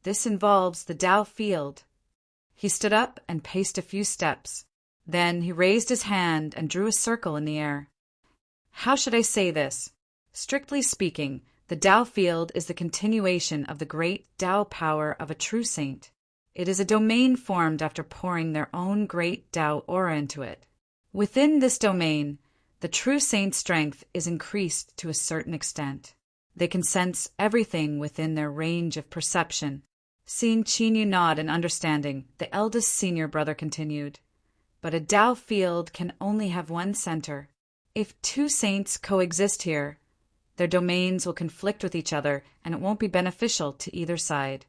"This involves the Dao field." He stood up and paced a few steps. Then he raised his hand and drew a circle in the air. "How should I say this? Strictly speaking, the Dao field is the continuation of the great Dao power of a true saint. It is a domain formed after pouring their own great Dao aura into it. Within this domain, the true saint's strength is increased to a certain extent. They can sense everything within their range of perception." Seeing Qin Yu nod in understanding, the eldest senior brother continued, "But a Dao field can only have one center. If two saints coexist here, their domains will conflict with each other and it won't be beneficial to either side.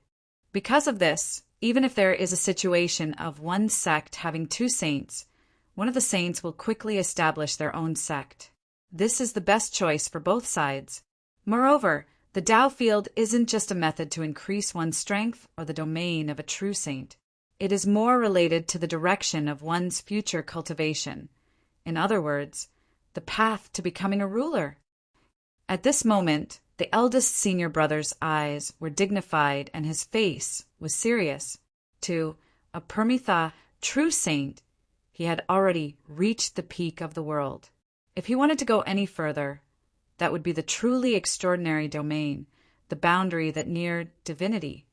Because of this, even if there is a situation of one sect having two saints, one of the saints will quickly establish their own sect. This is the best choice for both sides. Moreover, the Dao field isn't just a method to increase one's strength or the domain of a true saint. It is more related to the direction of one's future cultivation. In other words, the path to becoming a ruler." At this moment, The eldest senior brother's eyes were dignified and his face was serious. To a Permitha, true saint, he had already reached the peak of the world. If he wanted to go any further, that would be the truly extraordinary domain, the boundary that neared divinity.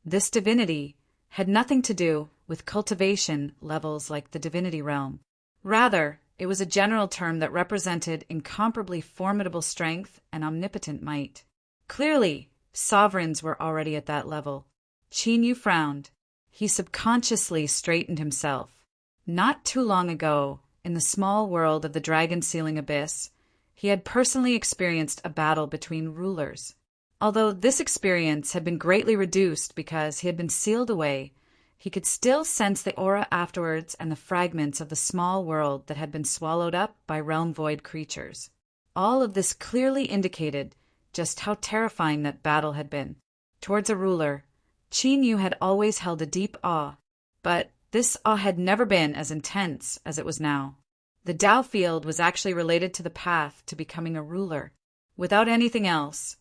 This divinity had nothing to do with cultivation levels like the divinity realm. Rather, it was a general term that represented incomparably formidable strength and omnipotent might. Clearly, sovereigns were already at that level. Qin Yu frowned. He subconsciously straightened himself. Not too long ago, in the small world of the dragon ceiling abyss, he had personally experienced a battle between rulers. Although this experience had been greatly reduced because he had been sealed away, he could still sense the aura afterwards and the fragments of the small world that had been swallowed up by realm void creatures. All of this clearly indicated just how terrifying that battle had been. Towards a ruler, Qin Yu had always held a deep awe, but this awe had never been as intense as it was now. The Tao field was actually related to the path to becoming a ruler. Without anything else,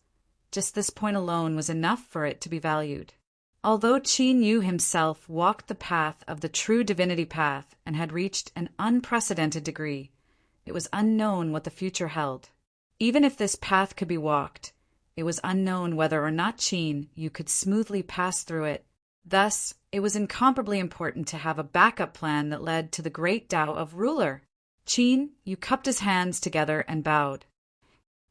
just this point alone was enough for it to be valued. Although Qin Yu himself walked the path of the true divinity path and had reached an unprecedented degree, it was unknown what the future held. Even if this path could be walked, it was unknown whether or not Qin Yu could smoothly pass through it. Thus, it was incomparably important to have a backup plan that led to the great Tao of ruler. Qin Yu cupped his hands together and bowed.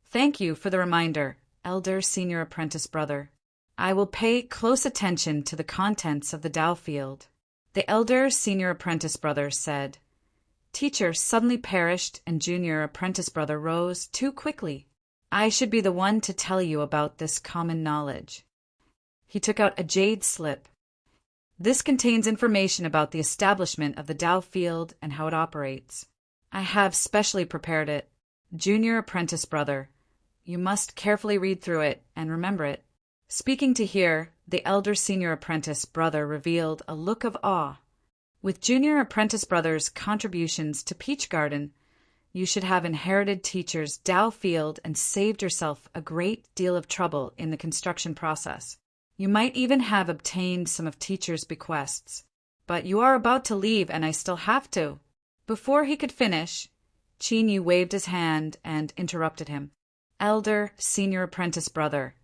"Thank you for the reminder, elder senior apprentice brother. I will pay close attention to the contents of the Tao field." The elder senior apprentice brother said. Teacher suddenly perished and junior apprentice brother rose too quickly. I should be the one to tell you about this common knowledge. He took out a jade slip. This contains information about the establishment of the Tao field and how it operates. I have specially prepared it. Junior apprentice brother, you must carefully read through it and remember it. Speaking to here, the elder senior apprentice brother revealed a look of awe. With junior apprentice brother's contributions to Peach Garden, you should have inherited teacher's Tao field and saved yourself a great deal of trouble in the construction process. You might even have obtained some of teacher's bequests. But you are about to leave and I still have to. Before he could finish, Qin Yu waved his hand and interrupted him. Elder senior apprentice brother,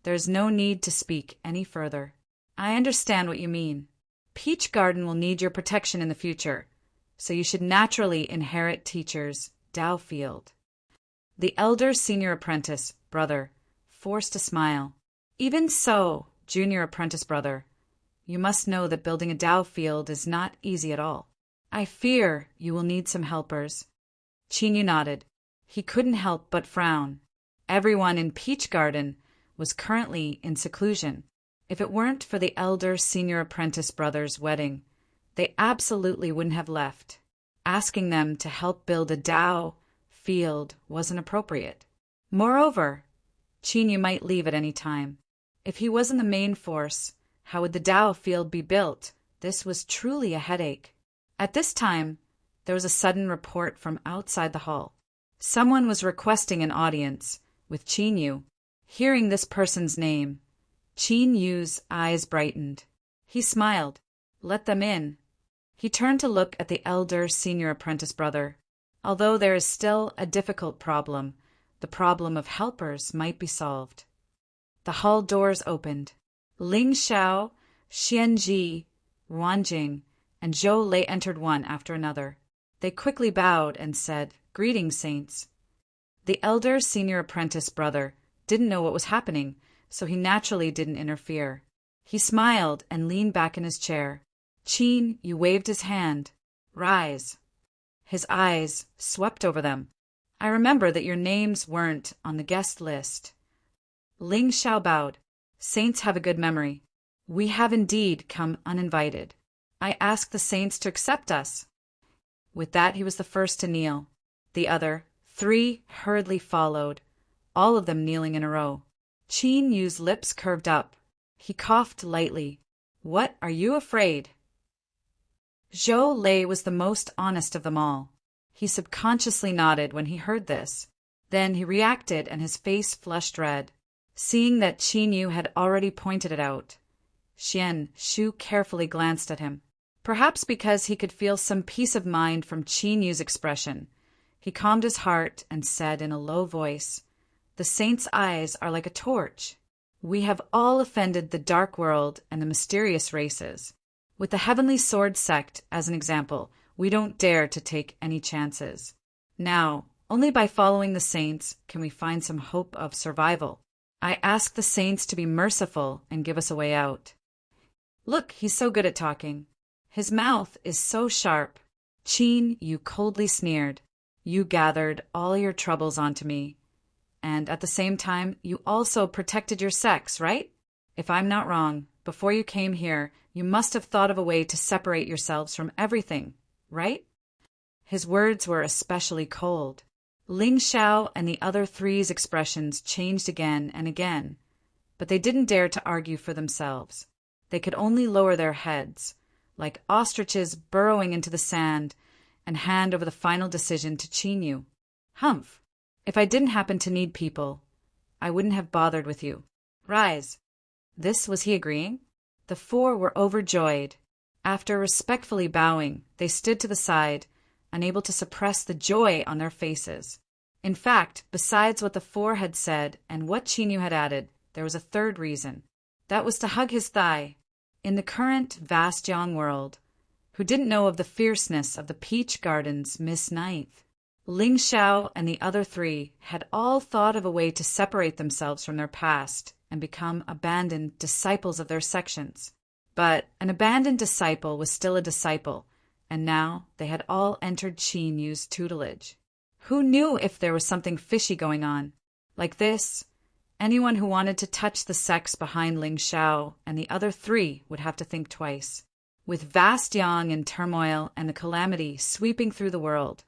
there is no need to speak any further. I understand what you mean. Peach Garden will need your protection in the future, so you should naturally inherit teacher's Tao field. The elder senior apprentice brother forced a smile. Even so, junior apprentice brother, you must know that building a Tao field is not easy at all. I fear you will need some helpers. Qin Yu nodded. He couldn't help but frown. Everyone in Peach Garden was currently in seclusion. If it weren't for the elder senior apprentice brother's wedding, they absolutely wouldn't have left. Asking them to help build a Tao field wasn't appropriate. Moreover, Qin Yu might leave at any time. If he wasn't the main force, how would the Tao field be built? This was truly a headache. At this time, there was a sudden report from outside the hall. Someone was requesting an audience with Qin Yu. Hearing this person's name, Qin Yu's eyes brightened. He smiled. Let them in. He turned to look at the elder senior apprentice brother. Although there is still a difficult problem, the problem of helpers might be solved. The hall doors opened. Ling Xiao, Xianji, Wanjing, and Zhou Lei entered one after another. They quickly bowed and said, "Greetings, saints." The elder senior apprentice brother didn't know what was happening, so he naturally didn't interfere. He smiled and leaned back in his chair. Qin Yu waved his hand. "Rise." His eyes swept over them. "I remember that your names weren't on the guest list." Ling Xiao bowed. "Saints have a good memory. We have indeed come uninvited. I ask the saints to accept us." With that, he was the first to kneel. The other 3 hurriedly followed, all of them kneeling in a row. Qin Yu's lips curved up. He coughed lightly. "What are you afraid?" Zhou Lei was the most honest of them all. He subconsciously nodded when he heard this. Then he reacted and his face flushed red. Seeing that Qin Yu had already pointed it out, Shu carefully glanced at him. Perhaps because he could feel some peace of mind from Qin Yu's expression, he calmed his heart and said in a low voice, "The saint's eyes are like a torch. We have all offended the dark world and the mysterious races. With the Heavenly Sword sect as an example, we don't dare to take any chances. Now, only by following the saints can we find some hope of survival. I ask the saints to be merciful and give us a way out." Look, he's so good at talking. His mouth is so sharp. Qin Yu coldly sneered. You gathered all your troubles onto me. And at the same time, you also protected your sex, right? If I'm not wrong, before you came here, you must have thought of a way to separate yourselves from everything, right? His words were especially cold. Ling Xiao and the other three's expressions changed again and again, but they didn't dare to argue for themselves. They could only lower their heads, like ostriches burrowing into the sand, and hand over the final decision to Qin Yu. Humph! If I didn't happen to need people, I wouldn't have bothered with you. Rise. This was he agreeing? The four were overjoyed. After respectfully bowing, they stood to the side, unable to suppress the joy on their faces. In fact, besides what the four had said and what Qin Yu had added, there was a third reason. That was to hug his thigh. In the current vast young world, who didn't know of the fierceness of the Peach Garden's Miss Ninth, Ling Xiao and the other three had all thought of a way to separate themselves from their past and become abandoned disciples of their sections. But an abandoned disciple was still a disciple, and now they had all entered Qin Yu's tutelage. Who knew if there was something fishy going on? Like this, anyone who wanted to touch the sex behind Ling Xiao and the other three would have to think twice. With vast yang in turmoil and the calamity sweeping through the world,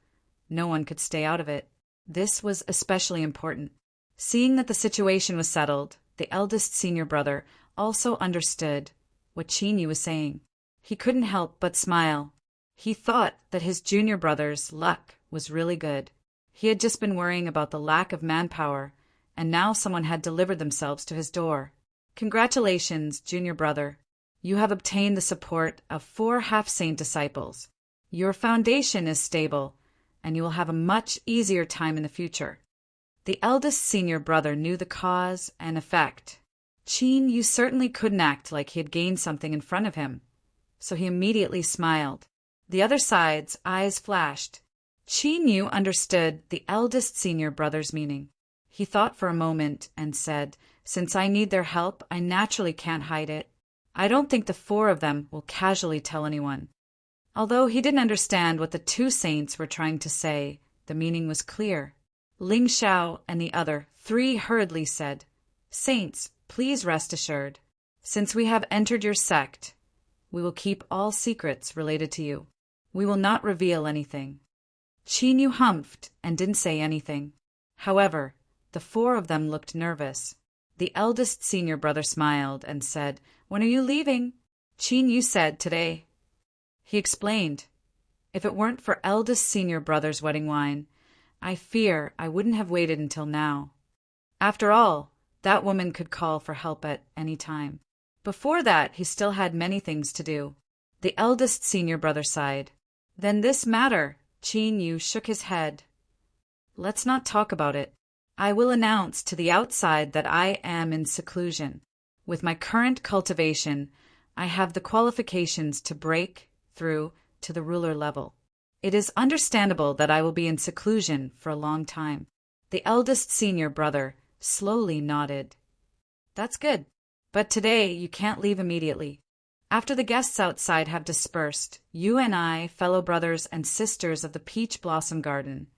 no one could stay out of it. This was especially important. Seeing that the situation was settled, the eldest senior brother also understood what Qin Yu was saying. He couldn't help but smile. He thought that his junior brother's luck was really good. He had just been worrying about the lack of manpower, and now someone had delivered themselves to his door. Congratulations, junior brother. You have obtained the support of 4 half-saint disciples. Your foundation is stable, and you will have a much easier time in the future. The eldest senior brother knew the cause and effect. Qin Yu certainly couldn't act like he had gained something in front of him, so he immediately smiled. The other side's eyes flashed. Qin Yu understood the eldest senior brother's meaning. He thought for a moment and said, "Since I need their help, I naturally can't hide it. I don't think the 4 of them will casually tell anyone." Although he didn't understand what the 2 saints were trying to say, the meaning was clear. Ling Xiao and the other 3 hurriedly said, "Saints, please rest assured. Since we have entered your sect, we will keep all secrets related to you. We will not reveal anything." Qin Yu humphed and didn't say anything. However, the 4 of them looked nervous. The eldest senior brother smiled and said, "When are you leaving?" Qin Yu said, "Today." He explained, "If it weren't for eldest senior brother's wedding wine, I fear I wouldn't have waited until now. After all, that woman could call for help at any time." Before that, he still had many things to do. The eldest senior brother sighed. "Then this matter," Qin Yu shook his head. "Let's not talk about it. I will announce to the outside that I am in seclusion. With my current cultivation, I have the qualifications to break through to the ruler level. It is understandable that I will be in seclusion for a long time." The eldest senior brother slowly nodded. "That's good. But today you can't leave immediately. After the guests outside have dispersed, you and I, fellow brothers and sisters of the Peach Blossom Garden,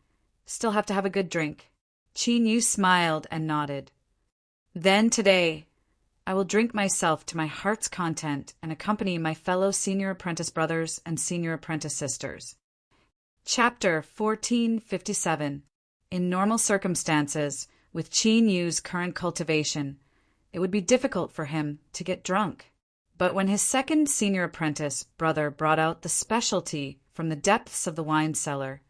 still have to have a good drink." Qin Yu smiled and nodded. "Then today, I will drink myself to my heart's content and accompany my fellow senior apprentice brothers and senior apprentice sisters." Chapter 1457. In normal circumstances, with Qin Yu's current cultivation, it would be difficult for him to get drunk. But when his second senior apprentice brother brought out the specialty from the depths of the wine cellar,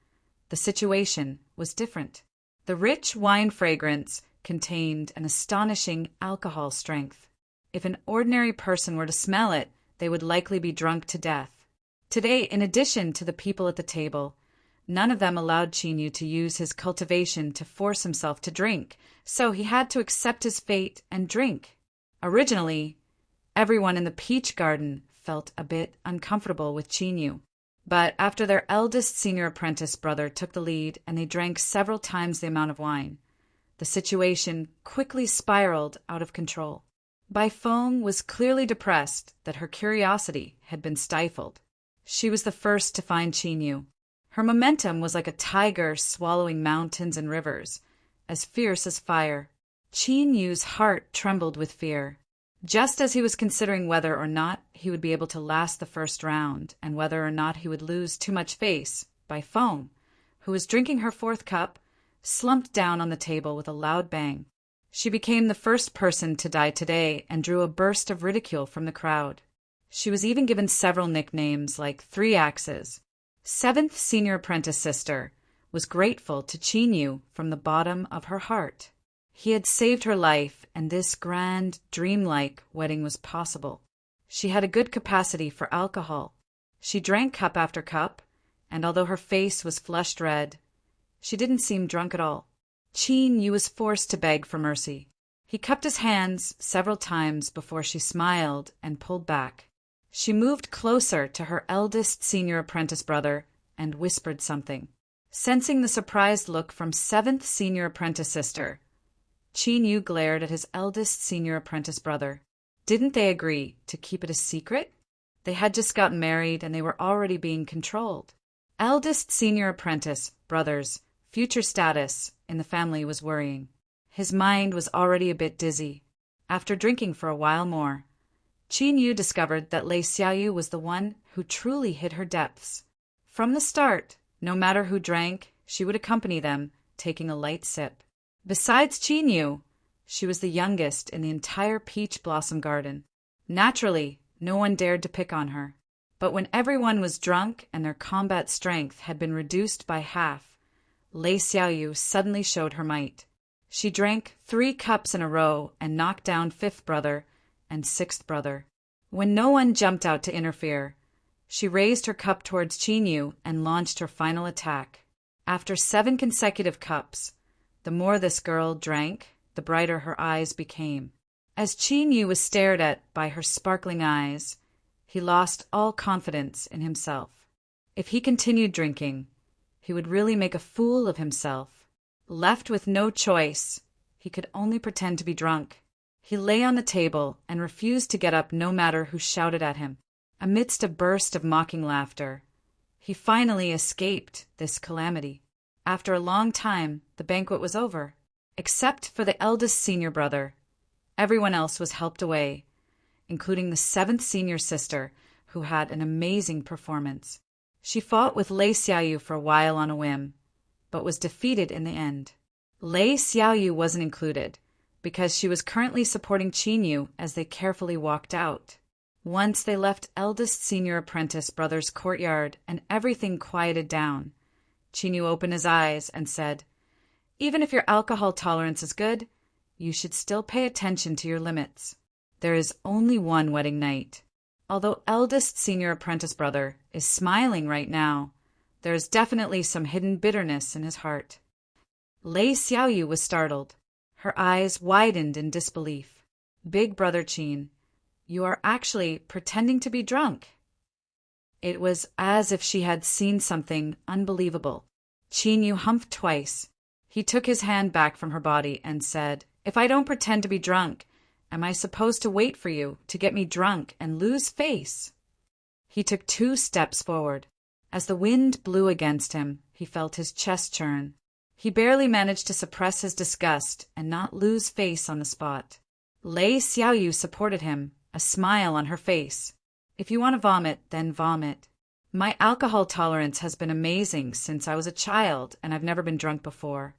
the situation was different. The rich wine fragrance contained an astonishing alcohol strength. If an ordinary person were to smell it, they would likely be drunk to death. Today, in addition to the people at the table, none of them allowed Chinyu to use his cultivation to force himself to drink, so he had to accept his fate and drink. Originally, everyone in the peach garden felt a bit uncomfortable with Chinyu, but after their eldest senior apprentice brother took the lead and they drank several times the amount of wine, the situation quickly spiraled out of control. Bai Feng was clearly depressed that her curiosity had been stifled. She was the first to find Chinyu. Her momentum was like a tiger swallowing mountains and rivers, as fierce as fire. Chinyu's heart trembled with fear. Just as he was considering whether or not he would be able to last the first round and whether or not he would lose too much face, Bai Feng, who was drinking her fourth cup, slumped down on the table with a loud bang. She became the first person to die today and drew a burst of ridicule from the crowd. She was even given several nicknames like Three Axes. Seventh senior apprentice sister was grateful to Chinyu from the bottom of her heart. He had saved her life, and this grand, dreamlike wedding was possible. She had a good capacity for alcohol. She drank cup after cup, and although her face was flushed red, she didn't seem drunk at all. Chinyu was forced to beg for mercy. He cupped his hands several times before she smiled and pulled back. She moved closer to her eldest senior apprentice brother and whispered something. Sensing the surprised look from seventh senior apprentice sister, Chinyu glared at his eldest senior apprentice brother. Didn't they agree to keep it a secret? They had just gotten married and they were already being controlled. Eldest senior apprentice brother's future status in the family was worrying. His mind was already a bit dizzy. After drinking for a while more, Chinyu discovered that Lei Xiaoyu was the one who truly hid her depths. From the start, no matter who drank, she would accompany them, taking a light sip. Besides Chinyu, she was the youngest in the entire peach blossom garden. Naturally, no one dared to pick on her. But when everyone was drunk and their combat strength had been reduced by half, Lei Xiaoyu suddenly showed her might. She drank 3 cups in a row and knocked down fifth brother and sixth brother. When no one jumped out to interfere, she raised her cup towards Chinyu and launched her final attack. After 7 consecutive cups, the more this girl drank, the brighter her eyes became. As Chinyu was stared at by her sparkling eyes, he lost all confidence in himself. If he continued drinking, he would really make a fool of himself. Left with no choice, he could only pretend to be drunk. He lay on the table and refused to get up no matter who shouted at him. Amidst a burst of mocking laughter, he finally escaped this calamity. After a long time, the banquet was over. Except for the eldest senior brother, everyone else was helped away, including the 7th senior sister, who had an amazing performance. She fought with Lei Xiaoyu for a while on a whim, but was defeated in the end. Lei Xiaoyu wasn't included, because she was currently supporting Chinyu as they carefully walked out. Once they left eldest senior apprentice brother's courtyard and everything quieted down, Chinyu opened his eyes and said, "Even if your alcohol tolerance is good, you should still pay attention to your limits. There is only one wedding night. Although eldest senior apprentice brother is smiling right now, there is definitely some hidden bitterness in his heart." Lei Xiaoyu was startled. Her eyes widened in disbelief. "Big brother Qin, you are actually pretending to be drunk." It was as if she had seen something unbelievable. Chinyu humphed twice. He took his hand back from her body and said, "If I don't pretend to be drunk, am I supposed to wait for you to get me drunk and lose face?" He took 2 steps forward. As the wind blew against him, he felt his chest churn. He barely managed to suppress his disgust and not lose face on the spot. Lei Xiaoyu supported him, a smile on her face. "If you want to vomit, then vomit. My alcohol tolerance has been amazing since I was a child, and I've never been drunk before."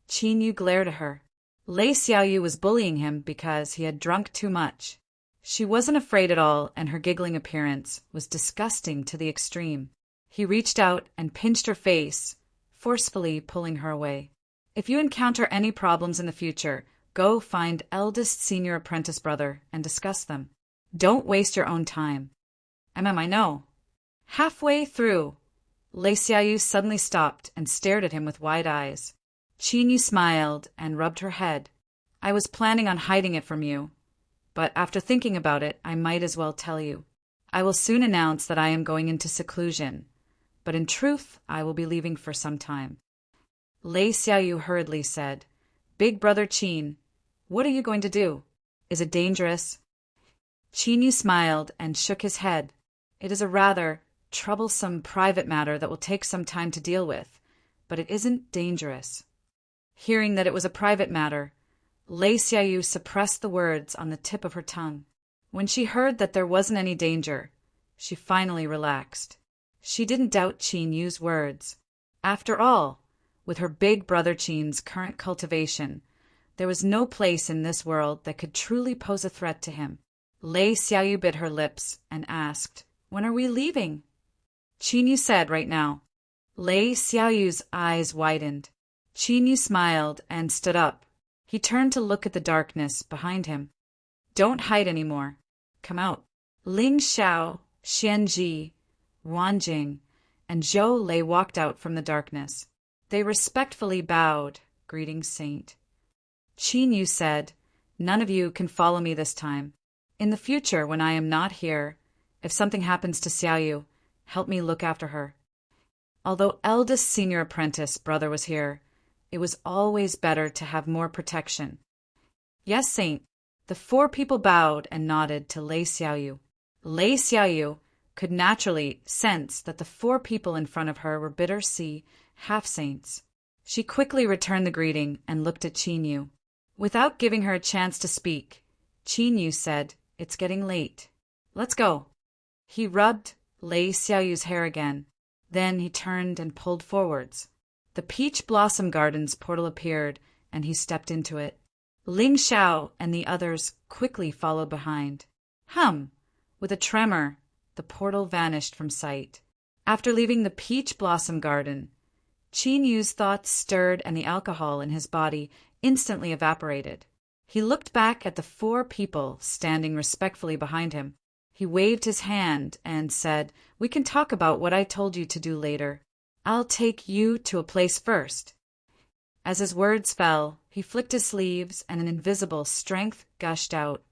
Chinyu glared at her. Lei Xiaoyu was bullying him because he had drunk too much. She wasn't afraid at all, and her giggling appearance was disgusting to the extreme. He reached out and pinched her face, forcefully pulling her away. If you encounter any problems in the future, go find eldest senior apprentice brother and discuss them. Don't waste your own time. I know. Halfway through, Lei Xiaoyu suddenly stopped and stared at him with wide eyes. Qin Yu smiled and rubbed her head. I was planning on hiding it from you, but after thinking about it, I might as well tell you. I will soon announce that I am going into seclusion, but in truth, I will be leaving for some time. Lei Xiaoyu hurriedly said, Big brother Qin, what are you going to do? Is it dangerous? Qin Yu smiled and shook his head. It is a rather troublesome private matter that will take some time to deal with, but it isn't dangerous. Hearing that it was a private matter, Lei Xiaoyu suppressed the words on the tip of her tongue. When she heard that there wasn't any danger, she finally relaxed. She didn't doubt Qin Yu's words. After all, with her big brother Qin's current cultivation, there was no place in this world that could truly pose a threat to him. Lei Xiaoyu bit her lips and asked, When are we leaving? Qin Yu said right now. Lei Xiaoyu's eyes widened. Qin Yu smiled and stood up. He turned to look at the darkness behind him. Don't hide anymore. Come out. Ling Xiao, Xianji, Wan Jing, and Zhou Lei walked out from the darkness. They respectfully bowed, greeting Saint. Qin Yu said, None of you can follow me this time. In the future, when I am not here, if something happens to Xiaoyu, help me look after her. Although eldest senior apprentice brother was here, it was always better to have more protection. Yes, Saint. The four people bowed and nodded to Lei Xiaoyu. Lei Xiaoyu could naturally sense that the four people in front of her were bitter sea half-saints. She quickly returned the greeting and looked at Qin Yu. Without giving her a chance to speak, Qin Yu said, It's getting late. Let's go. He rubbed Lei Xiaoyu's hair again. Then he turned and pulled forwards. The Peach Blossom Garden's portal appeared, and he stepped into it. Ling Xiao and the others quickly followed behind. With a tremor, the portal vanished from sight. After leaving the Peach Blossom Garden, Qin Yu's thoughts stirred and the alcohol in his body instantly evaporated. He looked back at the four people standing respectfully behind him. He waved his hand and said, We can talk about what I told you to do later. I'll take you to a place first. As his words fell, he flicked his sleeves and an invisible strength gushed out,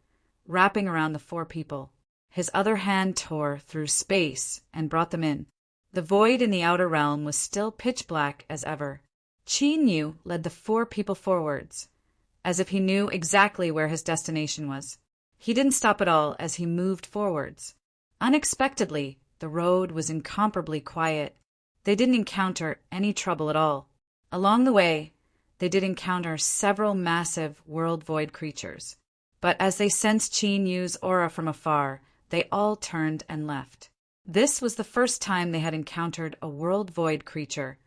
wrapping around the four people. His other hand tore through space and brought them in. The void in the outer realm was still pitch black as ever. Qin Yu led the four people forwards, as if he knew exactly where his destination was. He didn't stop at all as he moved forwards. Unexpectedly, the road was incomparably quiet. They didn't encounter any trouble at all. Along the way, they did encounter several massive world-void creatures. But as they sensed Qin Yu's aura from afar, they all turned and left. This was the first time they had encountered a world-void creature,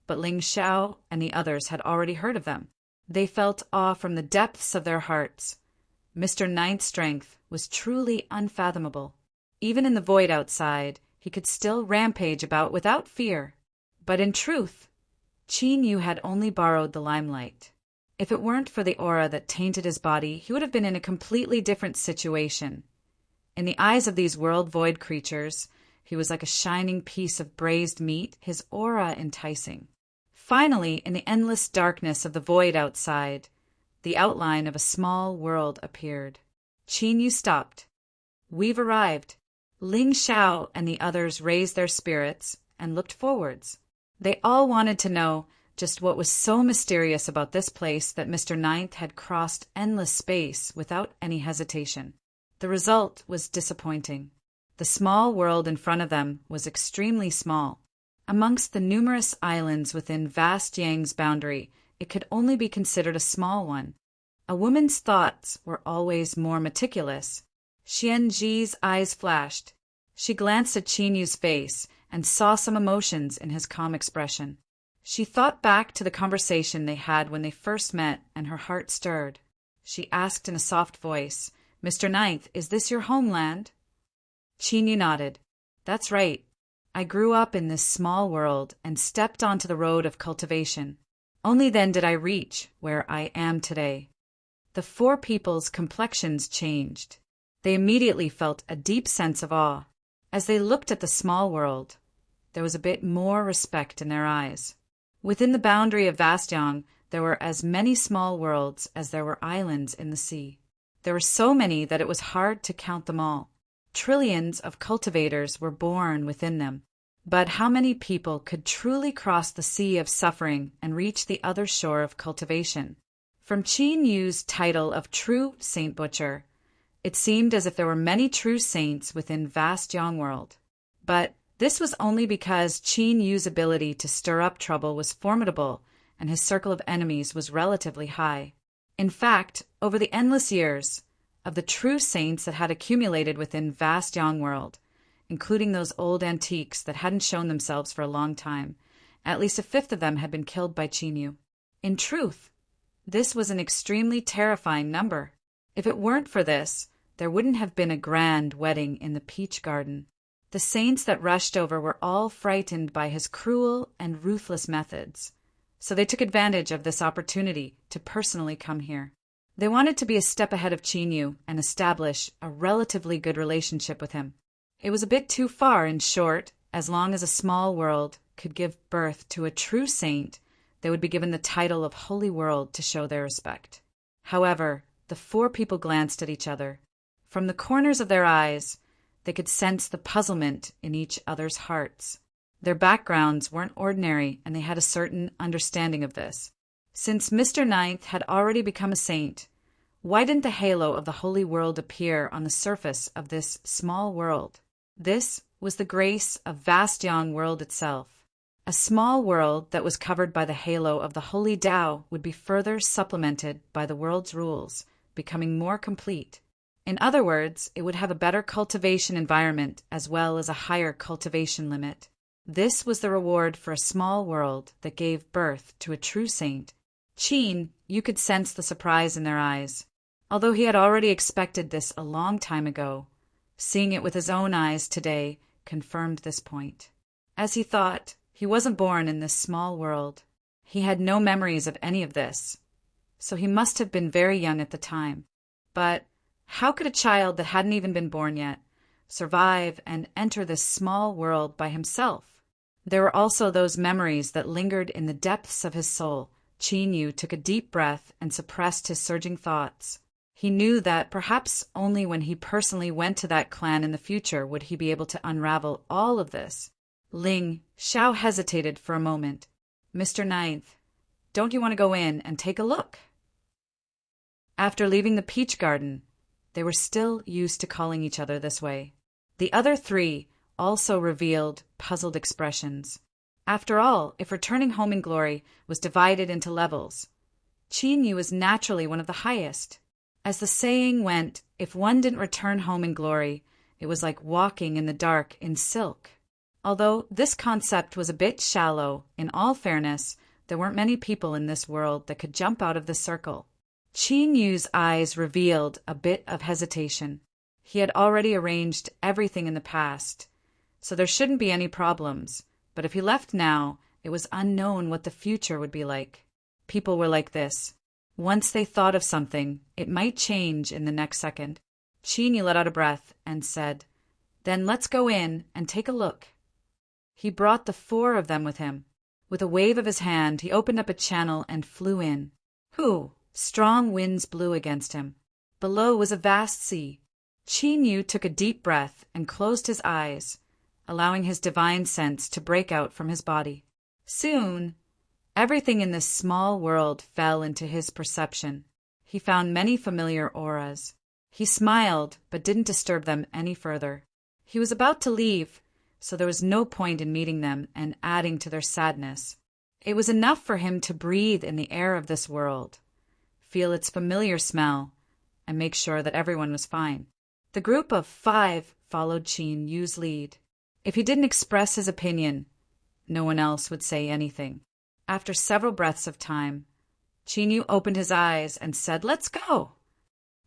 but Ling Xiao and the others had already heard of them. They felt awe from the depths of their hearts. Mr. Ninth's strength was truly unfathomable. Even in the void outside, he could still rampage about without fear. But in truth, Qin Yu had only borrowed the limelight. If it weren't for the aura that tainted his body, he would have been in a completely different situation. In the eyes of these world-void creatures, he was like a shining piece of braised meat, his aura enticing. Finally, in the endless darkness of the void outside, the outline of a small world appeared. Qin Yu stopped. We've arrived. Ling Xiao and the others raised their spirits and looked forwards. They all wanted to know just what was so mysterious about this place that Mr. Ninth had crossed endless space without any hesitation. The result was disappointing. The small world in front of them was extremely small. Amongst the numerous islands within vast Yang's boundary, it could only be considered a small one. A woman's thoughts were always more meticulous. Xianji's eyes flashed. She glanced at Qin Yu's face and saw some emotions in his calm expression. She thought back to the conversation they had when they first met, and her heart stirred. She asked in a soft voice, Mr. Ninth, is this your homeland? Qin Yu nodded. That's right. I grew up in this small world and stepped onto the road of cultivation. Only then did I reach where I am today. The four people's complexions changed. They immediately felt a deep sense of awe. As they looked at the small world, there was a bit more respect in their eyes. Within the boundary of Vastyong, there were as many small worlds as there were islands in the sea. There were so many that it was hard to count them all. Trillions of cultivators were born within them. But how many people could truly cross the sea of suffering and reach the other shore of cultivation? From Qin Yu's title of True Saint Butcher, it seemed as if there were many true saints within vast Yongworld. But this was only because Qin Yu's ability to stir up trouble was formidable and his circle of enemies was relatively high. In fact, over the endless years of the true saints that had accumulated within vast Yongworld, including those old antiques that hadn't shown themselves for a long time, at least a fifth of them had been killed by Qin Yu. In truth, this was an extremely terrifying number. If it weren't for this, there wouldn't have been a grand wedding in the peach garden. The saints that rushed over were all frightened by his cruel and ruthless methods, so they took advantage of this opportunity to personally come here. They wanted to be a step ahead of Qin Yu and establish a relatively good relationship with him. It was a bit too far, in short. As long as a small world could give birth to a true saint, they would be given the title of Holy World to show their respect. However, the four people glanced at each other. From the corners of their eyes, they could sense the puzzlement in each other's hearts. Their backgrounds weren't ordinary, and they had a certain understanding of this. Since Mr. Ninth had already become a saint, why didn't the halo of the Holy World appear on the surface of this small world? This was the grace of vast Yongworld itself. A small world that was covered by the halo of the Holy Tao would be further supplemented by the world's rules, becoming more complete. In other words, it would have a better cultivation environment as well as a higher cultivation limit. This was the reward for a small world that gave birth to a true saint. Qin, you could sense the surprise in their eyes. Although he had already expected this a long time ago, seeing it with his own eyes today confirmed this point. As he thought, he wasn't born in this small world. He had no memories of any of this, so he must have been very young at the time. But how could a child that hadn't even been born yet survive and enter this small world by himself? There were also those memories that lingered in the depths of his soul. Qin Yu took a deep breath and suppressed his surging thoughts. He knew that perhaps only when he personally went to that clan in the future would he be able to unravel all of this. Ling Xiao hesitated for a moment. Mr. Ninth, don't you want to go in and take a look? After leaving the peach garden, they were still used to calling each other this way. The other three also revealed puzzled expressions. After all, if returning home in glory was divided into levels, Qin Yu was naturally one of the highest. As the saying went, if one didn't return home in glory, it was like walking in the dark in silk. Although this concept was a bit shallow, in all fairness, there weren't many people in this world that could jump out of the circle. Qin Yu's eyes revealed a bit of hesitation. He had already arranged everything in the past, so there shouldn't be any problems. But if he left now, it was unknown what the future would be like. People were like this. Once they thought of something, it might change in the next second. Qin Yu let out a breath and said, "Then let's go in and take a look." He brought the four of them with him. With a wave of his hand, he opened up a channel and flew in. Whew! Strong winds blew against him. Below was a vast sea. Qin Yu took a deep breath and closed his eyes, allowing his divine sense to break out from his body. Soon, everything in this small world fell into his perception. He found many familiar auras. He smiled, but didn't disturb them any further. He was about to leave, so there was no point in meeting them and adding to their sadness. It was enough for him to breathe in the air of this world, feel its familiar smell, and make sure that everyone was fine. The group of 5 followed Qin Yu's lead. If he didn't express his opinion, no one else would say anything. After several breaths of time, Qin Yu opened his eyes and said, "Let's go."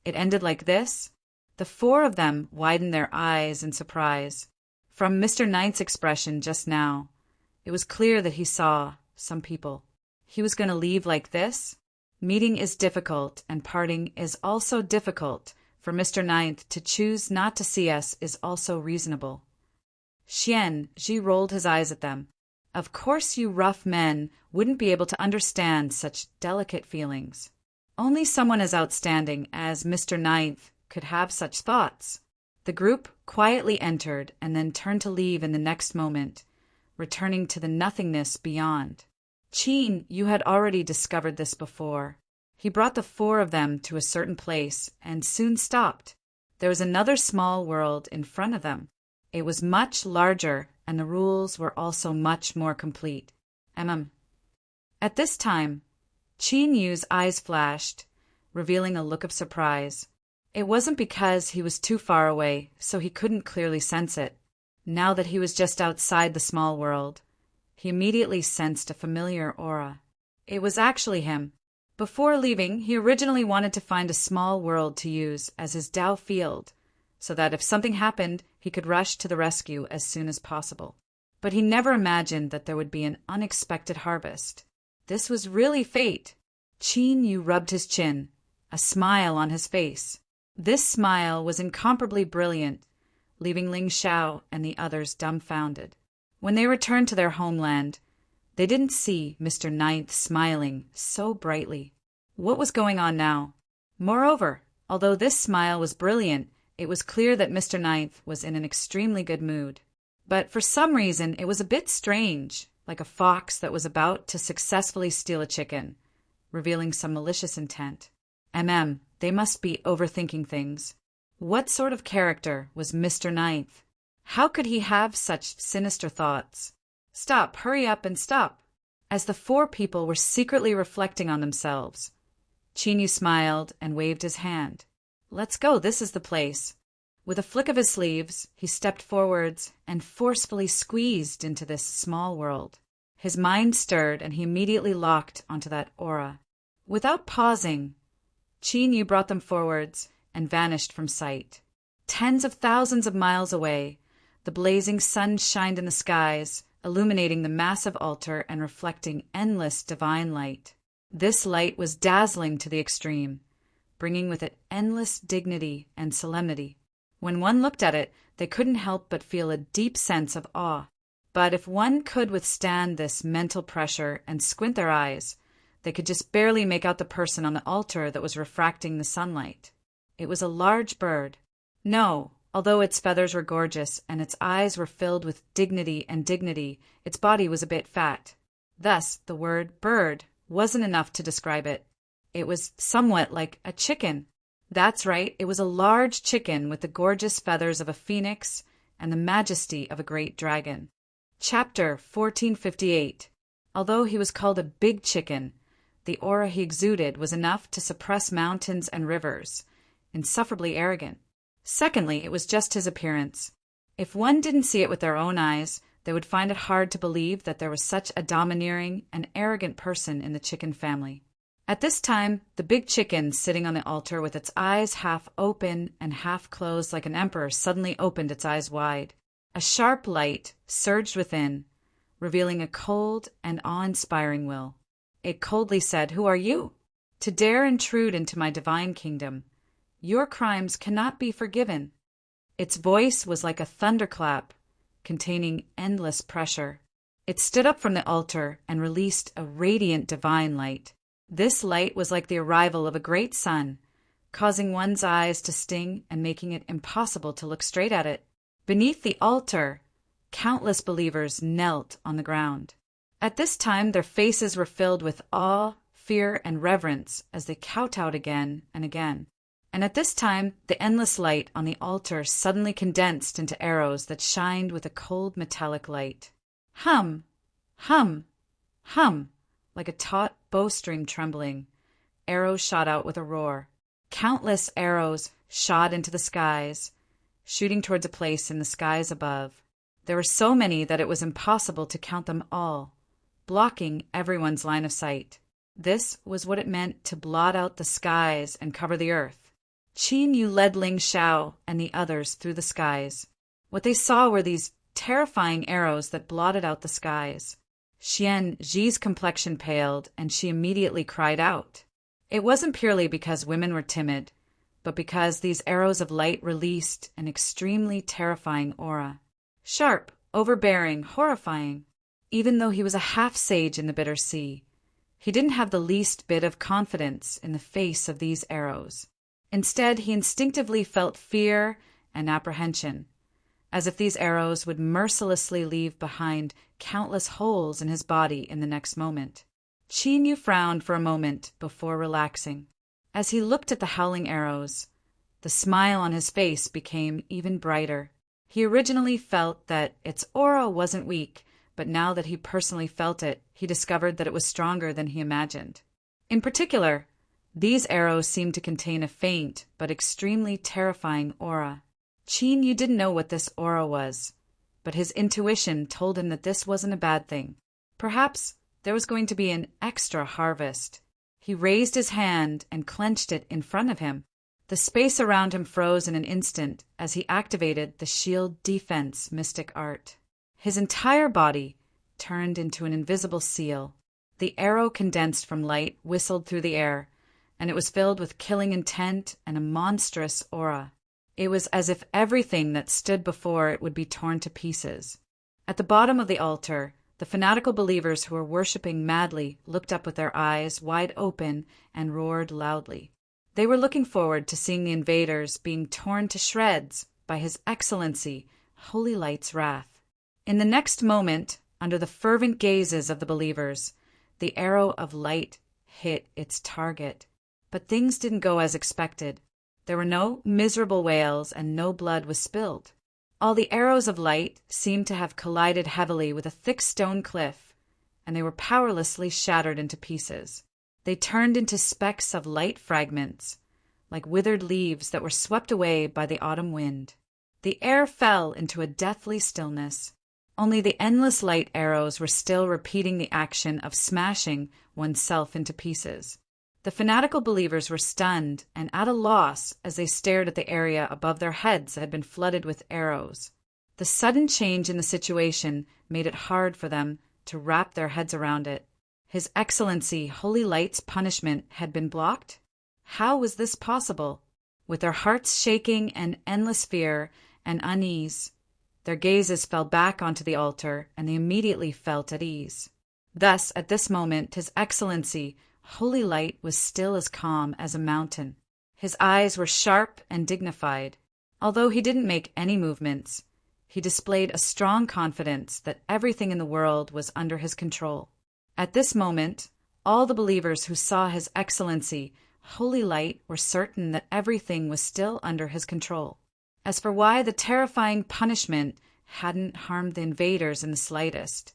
It ended like this. The 4 of them widened their eyes in surprise. From Mr. Ninth's expression just now, it was clear that he saw some people. he was going to leave like this? Meeting is difficult, and parting is also difficult. For Mr. Ninth to choose not to see us is also reasonable. Ji rolled his eyes at them. Of course you rough men wouldn't be able to understand such delicate feelings. Only someone as outstanding as Mr. Ninth could have such thoughts. The group quietly entered and then turned to leave in the next moment, returning to the nothingness beyond. Qin Yu had already discovered this before. He brought the four of them to a certain place and soon stopped. There was another small world in front of them. It was much larger, and the rules were also much more complete. At this time, Qin Yu's eyes flashed, revealing a look of surprise. It wasn't because he was too far away, so he couldn't clearly sense it. Now that he was just outside the small world, he immediately sensed a familiar aura. It was actually him. Before leaving, he originally wanted to find a small world to use as his Dao field, so that if something happened, he could rush to the rescue as soon as possible. But he never imagined that there would be an unexpected harvest. This was really fate. Qin Yu rubbed his chin, a smile on his face. This smile was incomparably brilliant, leaving Ling Xiao and the others dumbfounded. When they returned to their homeland, they didn't see Mr. Ninth smiling so brightly. What was going on now? Moreover, although this smile was brilliant, it was clear that Mr. Ninth was in an extremely good mood. But for some reason, it was a bit strange, like a fox that was about to successfully steal a chicken, revealing some malicious intent. They must be overthinking things. What sort of character was Mr. Ninth? How could he have such sinister thoughts? Stop, hurry up and stop. As the four people were secretly reflecting on themselves, Qin Yu smiled and waved his hand. Let's go, this is the place. With a flick of his sleeves, he stepped forwards and forcefully squeezed into this small world. His mind stirred and he immediately locked onto that aura. Without pausing, Qin Yu brought them forwards and vanished from sight. Tens of thousands of miles away, the blazing sun shined in the skies, illuminating the massive altar and reflecting endless divine light. This light was dazzling to the extreme, bringing with it endless dignity and solemnity. When one looked at it, they couldn't help but feel a deep sense of awe. But if one could withstand this mental pressure and squint their eyes, they could just barely make out the person on the altar that was refracting the sunlight. It was a large bird. No, although its feathers were gorgeous and its eyes were filled with dignity, its body was a bit fat. Thus, the word bird wasn't enough to describe it. It was somewhat like a chicken. That's right, it was a large chicken with the gorgeous feathers of a phoenix and the majesty of a great dragon. Chapter 1458. Although he was called a big chicken, the aura he exuded was enough to suppress mountains and rivers, insufferably arrogant. Secondly, it was just his appearance. If one didn't see it with their own eyes, they would find it hard to believe that there was such a domineering and arrogant person in the chicken family. At this time, the big chicken sitting on the altar with its eyes half open and half closed like an emperor suddenly opened its eyes wide. A sharp light surged within, revealing a cold and awe-inspiring will. It coldly said, "Who are you? To dare intrude into my divine kingdom. Your crimes cannot be forgiven." Its voice was like a thunderclap, containing endless pressure. It stood up from the altar and released a radiant divine light. This light was like the arrival of a great sun, causing one's eyes to sting and making it impossible to look straight at it. Beneath the altar, countless believers knelt on the ground. At this time, their faces were filled with awe, fear, and reverence as they kowtowed again and again. And at this time, the endless light on the altar suddenly condensed into arrows that shined with a cold metallic light. Hum, hum, hum, like a taut bowstring trembling. Arrows shot out with a roar. Countless arrows shot into the skies, shooting towards a place in the skies above. There were so many that it was impossible to count them all, blocking everyone's line of sight. This was what it meant to blot out the skies and cover the earth. Qin Yu led Ling Xiao and the others through the skies. What they saw were these terrifying arrows that blotted out the skies. Xian Ji's complexion paled, and she immediately cried out. It wasn't purely because women were timid, but because these arrows of light released an extremely terrifying aura. Sharp, overbearing, horrifying. Even though he was a half-sage in the Bitter Sea, he didn't have the least bit of confidence in the face of these arrows. Instead, he instinctively felt fear and apprehension, as if these arrows would mercilessly leave behind countless holes in his body in the next moment. Qin Yu frowned for a moment before relaxing. As he looked at the howling arrows, the smile on his face became even brighter. He originally felt that its aura wasn't weak, but now that he personally felt it, he discovered that it was stronger than he imagined. In particular, these arrows seemed to contain a faint but extremely terrifying aura. Qin Yu didn't know what this aura was, but his intuition told him that this wasn't a bad thing. Perhaps there was going to be an extra harvest. He raised his hand and clenched it in front of him. The space around him froze in an instant as he activated the shield defense mystic art. His entire body turned into an invisible seal. The arrow condensed from light whistled through the air, and it was filled with killing intent and a monstrous aura. It was as if everything that stood before it would be torn to pieces. At the bottom of the altar, the fanatical believers who were worshipping madly looked up with their eyes wide open and roared loudly. They were looking forward to seeing the invaders being torn to shreds by His Excellency, Holy Light's wrath. In the next moment, under the fervent gazes of the believers, the arrow of light hit its target. But things didn't go as expected. There were no miserable wails and no blood was spilled. All the arrows of light seemed to have collided heavily with a thick stone cliff, and they were powerlessly shattered into pieces. They turned into specks of light fragments, like withered leaves that were swept away by the autumn wind. The air fell into a deathly stillness. Only the endless light arrows were still repeating the action of smashing oneself into pieces. The fanatical believers were stunned and at a loss as they stared at the area above their heads that had been flooded with arrows. The sudden change in the situation made it hard for them to wrap their heads around it. His Excellency, Holy Light's punishment had been blocked? How was this possible? With their hearts shaking and endless fear and unease, their gazes fell back onto the altar, and they immediately felt at ease. Thus, at this moment, His Excellency, Holy Light, was still as calm as a mountain. His eyes were sharp and dignified. Although he didn't make any movements, he displayed a strong confidence that everything in the world was under his control. At this moment, all the believers who saw His Excellency, Holy Light, were certain that everything was still under his control. As for why the terrifying punishment hadn't harmed the invaders in the slightest,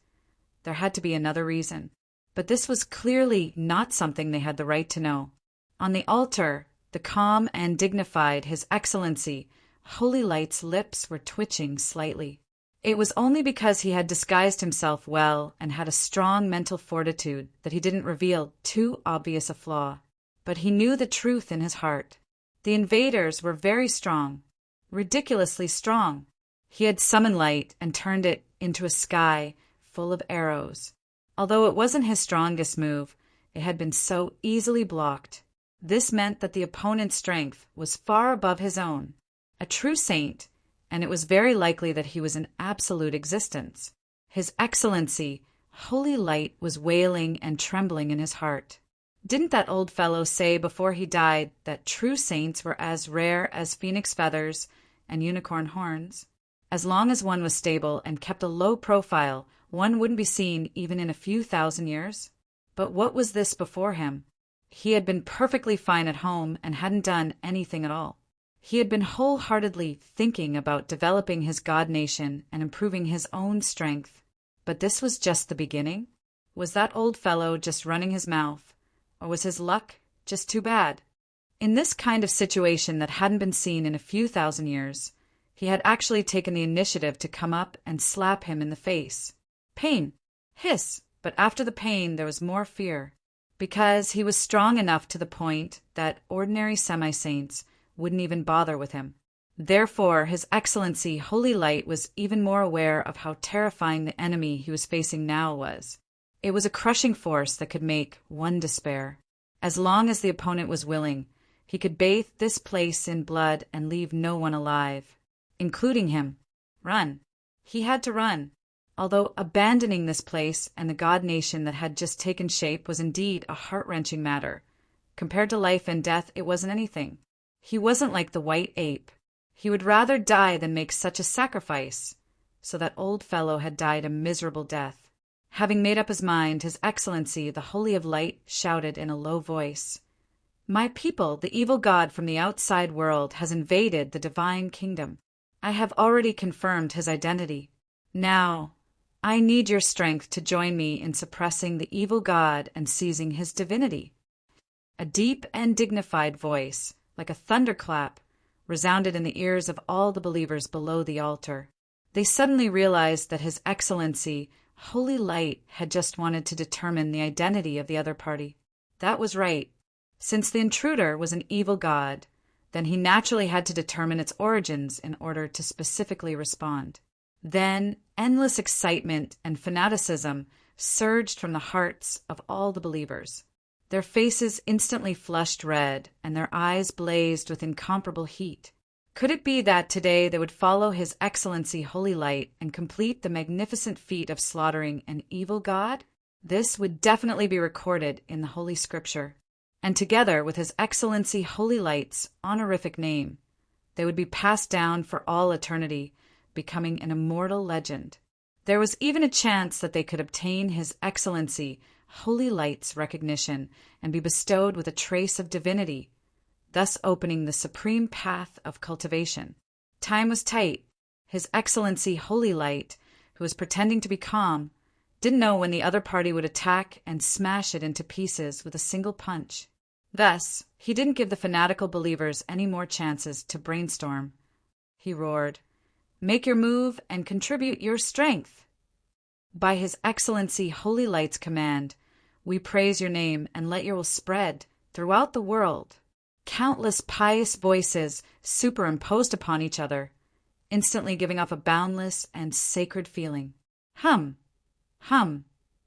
there had to be another reason. But this was clearly not something they had the right to know. On the altar, the calm and dignified His Excellency, Holy Light's lips were twitching slightly. It was only because he had disguised himself well and had a strong mental fortitude that he didn't reveal too obvious a flaw. But he knew the truth in his heart. The invaders were very strong, ridiculously strong. He had summoned light and turned it into a sky full of arrows. Although it wasn't his strongest move, it had been so easily blocked. This meant that the opponent's strength was far above his own. A true saint, and it was very likely that he was in absolute existence. His Excellency, Holy Light, was wailing and trembling in his heart. Didn't that old fellow say before he died that true saints were as rare as phoenix feathers and unicorn horns? As long as one was stable and kept a low profile, one wouldn't be seen even in a few thousand years. But what was this before him? He had been perfectly fine at home and hadn't done anything at all. He had been wholeheartedly thinking about developing his god nation and improving his own strength. But this was just the beginning? Was that old fellow just running his mouth? Or was his luck just too bad? In this kind of situation that hadn't been seen in a few thousand years, he had actually taken the initiative to come up and slap him in the face. Pain. Hiss. But after the pain there was more fear. Because he was strong enough to the point that ordinary semi-saints wouldn't even bother with him. Therefore, His Excellency, Holy Light, was even more aware of how terrifying the enemy he was facing now was. It was a crushing force that could make one despair. As long as the opponent was willing, he could bathe this place in blood and leave no one alive, including him. Run. He had to run. Although abandoning this place and the god nation that had just taken shape was indeed a heart-wrenching matter, compared to life and death, it wasn't anything. He wasn't like the white ape. He would rather die than make such a sacrifice. So that old fellow had died a miserable death. Having made up his mind, His Excellency, the Holy of Light, shouted in a low voice, "My people, the evil god from the outside world, has invaded the divine kingdom. I have already confirmed his identity. Now, I need your strength to join me in suppressing the evil god and seizing his divinity." A deep and dignified voice, like a thunderclap, resounded in the ears of all the believers below the altar. They suddenly realized that His Excellency, Holy Light, had just wanted to determine the identity of the other party. That was right. Since the intruder was an evil god, then he naturally had to determine its origins in order to specifically respond. Then endless excitement and fanaticism surged from the hearts of all the believers. Their faces instantly flushed red, and their eyes blazed with incomparable heat. Could it be that today they would follow His Excellency Holy Light and complete the magnificent feat of slaughtering an evil god? This would definitely be recorded in the Holy Scripture, and together with His Excellency Holy Light's honorific name, they would be passed down for all eternity, becoming an immortal legend. There was even a chance that they could obtain His Excellency Holy Light's recognition and be bestowed with a trace of divinity, thus opening the supreme path of cultivation. Time was tight. His Excellency Holy Light, who was pretending to be calm, didn't know when the other party would attack and smash it into pieces with a single punch. Thus, he didn't give the fanatical believers any more chances to brainstorm. He roared, "Make your move and contribute your strength. By His Excellency Holy Light's command, we praise your name and let your will spread throughout the world." Countless pious voices superimposed upon each other, instantly giving off a boundless and sacred feeling. Hum, hum,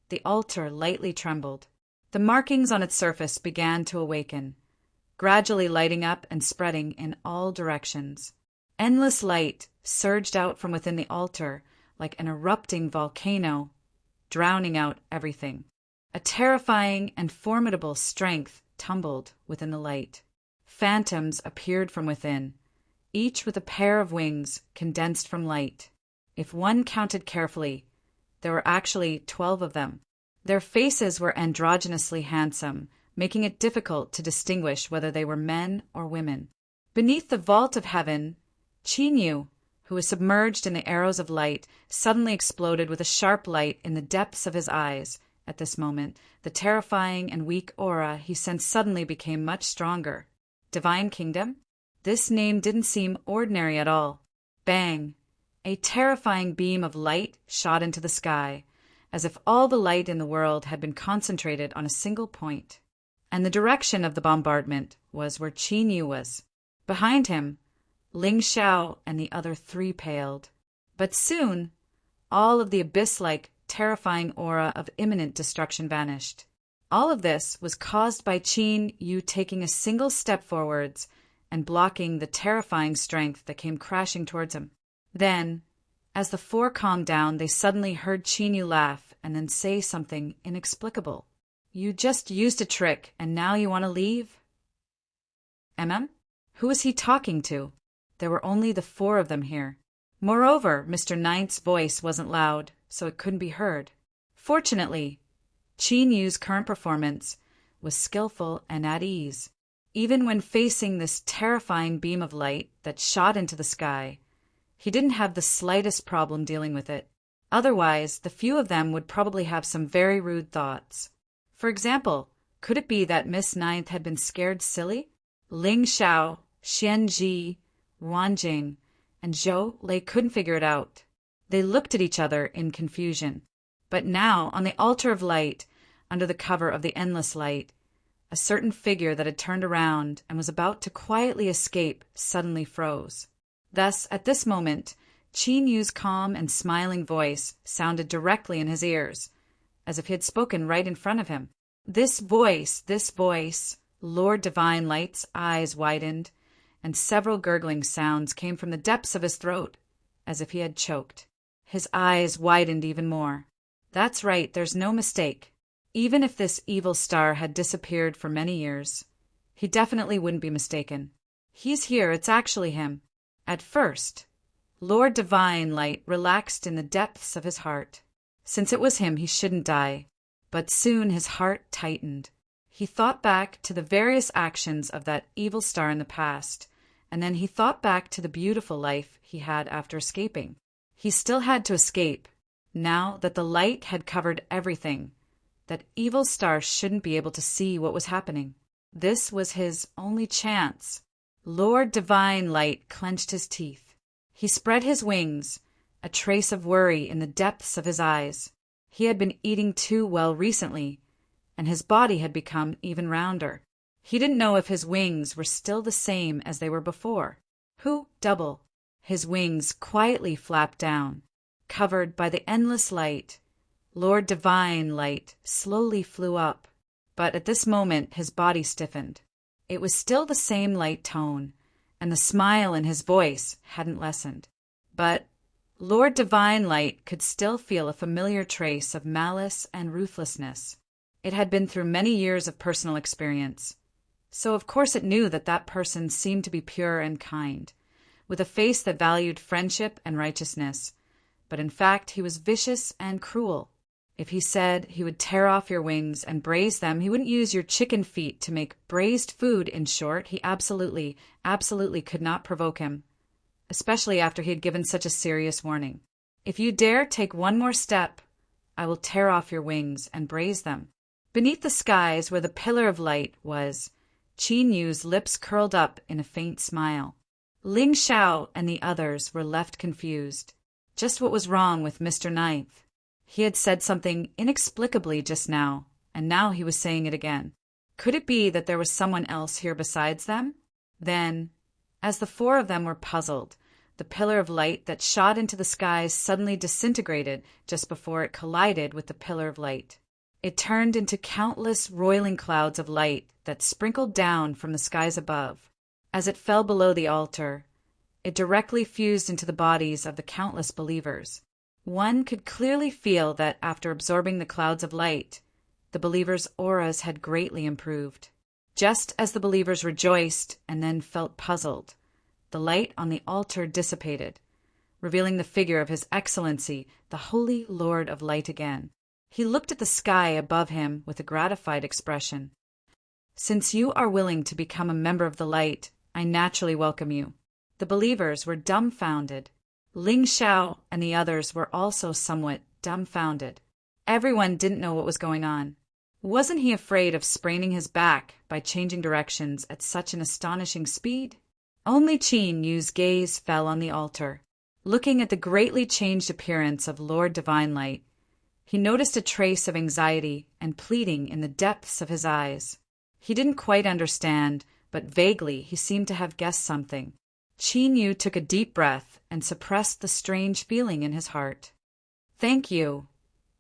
the altar lightly trembled. The markings on its surface began to awaken, gradually lighting up and spreading in all directions. Endless light surged out from within the altar like an erupting volcano, drowning out everything. A terrifying and formidable strength tumbled within the light. Phantoms appeared from within, each with a pair of wings condensed from light. If one counted carefully, there were actually 12 of them. Their faces were androgynously handsome, making it difficult to distinguish whether they were men or women. Beneath the vault of heaven, Chinyu, who was submerged in the arrows of light, suddenly exploded with a sharp light in the depths of his eyes. At this moment, the terrifying and weak aura he sensed suddenly became much stronger. Divine Kingdom? This name didn't seem ordinary at all. Bang! A terrifying beam of light shot into the sky, as if all the light in the world had been concentrated on a single point. And the direction of the bombardment was where Chinyu was. Behind him, Ling Xiao and the other 3 paled. But soon, all of the abyss-like, terrifying aura of imminent destruction vanished. All of this was caused by Chinyu taking a single step forwards and blocking the terrifying strength that came crashing towards him. Then, as the 4 calmed down, they suddenly heard Chinyu laugh and then say something inexplicable. "You just used a trick, and now you want to leave?" Who was he talking to? There were only the 4 of them here. Moreover, Mr. Ninth's voice wasn't loud, so it couldn't be heard. Fortunately, Chinyu's current performance was skillful and at ease. Even when facing this terrifying beam of light that shot into the sky, he didn't have the slightest problem dealing with it. Otherwise, the few of them would probably have some very rude thoughts. For example, could it be that Miss Ninth had been scared silly? Ling Xiao, Xian Ji, Wan Jing, and Zhou Lei couldn't figure it out. They looked at each other in confusion. But now, on the altar of light, under the cover of the endless light, a certain figure that had turned around and was about to quietly escape suddenly froze. Thus, at this moment, Chinyu's calm and smiling voice sounded directly in his ears, as if he had spoken right in front of him. This voice, Lord Divine Light's eyes widened, and several gurgling sounds came from the depths of his throat, as if he had choked. His eyes widened even more. That's right, there's no mistake. Even if this evil star had disappeared for many years, he definitely wouldn't be mistaken. He's here, it's actually him. At first, Lord Divine Light relaxed in the depths of his heart. Since it was him, he shouldn't die. But soon his heart tightened. He thought back to the various actions of that evil star in the past, and then he thought back to the beautiful life he had after escaping. He still had to escape. Now that the light had covered everything, that evil star shouldn't be able to see what was happening. This was his only chance. Lord Divine Light clenched his teeth. He spread his wings, a trace of worry in the depths of his eyes. He had been eating too well recently, and his body had become even rounder. He didn't know if his wings were still the same as they were before. Double. His wings quietly flapped down. Covered by the endless light, Lord Divine Light slowly flew up. But at this moment his body stiffened. It was still the same light tone, and the smile in his voice hadn't lessened. But Lord Divine Light could still feel a familiar trace of malice and ruthlessness. It had been through many years of personal experience, so of course it knew that that person seemed to be pure and kind, with a face that valued friendship and righteousness, but in fact he was vicious and cruel. If he said he would tear off your wings and braise them, he wouldn't use your chicken feet to make braised food. In short, he absolutely could not provoke him, especially after he had given such a serious warning. If you dare take one more step, I will tear off your wings and braise them. Beneath the skies where the pillar of light was, Qin Yu's lips curled up in a faint smile. Ling Xiao and the others were left confused. Just what was wrong with Mr. Ninth? He had said something inexplicably just now, and now he was saying it again. Could it be that there was someone else here besides them? Then, as the four of them were puzzled, the pillar of light that shot into the skies suddenly disintegrated just before it collided with the pillar of light. It turned into countless roiling clouds of light that sprinkled down from the skies above. As it fell below the altar, it directly fused into the bodies of the countless believers. One could clearly feel that after absorbing the clouds of light, the believers' auras had greatly improved. Just as the believers rejoiced and then felt puzzled, the light on the altar dissipated, revealing the figure of His Excellency, the Holy Lord of Light again. He looked at the sky above him with a gratified expression. Since you are willing to become a member of the light, I naturally welcome you. The believers were dumbfounded. Ling Xiao and the others were also somewhat dumbfounded. Everyone didn't know what was going on. Wasn't he afraid of spraining his back by changing directions at such an astonishing speed? Only Qin Yu's gaze fell on the altar. Looking at the greatly changed appearance of Lord Divine Light, he noticed a trace of anxiety and pleading in the depths of his eyes. He didn't quite understand, but vaguely he seemed to have guessed something. Qin Yu took a deep breath and suppressed the strange feeling in his heart. Thank you,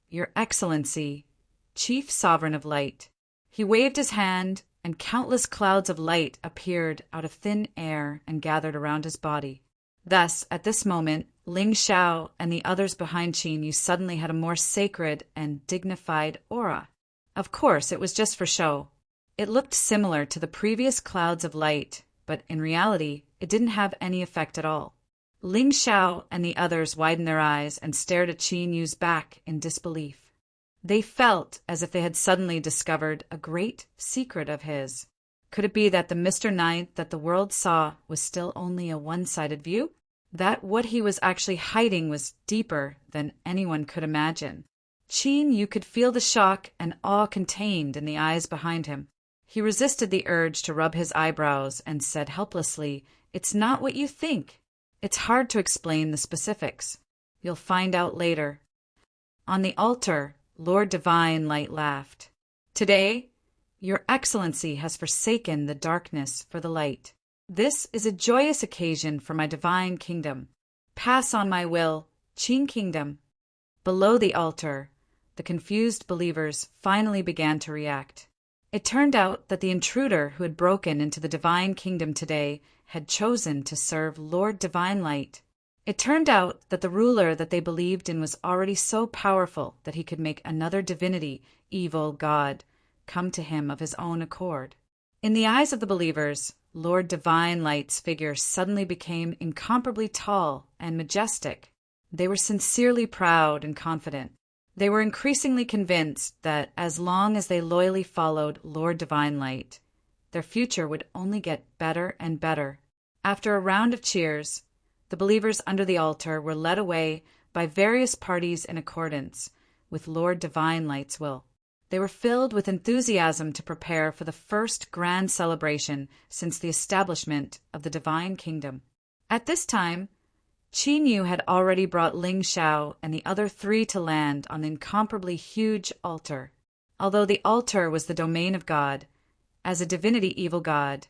Your Excellency, Chief Sovereign of Light. He waved his hand, and countless clouds of light appeared out of thin air and gathered around his body. Thus, at this moment, Ling Xiao and the others behind Qin Yu suddenly had a more sacred and dignified aura. Of course, it was just for show. It looked similar to the previous clouds of light, but in reality, it didn't have any effect at all. Ling Xiao and the others widened their eyes and stared at Qin Yu's back in disbelief. They felt as if they had suddenly discovered a great secret of his. Could it be that the Mr. Ninth that the world saw was still only a one-sided view? That what he was actually hiding was deeper than anyone could imagine? Qin Yu could feel the shock and awe contained in the eyes behind him. He resisted the urge to rub his eyebrows and said helplessly, "It's not what you think. It's hard to explain the specifics. You'll find out later." On the altar, Lord Divine Light laughed. "Today, Your Excellency has forsaken the darkness for the light. This is a joyous occasion for my divine kingdom. Pass on my will, Qin Kingdom." Below the altar, the confused believers finally began to react. It turned out that the intruder who had broken into the divine kingdom today had chosen to serve Lord Divine Light. It turned out that the ruler that they believed in was already so powerful that he could make another divinity, evil God, come to him of his own accord. In the eyes of the believers, Lord Divine Light's figure suddenly became incomparably tall and majestic. They were sincerely proud and confident. They were increasingly convinced that as long as they loyally followed Lord Divine Light, their future would only get better and better. After a round of cheers, the believers under the altar were led away by various parties in accordance with Lord Divine Light's will. They were filled with enthusiasm to prepare for the first grand celebration since the establishment of the Divine Kingdom. At this time, Qin Yu had already brought Ling Xiao and the other three to land on the incomparably huge altar. Although the altar was the domain of God, as a divinity evil God,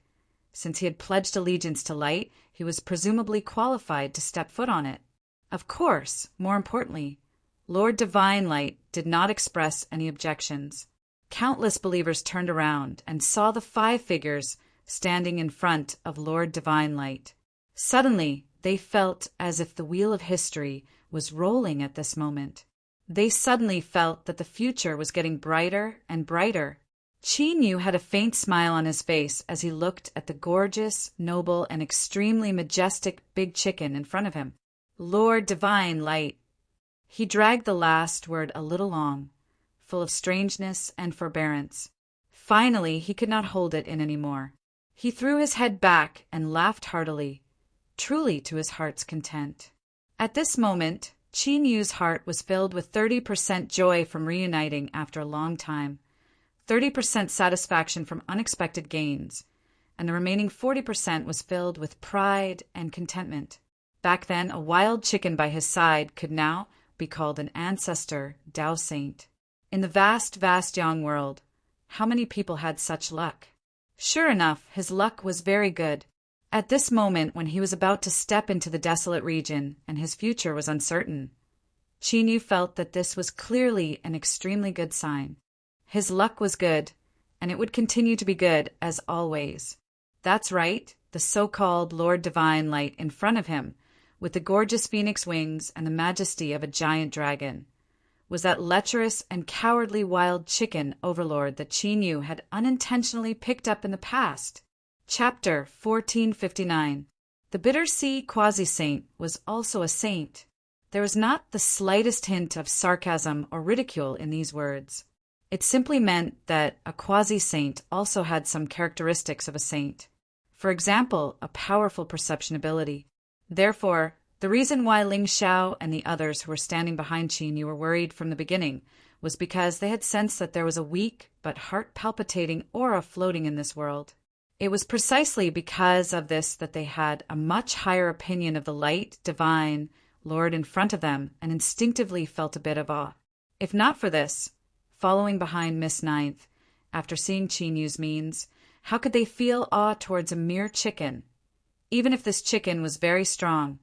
since he had pledged allegiance to light, he was presumably qualified to step foot on it. Of course, more importantly, Lord Divine Light did not express any objections. Countless believers turned around and saw the 5 figures standing in front of Lord Divine Light. Suddenly, they felt as if the wheel of history was rolling at this moment. They suddenly felt that the future was getting brighter and brighter. Qin Yu had a faint smile on his face as he looked at the gorgeous, noble, and extremely majestic big chicken in front of him. Lord Divine Light. He dragged the last word a little long, full of strangeness and forbearance. Finally, he could not hold it in any more. He threw his head back and laughed heartily, truly to his heart's content. At this moment, Qin Yu's heart was filled with 30% joy from reuniting after a long time, 30% satisfaction from unexpected gains, and the remaining 40% was filled with pride and contentment. Back then, a wild chicken by his side could now be called an ancestor Tao saint. In the vast, vast Yang world, how many people had such luck? Sure enough, his luck was very good. At this moment, when he was about to step into the desolate region and his future was uncertain, Qin Yu felt that this was clearly an extremely good sign. His luck was good, and it would continue to be good as always. That's right, the so-called Lord Divine Light in front of him, with the gorgeous phoenix wings and the majesty of a giant dragon, was that lecherous and cowardly wild chicken overlord that Qin Yu had unintentionally picked up in the past. Chapter 1459. The Bitter Sea Quasi-Saint was also a saint. There was not the slightest hint of sarcasm or ridicule in these words. It simply meant that a quasi-saint also had some characteristics of a saint. For example, a powerful perception ability. Therefore, the reason why Ling Xiao and the others who were standing behind Qin Yu were worried from the beginning was because they had sensed that there was a weak but heart-palpitating aura floating in this world. It was precisely because of this that they had a much higher opinion of the light, divine Lord in front of them and instinctively felt a bit of awe. If not for this, following behind Miss Ninth, after seeing Qin Yu's means, how could they feel awe towards a mere chicken? Even if this chicken was very strong,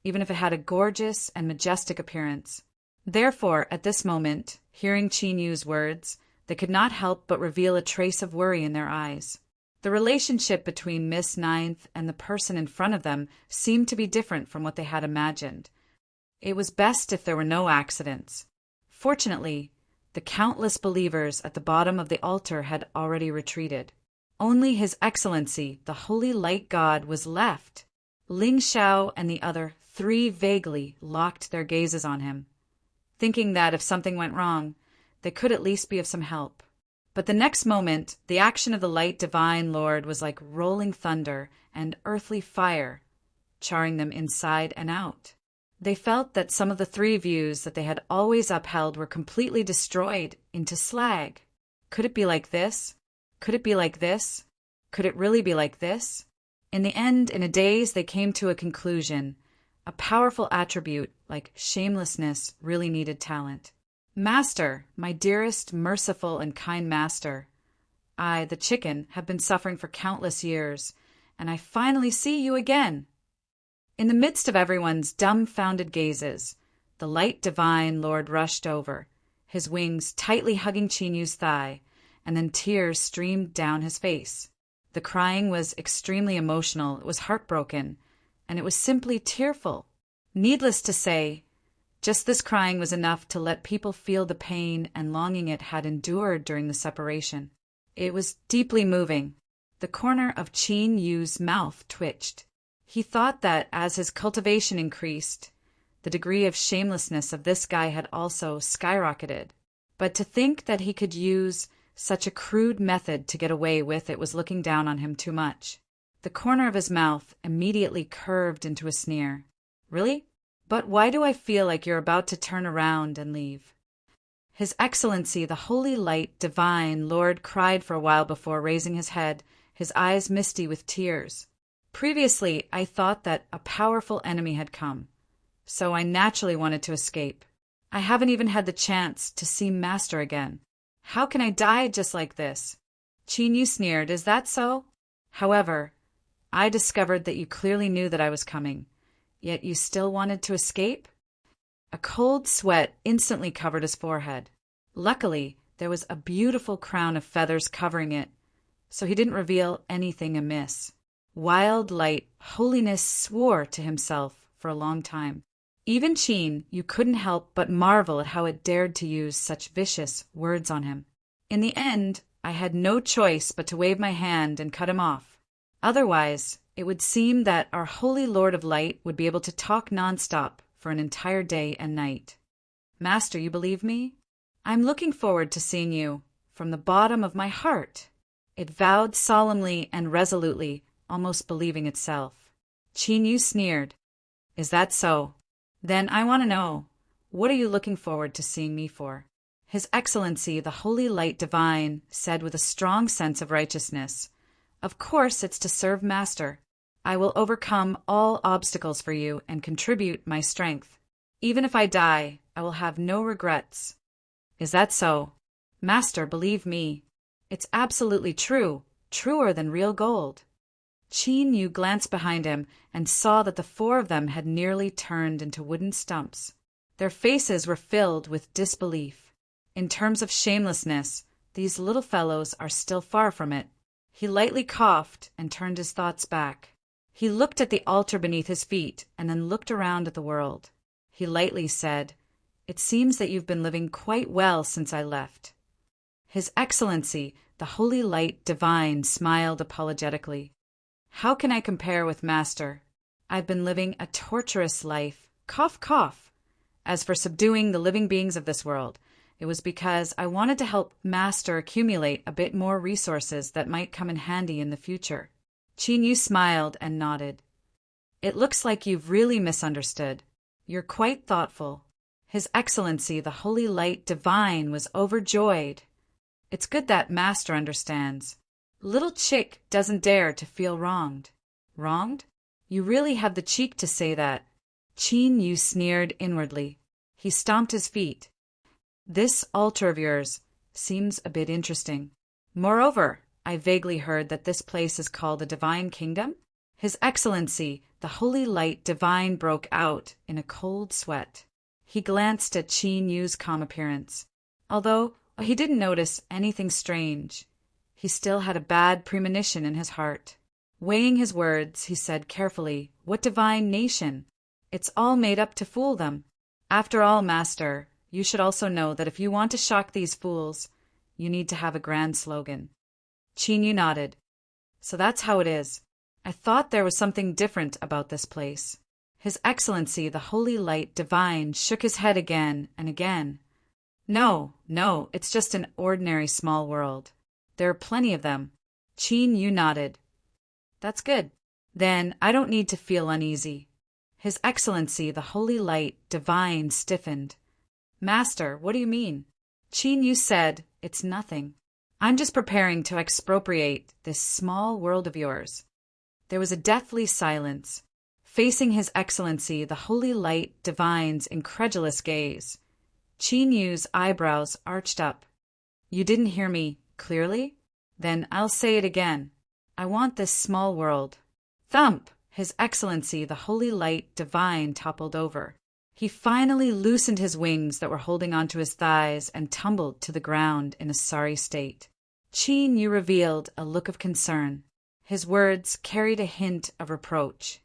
even if it had a gorgeous and majestic appearance. Therefore, at this moment, hearing Qin Yu's words, they could not help but reveal a trace of worry in their eyes. The relationship between Miss Ninth and the person in front of them seemed to be different from what they had imagined. It was best if there were no accidents. Fortunately, the countless believers at the bottom of the altar had already retreated. Only His Excellency, the Holy Light God, was left. Ling Xiao and the other 3 vaguely locked their gazes on him, thinking that if something went wrong, they could at least be of some help. But the next moment, the action of the light divine Lord was like rolling thunder and earthly fire, charring them inside and out. They felt that some of the 3 views that they had always upheld were completely destroyed into slag. Could it be like this? Could it be like this? Could it really be like this? In the end, in a daze, they came to a conclusion. A powerful attribute like shamelessness really needed talent. Master, my dearest, merciful, and kind master, I, the chicken, have been suffering for countless years, and I finally see you again. In the midst of everyone's dumbfounded gazes, the light divine Lord rushed over. his wings tightly hugging Chinyu's thigh, and then tears streamed down his face. The crying was extremely emotional, it was heartbroken, and it was simply tearful. Needless to say, just this crying was enough to let people feel the pain and longing it had endured during the separation. It was deeply moving. The corner of Chinyu's mouth twitched. He thought that as his cultivation increased, the degree of shamelessness of this guy had also skyrocketed. But to think that he could use such a crude method to get away with it was looking down on him too much. The corner of his mouth immediately curved into a sneer. Really? But why do I feel like you're about to turn around and leave? His Excellency, the Holy Light Divine Lord, cried for a while before raising his head, his eyes misty with tears. Previously, I thought that a powerful enemy had come, so I naturally wanted to escape. I haven't even had the chance to see Master again. How can I die just like this? Chinyu sneered, is that so? However, I discovered that you clearly knew that I was coming, yet you still wanted to escape? A cold sweat instantly covered his forehead. Luckily, there was a beautiful crown of feathers covering it, so he didn't reveal anything amiss. Wild Light Holiness swore to himself for a long time. Even Chin, you couldn't help but marvel at how it dared to use such vicious words on him. In the end, I had no choice but to wave my hand and cut him off. Otherwise, it would seem that our Holy Lord of Light would be able to talk nonstop for an entire day and night. Master, you believe me? I'm looking forward to seeing you from the bottom of my heart. It vowed solemnly and resolutely, almost believing itself. Chinyu sneered. Is that so? Then I want to know, what are you looking forward to seeing me for? His Excellency, the Holy Light Divine, said with a strong sense of righteousness, of course it's to serve Master. I will overcome all obstacles for you and contribute my strength. Even if I die, I will have no regrets. Is that so? Master, believe me. It's absolutely true, truer than real gold. Chinyu glanced behind him and saw that the four of them had nearly turned into wooden stumps. Their faces were filled with disbelief. In terms of shamelessness, these little fellows are still far from it. He lightly coughed and turned his thoughts back. He looked at the altar beneath his feet and then looked around at the world. He lightly said, It seems that you've been living quite well since I left. His Excellency, the Holy Light Divine, smiled apologetically. How can I compare with Master? I've been living a torturous life. Cough, cough. As for subduing the living beings of this world, it was because I wanted to help Master accumulate a bit more resources that might come in handy in the future. Chinyu smiled and nodded. It looks like you've really misunderstood. You're quite thoughtful. His Excellency, the Holy Light Divine, was overjoyed. It's good that Master understands. Little Chick doesn't dare to feel wronged. Wronged? You really have the cheek to say that. Chinyu sneered inwardly. He stomped his feet. This altar of yours seems a bit interesting. Moreover, I vaguely heard that this place is called the Divine Kingdom. His Excellency, the Holy Light Divine, broke out in a cold sweat. He glanced at Chinyu's calm appearance. Although he didn't notice anything strange, he still had a bad premonition in his heart. Weighing his words, he said carefully, What divine nation? It's all made up to fool them. After all, Master, you should also know that if you want to shock these fools, you need to have a grand slogan. Chinyu nodded. So that's how it is. I thought there was something different about this place. His Excellency, the Holy Light Divine, shook his head again and again. No, it's just an ordinary small world. There are plenty of them. Chinyu nodded. That's good. Then I don't need to feel uneasy. His Excellency, the Holy Light Divine, stiffened. Master, what do you mean? Chinyu said, It's nothing. I'm just preparing to expropriate this small world of yours. There was a deathly silence. Facing His Excellency, the Holy Light Divine's incredulous gaze, Chinyu's eyebrows arched up. You didn't hear me clearly? Then I'll say it again. I want this small world. Thump! His Excellency, the Holy Light Divine, toppled over. He finally loosened his wings that were holding onto his thighs and tumbled to the ground in a sorry state. Qin Yu revealed a look of concern. His words carried a hint of reproach.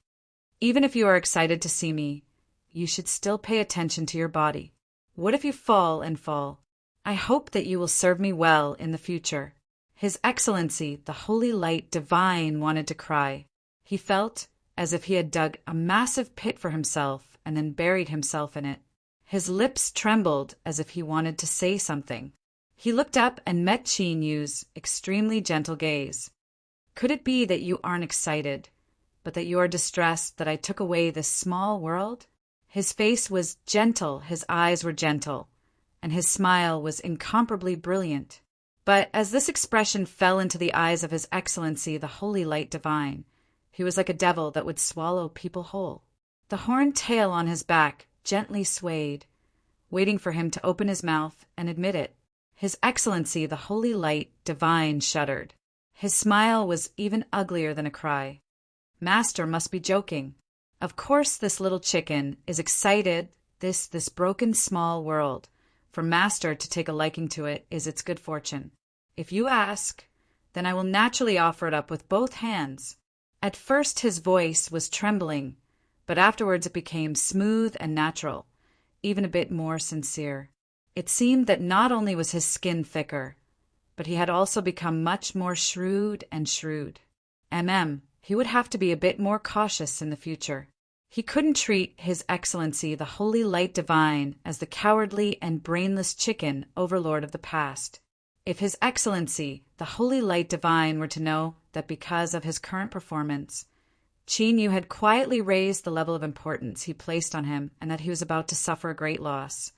Even if you are excited to see me, you should still pay attention to your body. What if you fall and fall? I hope that you will serve me well in the future. His Excellency, the Holy Light Divine, wanted to cry. He felt as if he had dug a massive pit for himself and then buried himself in it. His lips trembled as if he wanted to say something. He looked up and met Qin Yu's extremely gentle gaze. Could it be that you aren't excited, but that you are distressed that I took away this small world? His face was gentle, his eyes were gentle, and his smile was incomparably brilliant. But as this expression fell into the eyes of His Excellency, the Holy Light Divine, he was like a devil that would swallow people whole. The horned tail on his back gently swayed, waiting for him to open his mouth and admit it. His Excellency, the Holy Light Divine, shuddered. His smile was even uglier than a cry. Master must be joking. Of course this little chicken is excited, this broken small world. For Master to take a liking to it is its good fortune. If you ask, then I will naturally offer it up with both hands. At first his voice was trembling, but afterwards it became smooth and natural, even a bit more sincere. It seemed that not only was his skin thicker, but he had also become much more shrewd and shrewd. He would have to be a bit more cautious in the future. He couldn't treat His Excellency, the Holy Light Divine, as the cowardly and brainless chicken overlord of the past. If His Excellency, the Holy Light Divine, were to know that because of his current performance, Qin Yu had quietly raised the level of importance he placed on him and that he was about to suffer a great loss,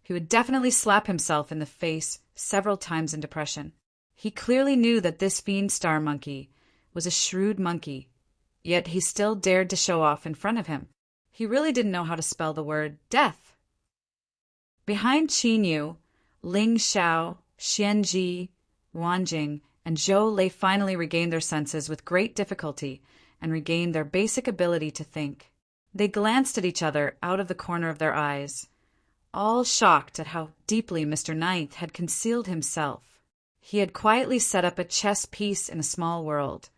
he would definitely slap himself in the face several times in depression. He clearly knew that this fiend star monkey was a shrewd monkey, yet he still dared to show off in front of him. He really didn't know how to spell the word death. Behind Qin Yu, Ling Xiao, Xianji, Wanjing, and Zhou Lei finally regained their senses with great difficulty and regained their basic ability to think. They glanced at each other out of the corner of their eyes, all shocked at how deeply Mr. Ninth had concealed himself. He had quietly set up a chess piece in a small world,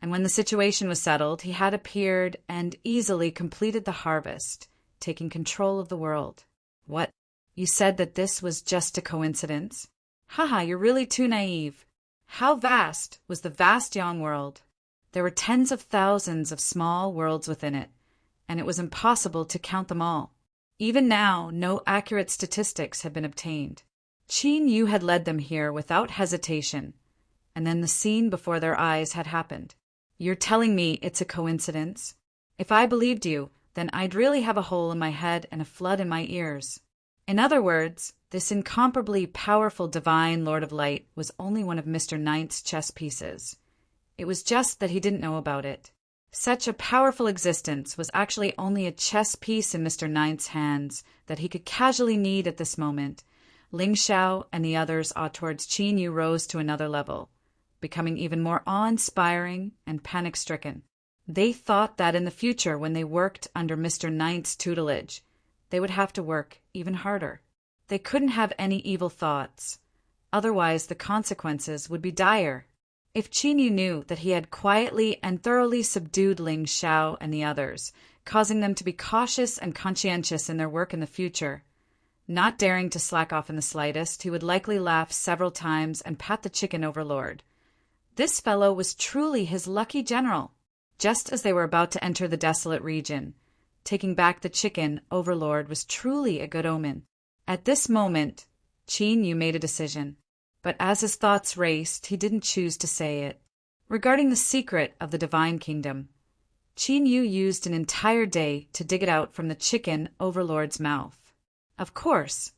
and when the situation was settled, he had appeared and easily completed the harvest, taking control of the world. What? You said that this was just a coincidence? Haha, you're really too naive. How vast was the vast Yang world? There were tens of thousands of small worlds within it, and it was impossible to count them all. Even now, no accurate statistics had been obtained. Qin Yu had led them here without hesitation, and then the scene before their eyes had happened. You're telling me it's a coincidence? If I believed you, then I'd really have a hole in my head and a flood in my ears. In other words, this incomparably powerful divine Lord of Light was only one of Mr. Ninth's chess pieces. It was just that he didn't know about it. Such a powerful existence was actually only a chess piece in Mr. Ninth's hands that he could casually need at this moment. Ling Xiao and the others towards Qin Yu rose to another level, becoming even more awe-inspiring and panic-stricken. They thought that in the future, when they worked under Mr. Ninth's tutelage, they would have to work even harder. They couldn't have any evil thoughts. Otherwise, the consequences would be dire. If Qin Yu knew that he had quietly and thoroughly subdued Ling Xiao and the others, causing them to be cautious and conscientious in their work in the future, not daring to slack off in the slightest, he would likely laugh several times and pat the chicken overlord. This fellow was truly his lucky general. Just as they were about to enter the desolate region, taking back the chicken overlord was truly a good omen. At this moment, Qin Yu made a decision, but as his thoughts raced, he didn't choose to say it. Regarding the secret of the Divine Kingdom, Qin Yu used an entire day to dig it out from the chicken overlord's mouth. Of course,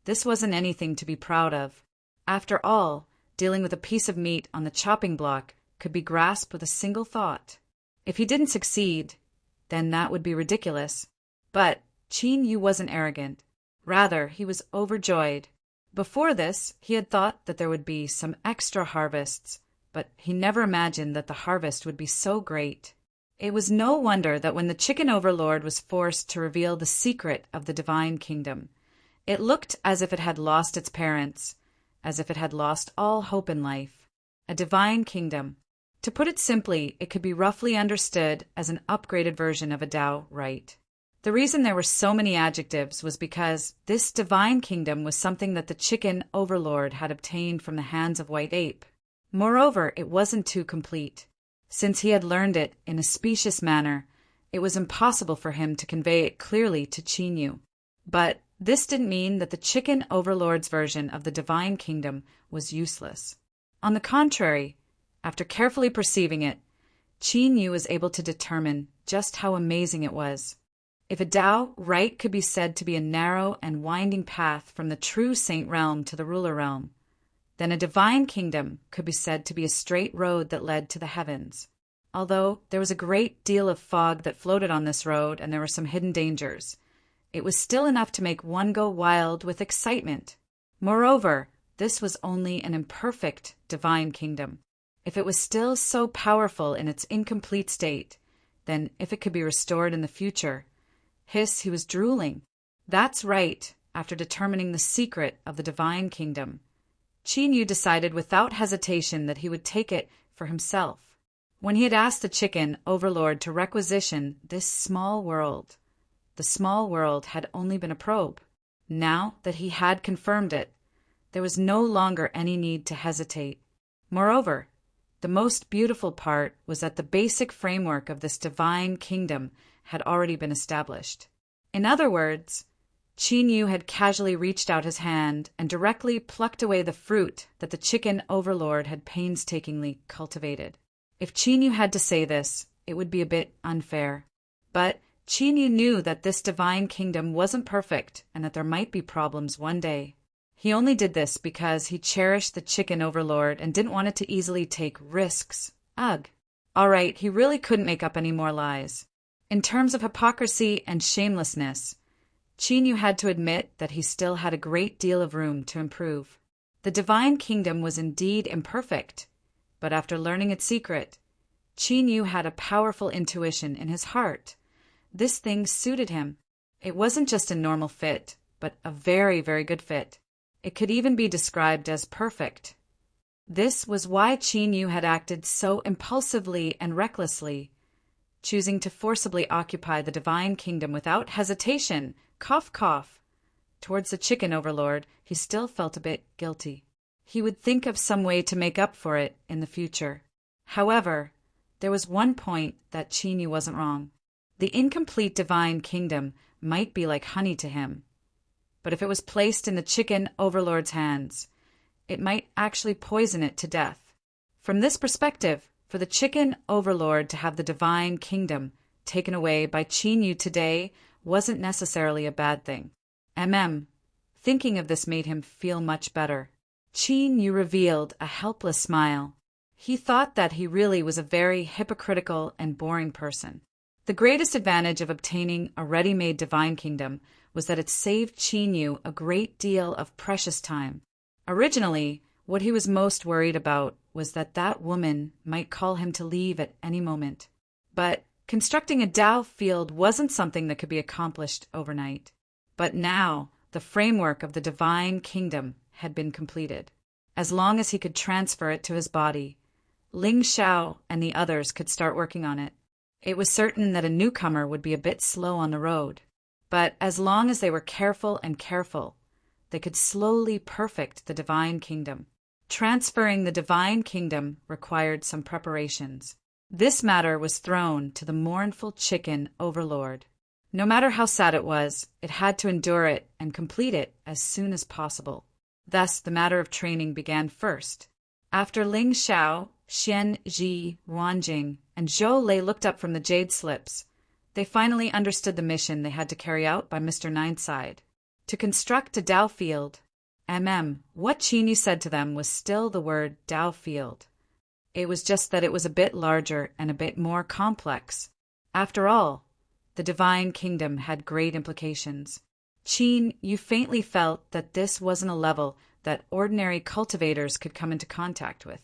this wasn't anything to be proud of. After all, dealing with a piece of meat on the chopping block could be grasped with a single thought. If he didn't succeed, then that would be ridiculous. But Qin Yu wasn't arrogant. Rather, he was overjoyed. Before this, he had thought that there would be some extra harvests, but he never imagined that the harvest would be so great. It was no wonder that when the chicken overlord was forced to reveal the secret of the divine kingdom, it looked as if it had lost its parents, as if it had lost all hope in life. A divine kingdom. To put it simply, it could be roughly understood as an upgraded version of a Tao right. The reason there were so many adjectives was because this divine kingdom was something that the chicken overlord had obtained from the hands of White Ape. Moreover, it wasn't too complete. Since he had learned it in a specious manner, it was impossible for him to convey it clearly to Chinyu. But this didn't mean that the chicken overlord's version of the divine kingdom was useless. On the contrary, after carefully perceiving it, Chinyu was able to determine just how amazing it was. If a Tao right could be said to be a narrow and winding path from the true saint realm to the ruler realm, then a divine kingdom could be said to be a straight road that led to the heavens. Although there was a great deal of fog that floated on this road and there were some hidden dangers, it was still enough to make one go wild with excitement. Moreover, this was only an imperfect divine kingdom. If it was still so powerful in its incomplete state, then if it could be restored in the future, he was drooling. That's right, after determining the secret of the divine kingdom, Chinyu decided without hesitation that he would take it for himself. When he had asked the chicken overlord to requisition this small world, the small world had only been a probe. Now that he had confirmed it, there was no longer any need to hesitate. Moreover, the most beautiful part was that the basic framework of this divine kingdom had already been established. In other words, Chinyu had casually reached out his hand and directly plucked away the fruit that the chicken overlord had painstakingly cultivated. If Chinyu had to say this, it would be a bit unfair. But Chinyu knew that this divine kingdom wasn't perfect and that there might be problems one day. He only did this because he cherished the chicken overlord and didn't want it to easily take risks. Ugh. All right, he really couldn't make up any more lies. In terms of hypocrisy and shamelessness, Chinyu had to admit that he still had a great deal of room to improve. The divine kingdom was indeed imperfect, but after learning its secret, Chinyu had a powerful intuition in his heart. This thing suited him. It wasn't just a normal fit, but a very, very good fit. It could even be described as perfect. This was why Chinyu had acted so impulsively and recklessly, choosing to forcibly occupy the divine kingdom without hesitation. Cough, cough. Towards the chicken overlord, he still felt a bit guilty. He would think of some way to make up for it in the future. However, there was one point that Chinyu wasn't wrong. The incomplete divine kingdom might be like honey to him, but if it was placed in the chicken overlord's hands, it might actually poison it to death. From this perspective, for the chicken overlord to have the divine kingdom taken away by Chinyu today wasn't necessarily a bad thing. Thinking of this made him feel much better. Chinyu revealed a helpless smile. He thought that he really was a very hypocritical and boring person. The greatest advantage of obtaining a ready-made divine kingdom was that it saved Chinyu a great deal of precious time. Originally, what he was most worried about was that that woman might call him to leave at any moment. But constructing a Tao field wasn't something that could be accomplished overnight. But now, the framework of the divine kingdom had been completed. As long as he could transfer it to his body, Ling Xiao and the others could start working on it. It was certain that a newcomer would be a bit slow on the road, but as long as they were careful and careful, they could slowly perfect the divine kingdom. Transferring the divine kingdom required some preparations. This matter was thrown to the mournful chicken overlord. No matter how sad it was, it had to endure it and complete it as soon as possible. Thus, the matter of training began first. After Ling Xiao, Xian Ji, Wanjing, and Zhou Lei looked up from the jade slips, they finally understood the mission they had to carry out by Mr. Ninthside. To construct a Tao field. What Chinyu said to them was still the word Tao field. It was just that it was a bit larger and a bit more complex. After all, the divine kingdom had great implications. Chinyu faintly felt that this wasn't a level that ordinary cultivators could come into contact with.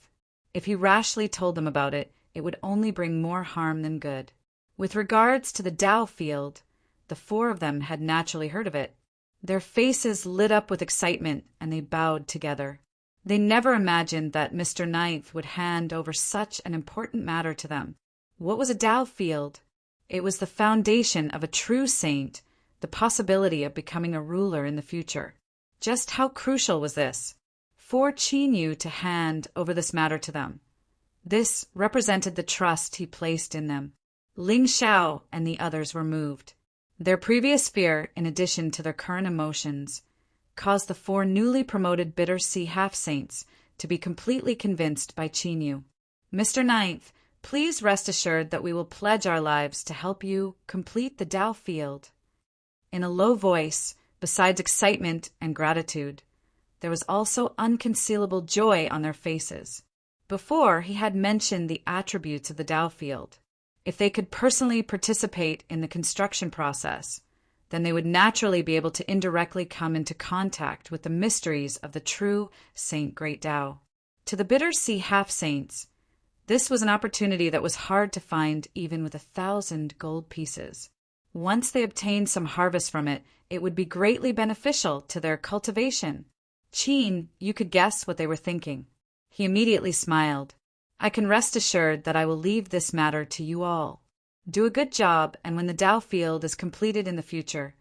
If he rashly told them about it, it would only bring more harm than good. With regards to the Tao field, the four of them had naturally heard of it. Their faces lit up with excitement, and they bowed together. They never imagined that Mr. Ninth would hand over such an important matter to them. What was a Tao field? It was the foundation of a true saint, the possibility of becoming a ruler in the future. Just how crucial was this for Qin Yu to hand over this matter to them? This represented the trust he placed in them. Ling Xiao and the others were moved. Their previous fear, in addition to their current emotions, caused the four newly promoted Bitter Sea half-saints to be completely convinced by Qin Yu. Mr. Ninth, please rest assured that we will pledge our lives to help you complete the Tao field. In a low voice, besides excitement and gratitude, there was also unconcealable joy on their faces. Before, he had mentioned the attributes of the Tao field. If they could personally participate in the construction process, then they would naturally be able to indirectly come into contact with the mysteries of the true Saint Great Tao. To the Bitter Sea half-saints, this was an opportunity that was hard to find even with 1,000 gold pieces. Once they obtained some harvest from it, it would be greatly beneficial to their cultivation. Qin, you could guess what they were thinking. He immediately smiled. I can rest assured that I will leave this matter to you all. Do a good job, and when the Tao field is completed in the future,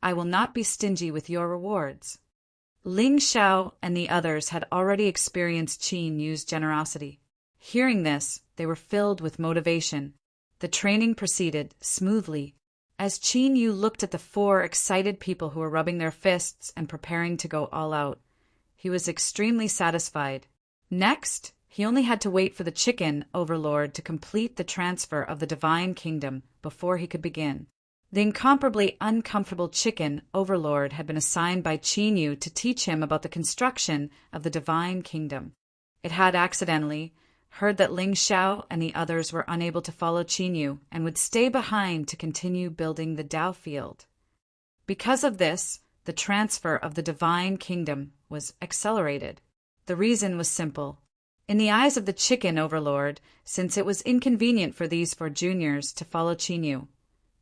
I will not be stingy with your rewards. Ling Xiao and the others had already experienced Qin Yu's generosity. Hearing this, they were filled with motivation. The training proceeded smoothly. As Qin Yu looked at the four excited people who were rubbing their fists and preparing to go all out, he was extremely satisfied. Next, he only had to wait for the chicken overlord to complete the transfer of the divine kingdom before he could begin. The incomparably uncomfortable chicken overlord had been assigned by Qin Yu to teach him about the construction of the divine kingdom. It had accidentally heard that Ling Xiao and the others were unable to follow Qin Yu and would stay behind to continue building the Tao field. Because of this, the transfer of the divine kingdom was accelerated. The reason was simple. In the eyes of the chicken overlord, since it was inconvenient for these four juniors to follow Qin Yu,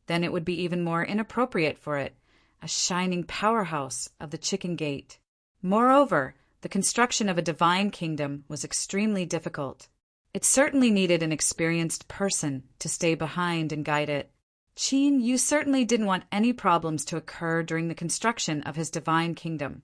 then it would be even more inappropriate for it, a shining powerhouse of the chicken gate. Moreover, the construction of a divine kingdom was extremely difficult. It certainly needed an experienced person to stay behind and guide it. Qin Yu certainly didn't want any problems to occur during the construction of his divine kingdom.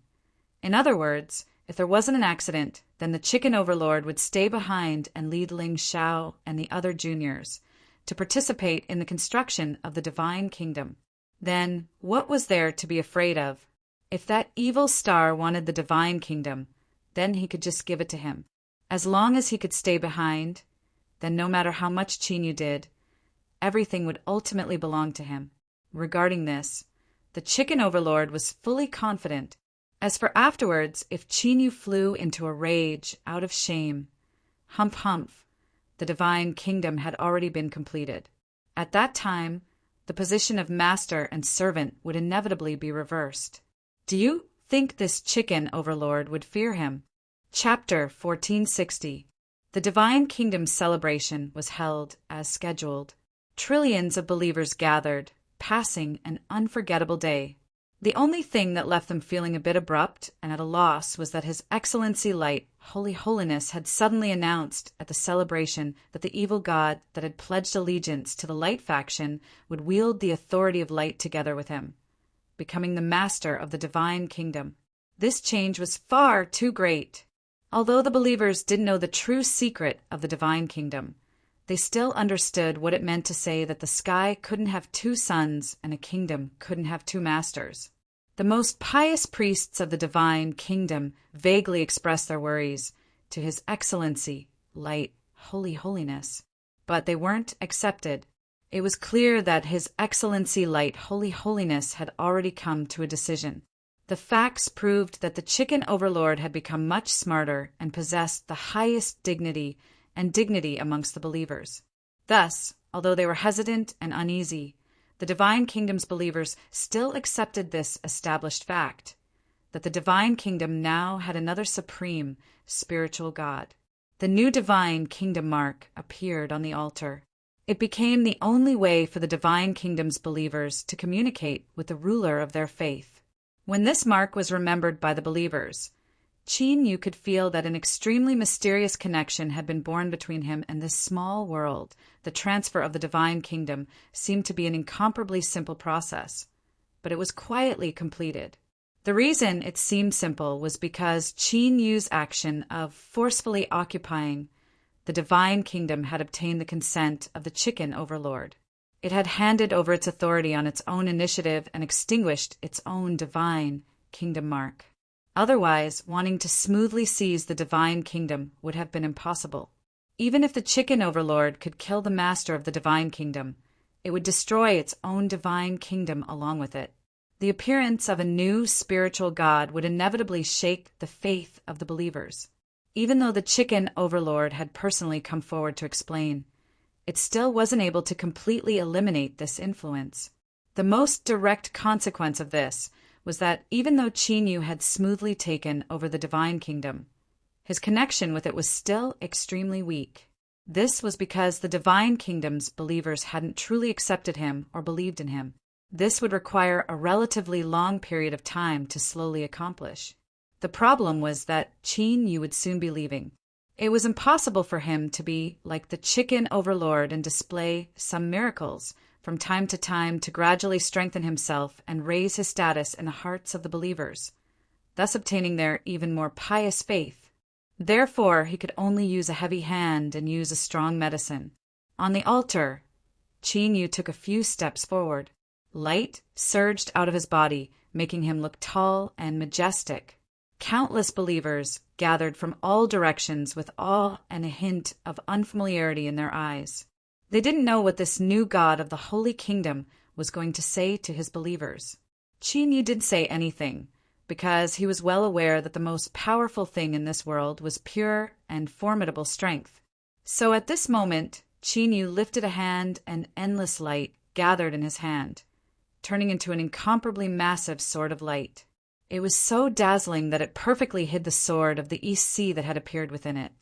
In other words, if there wasn't an accident, then the chicken overlord would stay behind and lead Ling Xiao and the other juniors to participate in the construction of the divine kingdom. Then, what was there to be afraid of? If that evil star wanted the divine kingdom, then he could just give it to him. As long as he could stay behind, then no matter how much Qin Yu did, everything would ultimately belong to him. Regarding this, the chicken overlord was fully confident. As for afterwards, if Qin Yu flew into a rage out of shame, humph humph, the divine kingdom had already been completed. At that time, the position of master and servant would inevitably be reversed. Do you think this chicken overlord would fear him? Chapter 1460. The Divine Kingdom celebration was held as scheduled. Trillions of believers gathered, passing an unforgettable day. The only thing that left them feeling a bit abrupt and at a loss was that His Excellency Light, Holy Holiness, had suddenly announced at the celebration that the evil god that had pledged allegiance to the Light faction would wield the authority of Light together with him, becoming the master of the Divine Kingdom. This change was far too great. Although the believers didn't know the true secret of the Divine Kingdom, they still understood what it meant to say that the sky couldn't have two suns and a kingdom couldn't have two masters. The most pious priests of the Divine Kingdom vaguely expressed their worries to His Excellency, Light, Holy Holiness, but they weren't accepted. It was clear that His Excellency Light, Holy Holiness had already come to a decision. The facts proved that the chicken overlord had become much smarter and possessed the highest dignity amongst the believers. Thus, although they were hesitant and uneasy, the Divine Kingdom's believers still accepted this established fact, that the Divine Kingdom now had another supreme spiritual God. The new Divine Kingdom mark appeared on the altar. It became the only way for the Divine Kingdom's believers to communicate with the ruler of their faith. When this mark was remembered by the believers, Qin Yu could feel that an extremely mysterious connection had been born between him and this small world. The transfer of the Divine Kingdom seemed to be an incomparably simple process, but it was quietly completed. The reason it seemed simple was because Qin Yu's action of forcefully occupying the Divine Kingdom had obtained the consent of the chicken overlord. It had handed over its authority on its own initiative and extinguished its own Divine Kingdom mark. Otherwise, wanting to smoothly seize the Divine Kingdom would have been impossible. Even if the chicken overlord could kill the master of the Divine Kingdom, it would destroy its own Divine Kingdom along with it. The appearance of a new spiritual god would inevitably shake the faith of the believers. Even though the chicken overlord had personally come forward to explain, it still wasn't able to completely eliminate this influence. The most direct consequence of this was that even though Qin Yu had smoothly taken over the Divine Kingdom, his connection with it was still extremely weak. This was because the Divine Kingdom's believers hadn't truly accepted him or believed in him. This would require a relatively long period of time to slowly accomplish. The problem was that Qin Yu would soon be leaving. It was impossible for him to be like the chicken overlord and display some miracles from time to time to gradually strengthen himself and raise his status in the hearts of the believers, thus obtaining their even more pious faith. Therefore, he could only use a heavy hand and use a strong medicine. On the altar, Qin Yu took a few steps forward. Light surged out of his body, making him look tall and majestic. Countless believers gathered from all directions with awe and a hint of unfamiliarity in their eyes. They didn't know what this new god of the Holy Kingdom was going to say to his believers. Qin Yu didn't say anything, because he was well aware that the most powerful thing in this world was pure and formidable strength. So at this moment, Qin Yu lifted a hand and endless light gathered in his hand, turning into an incomparably massive sword of light. It was so dazzling that it perfectly hid the sword of the East Sea that had appeared within it.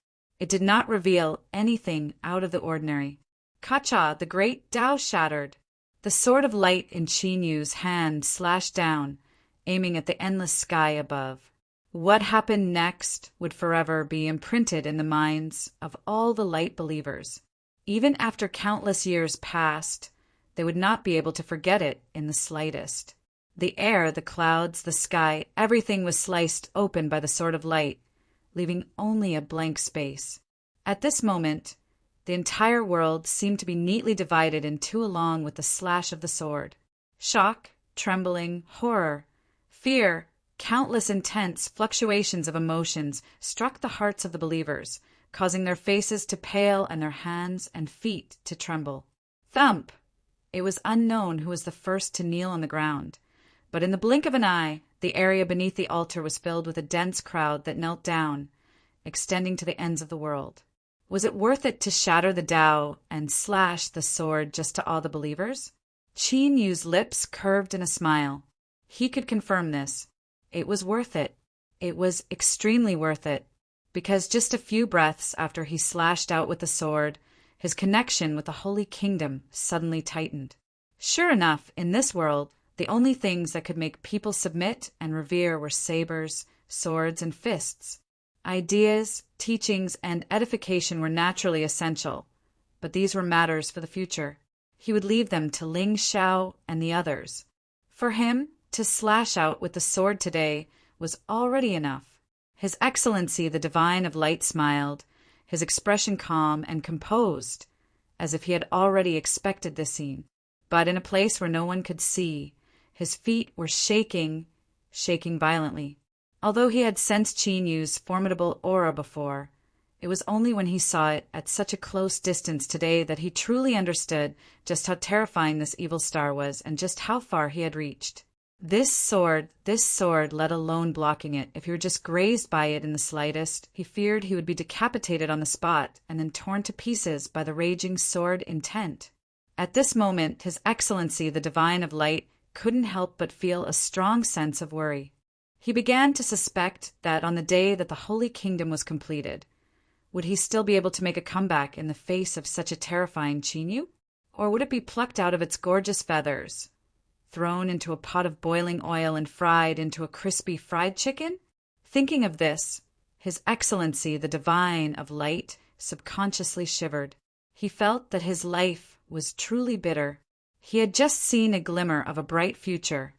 It did not reveal anything out of the ordinary. Kacha, the great Tao shattered. The sword of light in Qin Yu's hand slashed down, aiming at the endless sky above. What happened next would forever be imprinted in the minds of all the light believers. Even after countless years passed, they would not be able to forget it in the slightest. The air, the clouds, the sky, everything was sliced open by the sword of light, leaving only a blank space. At this moment, the entire world seemed to be neatly divided in two along with the slash of the sword. Shock, trembling, horror, fear, countless intense fluctuations of emotions struck the hearts of the believers, causing their faces to pale and their hands and feet to tremble. Thump! It was unknown who was the first to kneel on the ground, but in the blink of an eye, the area beneath the altar was filled with a dense crowd that knelt down, extending to the ends of the world. Was it worth it to shatter the Tao and slash the sword just to awe the believers? Qin Yu's lips curved in a smile. He could confirm this. It was worth it. It was extremely worth it, because just a few breaths after he slashed out with the sword, his connection with the Holy Kingdom suddenly tightened. Sure enough, in this world, the only things that could make people submit and revere were sabers, swords, and fists. Ideas, teachings, and edification were naturally essential, but these were matters for the future. He would leave them to Ling Xiao and the others. For him, to slash out with the sword today was already enough. His Excellency the Divine of Light smiled, his expression calm and composed, as if he had already expected this scene. But in a place where no one could see, his feet were shaking violently. Although he had sensed Qin Yu's formidable aura before, it was only when he saw it at such a close distance today that he truly understood just how terrifying this evil star was and just how far he had reached. This sword, let alone blocking it, if he were just grazed by it in the slightest, he feared he would be decapitated on the spot and then torn to pieces by the raging sword intent. At this moment, His Excellency the Divine of Light couldn't help but feel a strong sense of worry. He began to suspect that on the day that the Holy Kingdom was completed, would he still be able to make a comeback in the face of such a terrifying Qin Yu? Or would it be plucked out of its gorgeous feathers, thrown into a pot of boiling oil and fried into a crispy fried chicken? Thinking of this, His Excellency the Divine of Light subconsciously shivered. He felt that his life was truly bitter. He had just seen a glimmer of a bright future,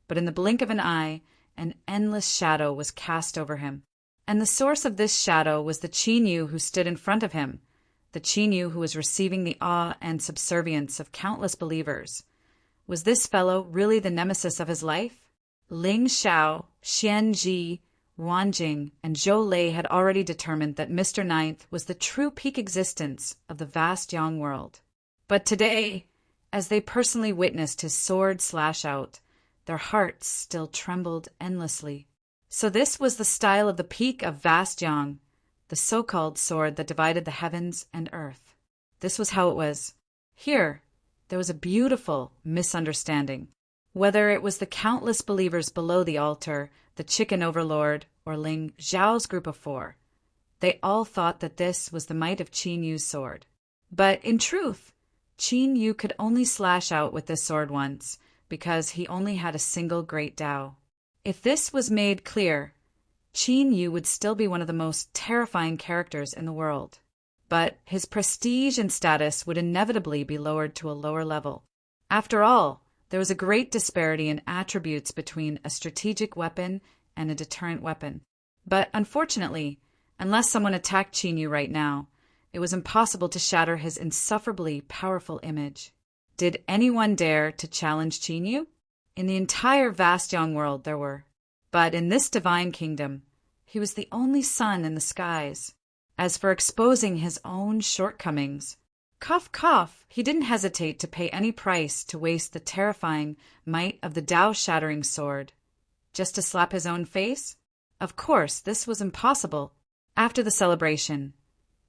but in the blink of an eye, an endless shadow was cast over him. And the source of this shadow was the Chinyu who stood in front of him, the Chinyu who was receiving the awe and subservience of countless believers. Was this fellow really the nemesis of his life? Ling Xiao, Xian Ji, Wan Jing, and Zhou Lei had already determined that Mr. Ninth was the true peak existence of the vast Yang world. But today, as they personally witnessed his sword slash out, their hearts still trembled endlessly. So this was the style of the peak of vast Yang, the so-called sword that divided the heavens and earth. This was how it was. Here, there was a beautiful misunderstanding. Whether it was the countless believers below the altar, the chicken overlord, or Ling Zhao's group of 4, they all thought that this was the might of Qin Yu's sword. But in truth, Qin Yu could only slash out with this sword once, because he only had a single great Tao. If this was made clear, Qin Yu would still be one of the most terrifying characters in the world. But his prestige and status would inevitably be lowered to a lower level. After all, there was a great disparity in attributes between a strategic weapon and a deterrent weapon. But unfortunately, unless someone attacked Qin Yu right now, it was impossible to shatter his insufferably powerful image. Did anyone dare to challenge Qin Yu? In the entire vast Yang world there were. But in this divine kingdom, he was the only sun in the skies. As for exposing his own shortcomings, cough, cough, he didn't hesitate to pay any price to waste the terrifying might of the Tao-shattering sword. Just to slap his own face? Of course, this was impossible. After the celebration,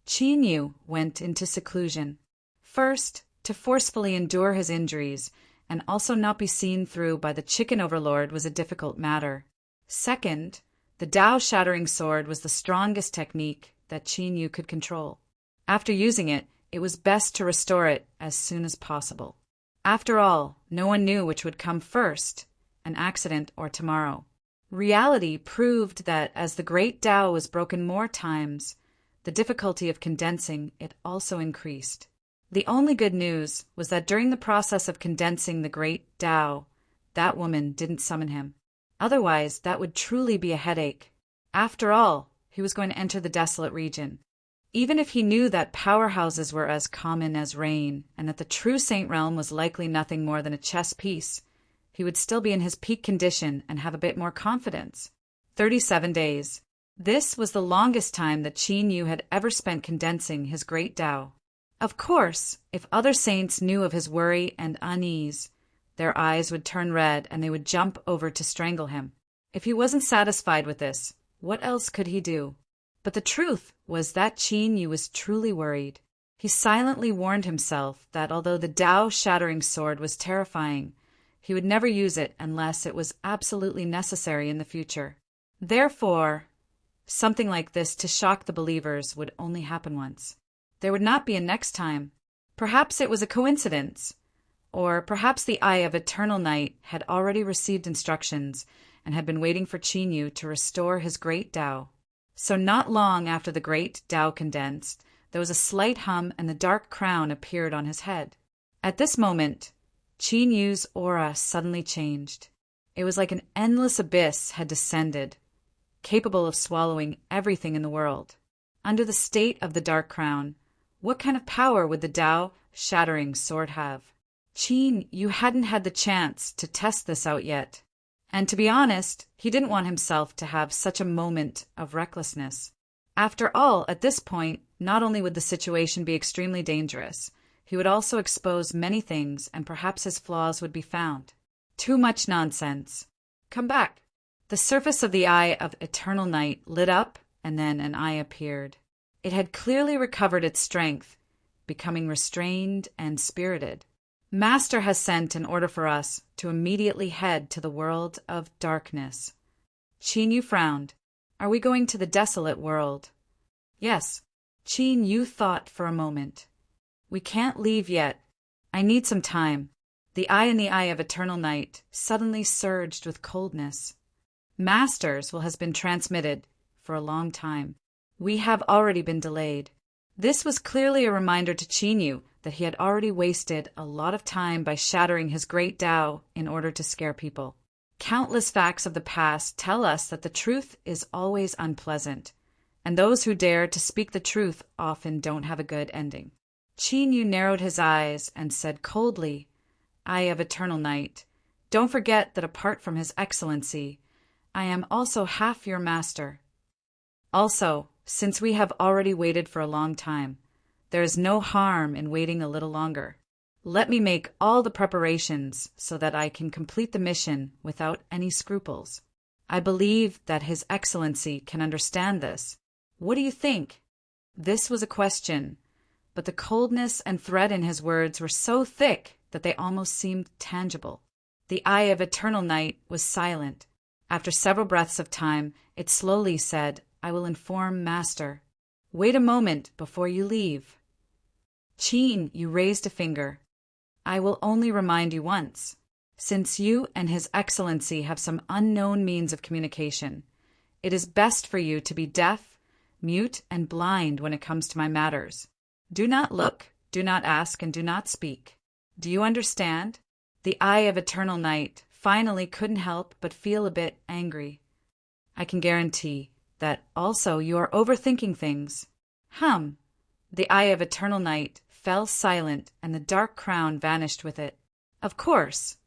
Qin Yu went into seclusion. First, to forcefully endure his injuries and also not be seen through by the chicken overlord was a difficult matter. Second, the Tao-shattering sword was the strongest technique that Qin Yu could control. After using it, it was best to restore it as soon as possible. After all, no one knew which would come first, an accident or tomorrow. Reality proved that as the great Tao was broken more times, the difficulty of condensing it also increased. The only good news was that during the process of condensing the great Tao, that woman didn't summon him. Otherwise, that would truly be a headache. After all, he was going to enter the desolate region. Even if he knew that powerhouses were as common as rain, and that the true Saint Realm was likely nothing more than a chess piece, he would still be in his peak condition and have a bit more confidence. 37 days. This was the longest time that Qin Yu had ever spent condensing his great Tao. Of course, if other saints knew of his worry and unease, their eyes would turn red and they would jump over to strangle him. If he wasn't satisfied with this, what else could he do? But the truth was that Qin Yu was truly worried. He silently warned himself that although the Tao-shattering sword was terrifying, he would never use it unless it was absolutely necessary in the future. Therefore, something like this to shock the believers would only happen once. There would not be a next time. Perhaps it was a coincidence. Or perhaps the Eye of Eternal Night had already received instructions and had been waiting for Qin Yu to restore his great Tao. So not long after the great Tao condensed, there was a slight hum and the dark crown appeared on his head. At this moment, Qin Yu's aura suddenly changed. It was like an endless abyss had descended, capable of swallowing everything in the world. Under the state of the dark crown, what kind of power would the Tao-shattering sword have? Qin Yu hadn't had the chance to test this out yet. And to be honest, he didn't want himself to have such a moment of recklessness. After all, at this point, not only would the situation be extremely dangerous, he would also expose many things and perhaps his flaws would be found. Too much nonsense. Come back. The surface of the Eye of Eternal Night lit up and then an eye appeared. It had clearly recovered its strength, becoming restrained and spirited. Master has sent an order for us to immediately head to the world of darkness. Qin Yu frowned. Are we going to the desolate world? Yes. Qin Yu thought for a moment. We can't leave yet. I need some time. The eye in the eye of eternal night suddenly surged with coldness. Masters will has been transmitted for a long time. We have already been delayed. This was clearly a reminder to Chinyu that he had already wasted a lot of time by shattering his great Tao in order to scare people. Countless facts of the past tell us that the truth is always unpleasant, and those who dare to speak the truth often don't have a good ending. Chinyu narrowed his eyes and said coldly, "Eye of eternal night, don't forget that apart from His Excellency, I am also half your master. Also, since we have already waited for a long time, there is no harm in waiting a little longer. Let me make all the preparations so that I can complete the mission without any scruples. I believe that His Excellency can understand this. What do you think?" This was a question, but the coldness and threat in his words were so thick that they almost seemed tangible. The eye of eternal night was silent. After several breaths of time, it slowly said, "I will inform Master. Wait a moment before you leave." Qin, you raised a finger. "I will only remind you once. Since you and His Excellency have some unknown means of communication, it is best for you to be deaf, mute, and blind when it comes to my matters. Do not look, do not ask, and do not speak. Do you understand?" The eye of eternal night finally couldn't help but feel a bit angry. "I can guarantee that also you are overthinking things." The eye of eternal night fell silent and the dark crown vanished with it. Of course,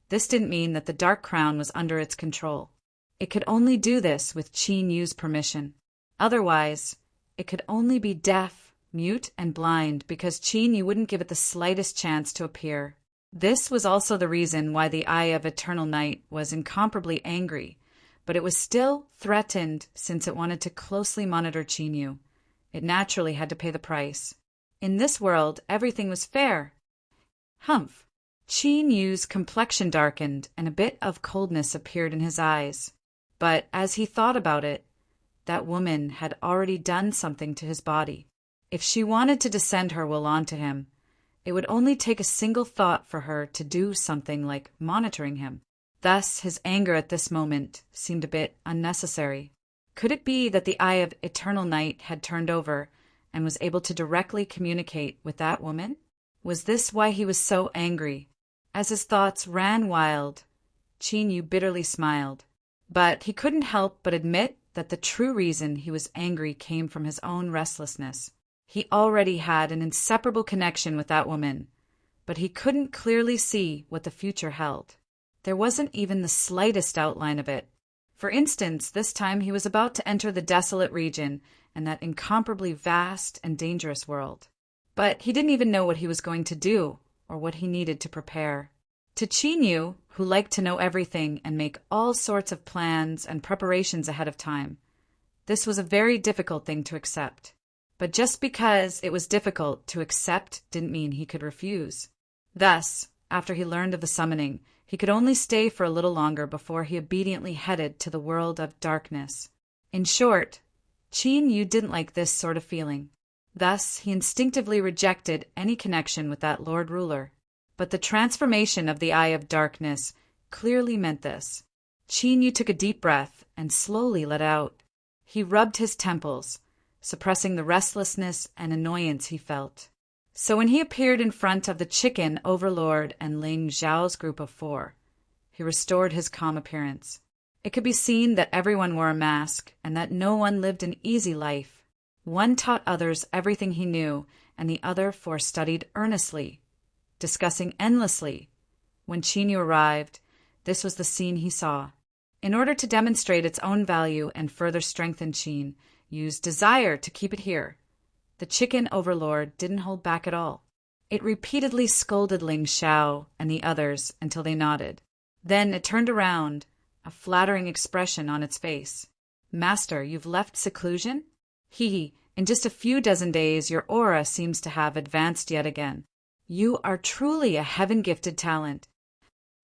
this didn't mean that the dark crown was under its control. It could only do this with Qin Yu's permission. Otherwise, it could only be deaf, mute, and blind because Qin Yu wouldn't give it the slightest chance to appear. This was also the reason why the eye of eternal night was incomparably angry, but it was still threatened since it wanted to closely monitor Qin Yu. It naturally had to pay the price. In this world, everything was fair. Qin Yu's complexion darkened and a bit of coldness appeared in his eyes. But as he thought about it, that woman had already done something to his body. If she wanted to descend her will onto him, it would only take a single thought for her to do something like monitoring him. Thus, his anger at this moment seemed a bit unnecessary. Could it be that the eye of eternal night had turned over and was able to directly communicate with that woman? Was this why he was so angry? As his thoughts ran wild, Qin Yu bitterly smiled. But he couldn't help but admit that the true reason he was angry came from his own restlessness. He already had an inseparable connection with that woman, but he couldn't clearly see what the future held. There wasn't even the slightest outline of it. For instance, this time he was about to enter the desolate region and that incomparably vast and dangerous world. But he didn't even know what he was going to do or what he needed to prepare. To Qin Yu, who liked to know everything and make all sorts of plans and preparations ahead of time, this was a very difficult thing to accept. But just because it was difficult to accept didn't mean he could refuse. Thus, after he learned of the summoning, he could only stay for a little longer before he obediently headed to the world of darkness. In short, Qin Yu didn't like this sort of feeling. Thus, he instinctively rejected any connection with that Lord Ruler. But the transformation of the Eye of Darkness clearly meant this. Qin Yu took a deep breath and slowly let out. He rubbed his temples, suppressing the restlessness and annoyance he felt. So when he appeared in front of the Chicken Overlord and Ling Zhao's group of 4, he restored his calm appearance. It could be seen that everyone wore a mask and that no one lived an easy life. One taught others everything he knew, and the other 4 studied earnestly, discussing endlessly. When Qin Yu arrived, this was the scene he saw. In order to demonstrate its own value and further strengthen Qin Yu's desire to keep it here, the Chicken Overlord didn't hold back at all. It repeatedly scolded Ling Xiao and the others until they nodded. Then it turned around, a flattering expression on its face. "Master, you've left seclusion? In just a few dozen days your aura seems to have advanced yet again. You are truly a heaven-gifted talent."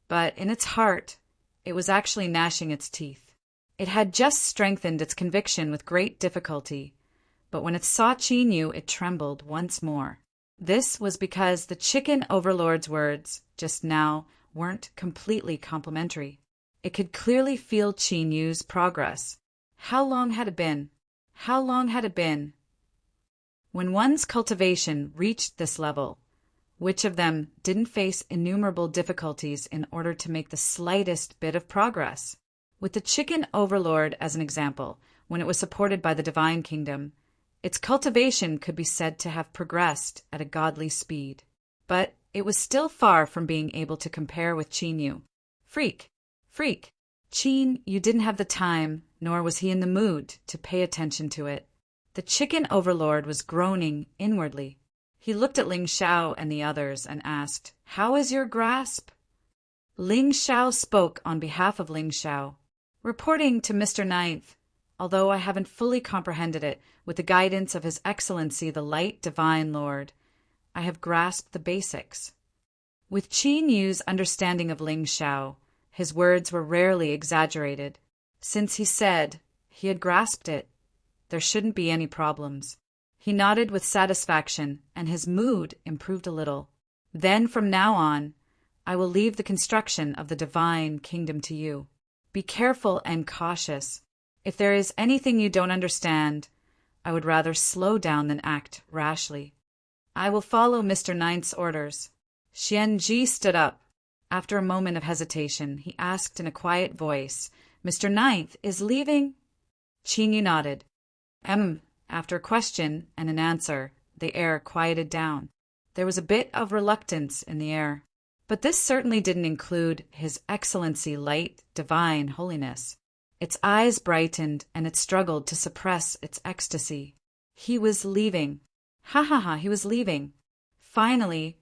But in its heart, it was actually gnashing its teeth. It had just strengthened its conviction with great difficulty, but when it saw Qin Yu, it trembled once more. This was because the chicken overlord's words just now weren't completely complimentary. It could clearly feel Qin Yu's progress. How long had it been? How long had it been? When one's cultivation reached this level, which of them didn't face innumerable difficulties in order to make the slightest bit of progress? With the chicken overlord as an example, when it was supported by the divine kingdom, its cultivation could be said to have progressed at a godly speed. But it was still far from being able to compare with Qin Yu. Freak! Qin Yu didn't have the time, nor was he in the mood, to pay attention to it. The chicken overlord was groaning inwardly. He looked at Ling Xiao and the others and asked, "How is your grasp?" Ling Xiao spoke on behalf of Ling Xiao. "Reporting to Mr. Ninth, although I haven't fully comprehended it, with the guidance of His Excellency the Light Divine Lord, I have grasped the basics." With Qin Yu's understanding of Ling Xiao, his words were rarely exaggerated. Since he said he had grasped it, there shouldn't be any problems. He nodded with satisfaction, and his mood improved a little. "Then from now on, I will leave the construction of the divine kingdom to you. Be careful and cautious. If there is anything you don't understand, I would rather slow down than act rashly." "I will follow Mr. Ninth's orders." Xian Ji stood up. After a moment of hesitation, he asked in a quiet voice, "Mr. Ninth is leaving?" Qin Yu nodded. After a question and an answer, the air quieted down. There was a bit of reluctance in the air. But this certainly didn't include His Excellency Light Divine Holiness. Its eyes brightened, and it struggled to suppress its ecstasy. He was leaving. He was leaving. Finally,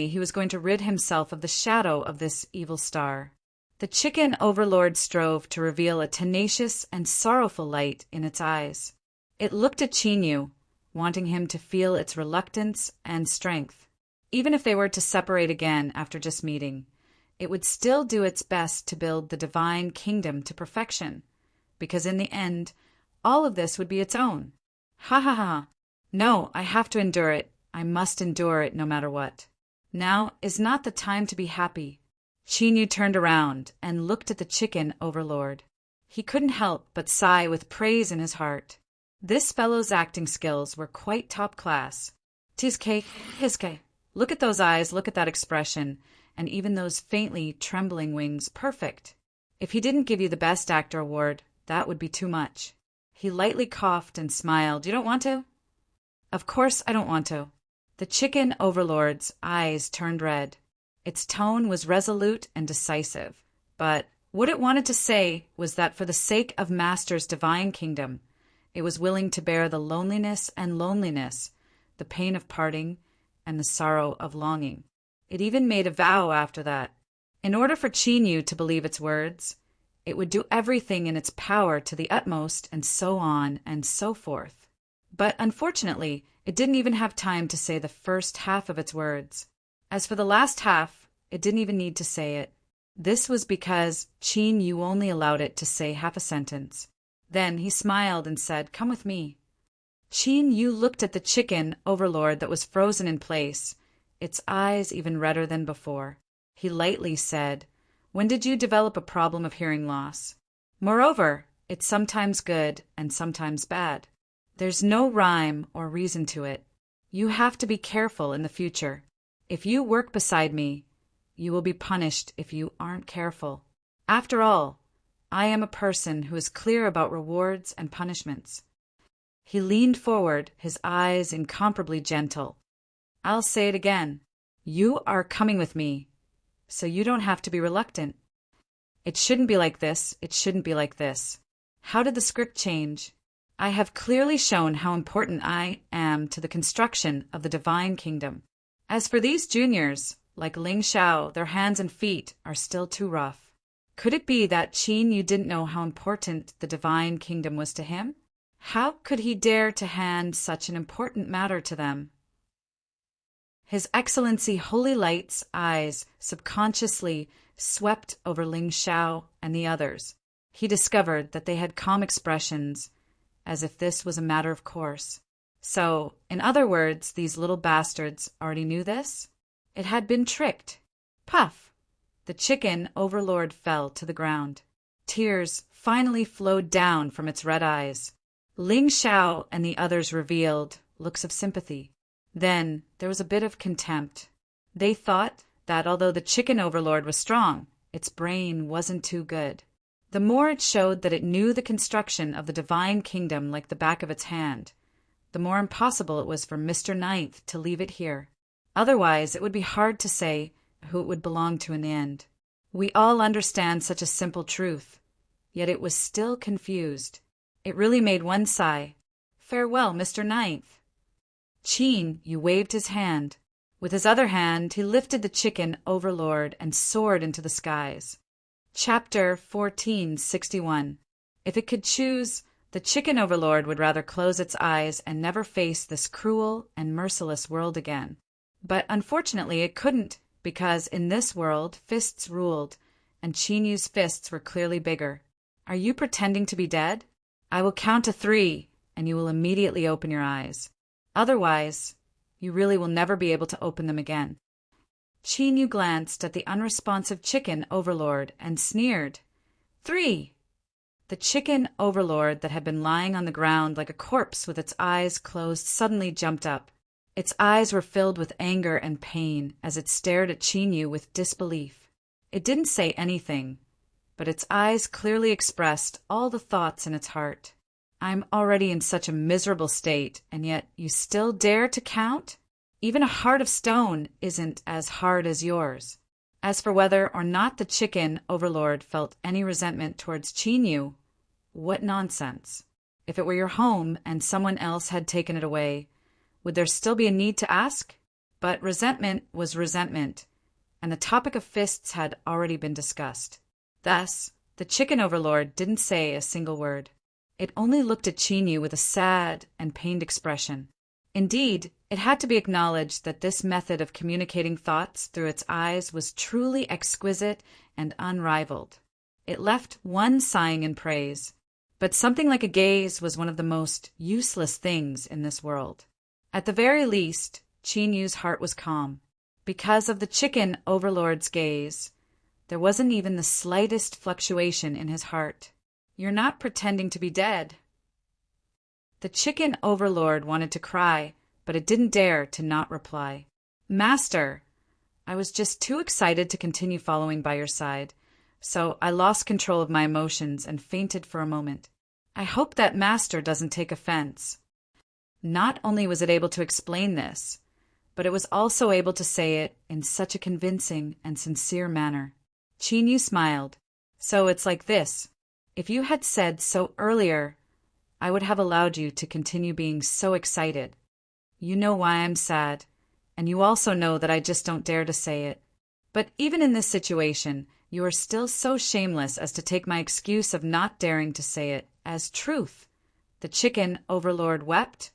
he was going to rid himself of the shadow of this evil star. The chicken overlord strove to reveal a tenacious and sorrowful light in its eyes. It looked at Qin Yu, wanting him to feel its reluctance and strength. Even if they were to separate again after just meeting, it would still do its best to build the divine kingdom to perfection, because in the end, all of this would be its own. No, I have to endure it. I must endure it no matter what. Now is not the time to be happy. Qin Yu turned around and looked at the chicken overlord. He couldn't help but sigh with praise in his heart. This fellow's acting skills were quite top class. Hiske. Look at those eyes, look at that expression, and even those faintly trembling wings, perfect. If he didn't give you the Best Actor award, that would be too much. He lightly coughed and smiled. "You don't want to?" "Of course I don't want to." The chicken overlord's eyes turned red. Its tone was resolute and decisive, but what it wanted to say was that for the sake of Master's divine kingdom, it was willing to bear the loneliness, the pain of parting, and the sorrow of longing. It even made a vow after that. In order for Qin Yu to believe its words, it would do everything in its power to the utmost, and so on and so forth. But unfortunately, it didn't even have time to say the first half of its words. As for the last half, it didn't even need to say it. This was because Qin Yu only allowed it to say half a sentence. Then he smiled and said, "Come with me." Qin Yu looked at the chicken overlord that was frozen in place, its eyes even redder than before. He lightly said, "When did you develop a problem of hearing loss? Moreover, it's sometimes good and sometimes bad. There's no rhyme or reason to it. You have to be careful in the future. If you work beside me, you will be punished if you aren't careful. After all, I am a person who is clear about rewards and punishments." He leaned forward, his eyes incomparably gentle. "I'll say it again. You are coming with me, so you don't have to be reluctant. It shouldn't be like this. It shouldn't be like this. How did the script change? I have clearly shown how important I am to the construction of the divine kingdom. As for these juniors, like Ling Xiao, their hands and feet are still too rough. Could it be that Qin Yu didn't know how important the divine kingdom was to him? How could he dare to hand such an important matter to them? His Excellency Holy Light's eyes subconsciously swept over Ling Xiao and the others. He discovered that they had calm expressions, as if this was a matter of course. So, in other words, these little bastards already knew this? It had been tricked. Puff! The chicken overlord fell to the ground. Tears finally flowed down from its red eyes. Ling Xiao and the others revealed looks of sympathy. Then there was a bit of contempt. They thought that although the chicken overlord was strong, its brain wasn't too good. The more it showed that it knew the construction of the divine kingdom like the back of its hand, the more impossible it was for Mr. Ninth to leave it here. Otherwise, it would be hard to say who it would belong to in the end. We all understand such a simple truth, yet it was still confused. It really made one sigh. Farewell, Mr. Ninth. Qin Yu waved his hand. With his other hand, he lifted the chicken overlord and soared into the skies. Chapter 1461. If it could choose, the chicken overlord would rather close its eyes and never face this cruel and merciless world again. But unfortunately it couldn't, because in this world fists ruled, and Qin Yu's fists were clearly bigger. Are you pretending to be dead? I will count to 3, and you will immediately open your eyes. Otherwise, you really will never be able to open them again. Qin Yu glanced at the unresponsive chicken overlord and sneered. 3! The chicken overlord that had been lying on the ground like a corpse with its eyes closed suddenly jumped up. Its eyes were filled with anger and pain as it stared at Qin Yu with disbelief. It didn't say anything, but its eyes clearly expressed all the thoughts in its heart. I'm already in such a miserable state, and yet you still dare to count? Even a heart of stone isn't as hard as yours. As for whether or not the chicken overlord felt any resentment towards Qin Yu, what nonsense. If it were your home and someone else had taken it away, would there still be a need to ask? But resentment was resentment, and the topic of fists had already been discussed. Thus, the chicken overlord didn't say a single word. It only looked at Qin Yu with a sad and pained expression. Indeed, it had to be acknowledged that this method of communicating thoughts through its eyes was truly exquisite and unrivaled. It left one sighing in praise. But something like a gaze was one of the most useless things in this world. At the very least, Qin Yu's heart was calm. Because of the chicken overlord's gaze, there wasn't even the slightest fluctuation in his heart. You're not pretending to be dead. The chicken overlord wanted to cry, but it didn't dare to not reply. Master, I was just too excited to continue following by your side, so I lost control of my emotions and fainted for a moment. I hope that Master doesn't take offense. Not only was it able to explain this, but it was also able to say it in such a convincing and sincere manner. Qin Yu smiled. So it's like this. If you had said so earlier, I would have allowed you to continue being so excited. You know why I'm sad, and you also know that I just don't dare to say it. But even in this situation, you are still so shameless as to take my excuse of not daring to say it as truth. The chicken overlord wept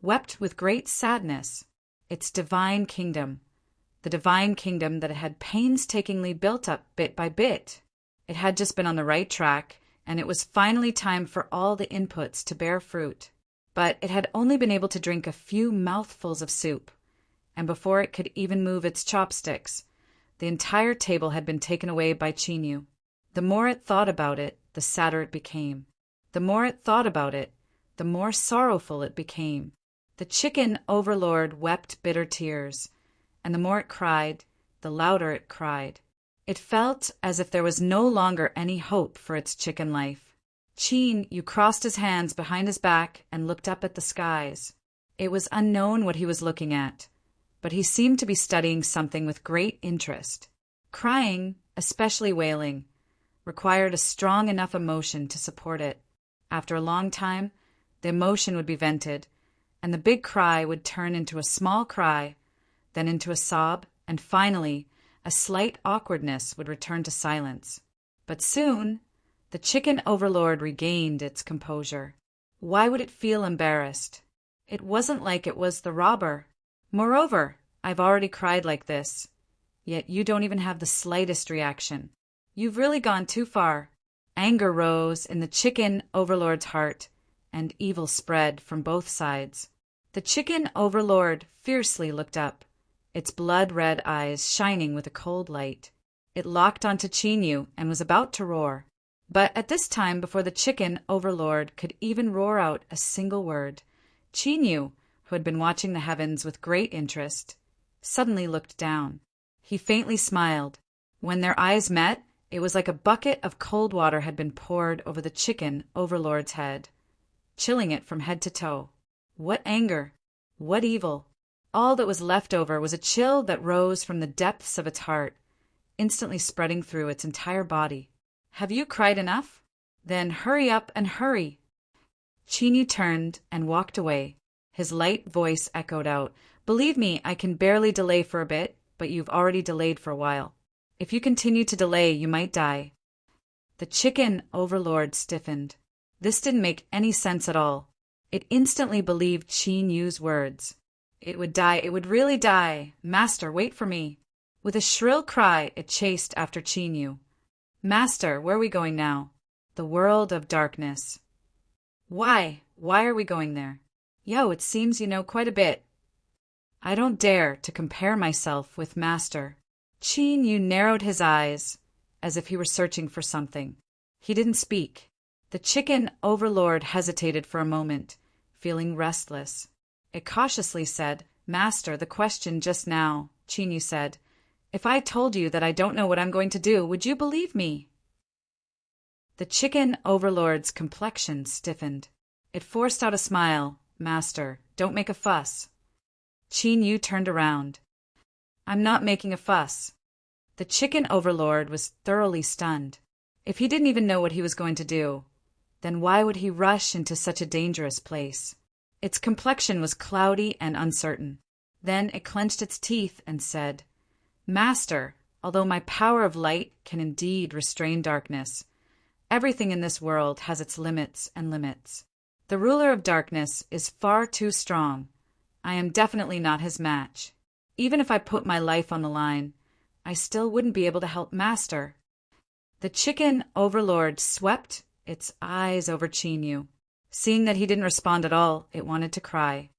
with great sadness. Its divine kingdom, the divine kingdom that it had painstakingly built up bit by bit. It had just been on the right track, and it was finally time for all the inputs to bear fruit. But it had only been able to drink a few mouthfuls of soup, and before it could even move its chopsticks, the entire table had been taken away by Qin Yu. The more it thought about it, the sadder it became. The more it thought about it, the more sorrowful it became. The chicken overlord wept bitter tears, and the more it cried, the louder it cried. It felt as if there was no longer any hope for its chicken life. Qin Yu crossed his hands behind his back and looked up at the skies. It was unknown what he was looking at, but he seemed to be studying something with great interest. Crying, especially wailing, required a strong enough emotion to support it. After a long time, the emotion would be vented, and the big cry would turn into a small cry, then into a sob, and finally, a slight awkwardness would return to silence. But soon, the chicken overlord regained its composure. Why would it feel embarrassed? It wasn't like it was the robber. Moreover, I've already cried like this, yet you don't even have the slightest reaction. You've really gone too far. Anger rose in the chicken overlord's heart, and evil spread from both sides. The chicken overlord fiercely looked up, its blood-red eyes shining with a cold light. It locked onto Chinyu and was about to roar. But at this time, before the chicken overlord could even roar out a single word, Chinyu, who had been watching the heavens with great interest, suddenly looked down. He faintly smiled. When their eyes met, it was like a bucket of cold water had been poured over the chicken overlord's head, chilling it from head to toe. What anger! What evil! All that was left over was a chill that rose from the depths of its heart, instantly spreading through its entire body. Have you cried enough? Then hurry up and hurry. Chinyu turned and walked away. His light voice echoed out, Believe me, I can barely delay for a bit, but you've already delayed for a while. If you continue to delay, you might die. The chicken overlord stiffened. This didn't make any sense at all. It instantly believed Chinyu's words. It would die, it would really die. Master, wait for me. With a shrill cry, it chased after Chinyu. Master, where are we going now? The world of darkness. Why? Why are we going there? Yo, it seems you know quite a bit. I don't dare to compare myself with Master. Chinyu narrowed his eyes, as if he were searching for something. He didn't speak. The chicken overlord hesitated for a moment, feeling restless. It cautiously said, Master, the question just now, Chinyu said. If I told you that I don't know what I'm going to do, would you believe me? The chicken overlord's complexion stiffened. It forced out a smile. Master, don't make a fuss. Chinyu turned around. I'm not making a fuss. The chicken overlord was thoroughly stunned. If he didn't even know what he was going to do, then why would he rush into such a dangerous place? Its complexion was cloudy and uncertain. Then it clenched its teeth and said, Master, although my power of light can indeed restrain darkness, everything in this world has its limits and limits. The ruler of darkness is far too strong. I am definitely not his match. Even if I put my life on the line, I still wouldn't be able to help Master. The chicken overlord swept its eyes over Chinyu. Seeing that he didn't respond at all, it wanted to cry.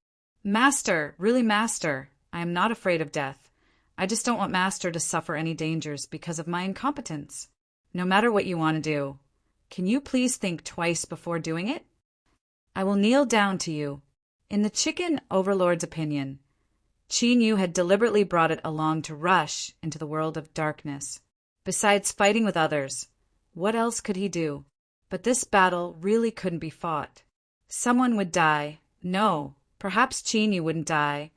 Master, really Master, I am not afraid of death. I just don't want Master to suffer any dangers because of my incompetence. No matter what you want to do, can you please think twice before doing it? I will kneel down to you. In the chicken overlord's opinion, Chinyu had deliberately brought it along to rush into the world of darkness. Besides fighting with others, what else could he do? But this battle really couldn't be fought. Someone would die. No, perhaps Chinyu wouldn't die,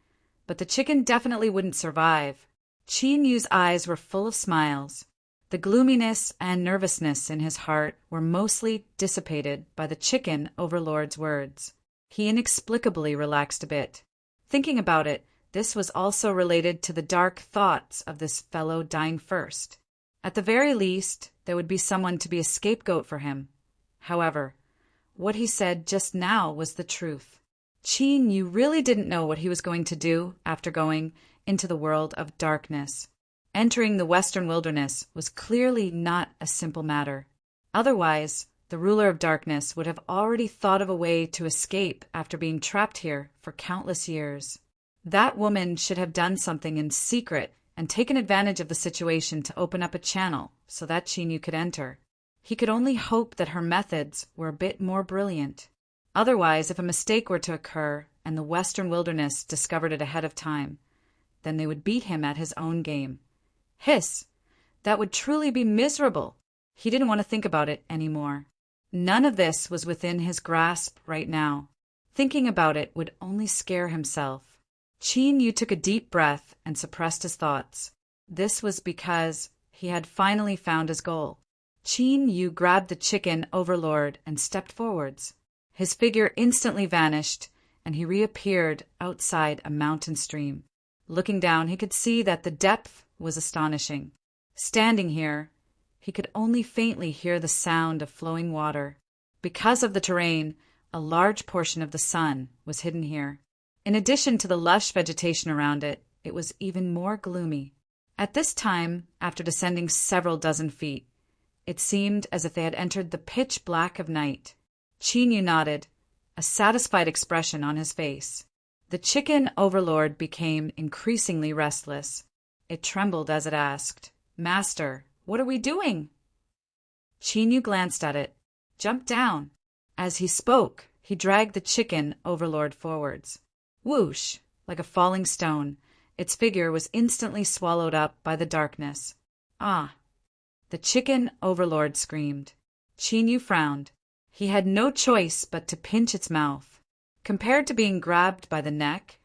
but the chicken definitely wouldn't survive. Chinyu's eyes were full of smiles. The gloominess and nervousness in his heart were mostly dissipated by the chicken overlord's words. He inexplicably relaxed a bit. Thinking about it, this was also related to the dark thoughts of this fellow dying first. At the very least, there would be someone to be a scapegoat for him. However, what he said just now was the truth. Chinyu really didn't know what he was going to do after going into the world of darkness. Entering the western wilderness was clearly not a simple matter. Otherwise, the ruler of darkness would have already thought of a way to escape after being trapped here for countless years. That woman should have done something in secret and taken advantage of the situation to open up a channel so that Chinyu could enter. He could only hope that her methods were a bit more brilliant. Otherwise, if a mistake were to occur and the western wilderness discovered it ahead of time, then they would beat him at his own game. Hiss! That would truly be miserable. He didn't want to think about it anymore. None of this was within his grasp right now. Thinking about it would only scare himself. Chinyu took a deep breath and suppressed his thoughts. This was because he had finally found his goal. Chinyu grabbed the chicken overlord and stepped forwards. His figure instantly vanished, and he reappeared outside a mountain stream. Looking down, he could see that the depth was astonishing. Standing here, he could only faintly hear the sound of flowing water. Because of the terrain, a large portion of the sun was hidden here. In addition to the lush vegetation around it, it was even more gloomy. At this time, after descending several dozen feet, it seemed as if they had entered the pitch black of night. Chinyu nodded, a satisfied expression on his face. The chicken overlord became increasingly restless. It trembled as it asked, "Master, what are we doing?" Chinyu glanced at it. "Jump down." As he spoke, he dragged the chicken overlord forwards. Whoosh! Like a falling stone, its figure was instantly swallowed up by the darkness. "Ah!" The chicken overlord screamed. Chinyu frowned. He had no choice but to pinch its mouth. Compared to being grabbed by the neck,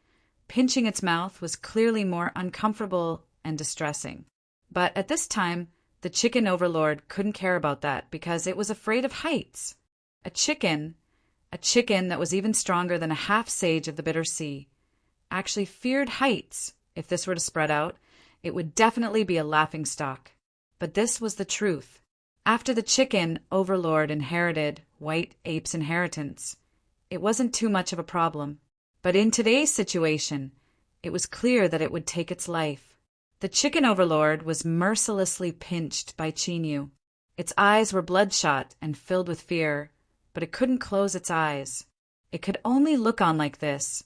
pinching its mouth was clearly more uncomfortable and distressing. But at this time, the chicken overlord couldn't care about that because it was afraid of heights. A chicken that was even stronger than a half-sage of the bitter sea, actually feared heights. If this were to spread out, it would definitely be a laughingstock. But this was the truth. After the chicken overlord inherited white ape's inheritance, it wasn't too much of a problem. But in today's situation, it was clear that it would take its life. The chicken overlord was mercilessly pinched by Chinyu. Its eyes were bloodshot and filled with fear, but it couldn't close its eyes. It could only look on like this,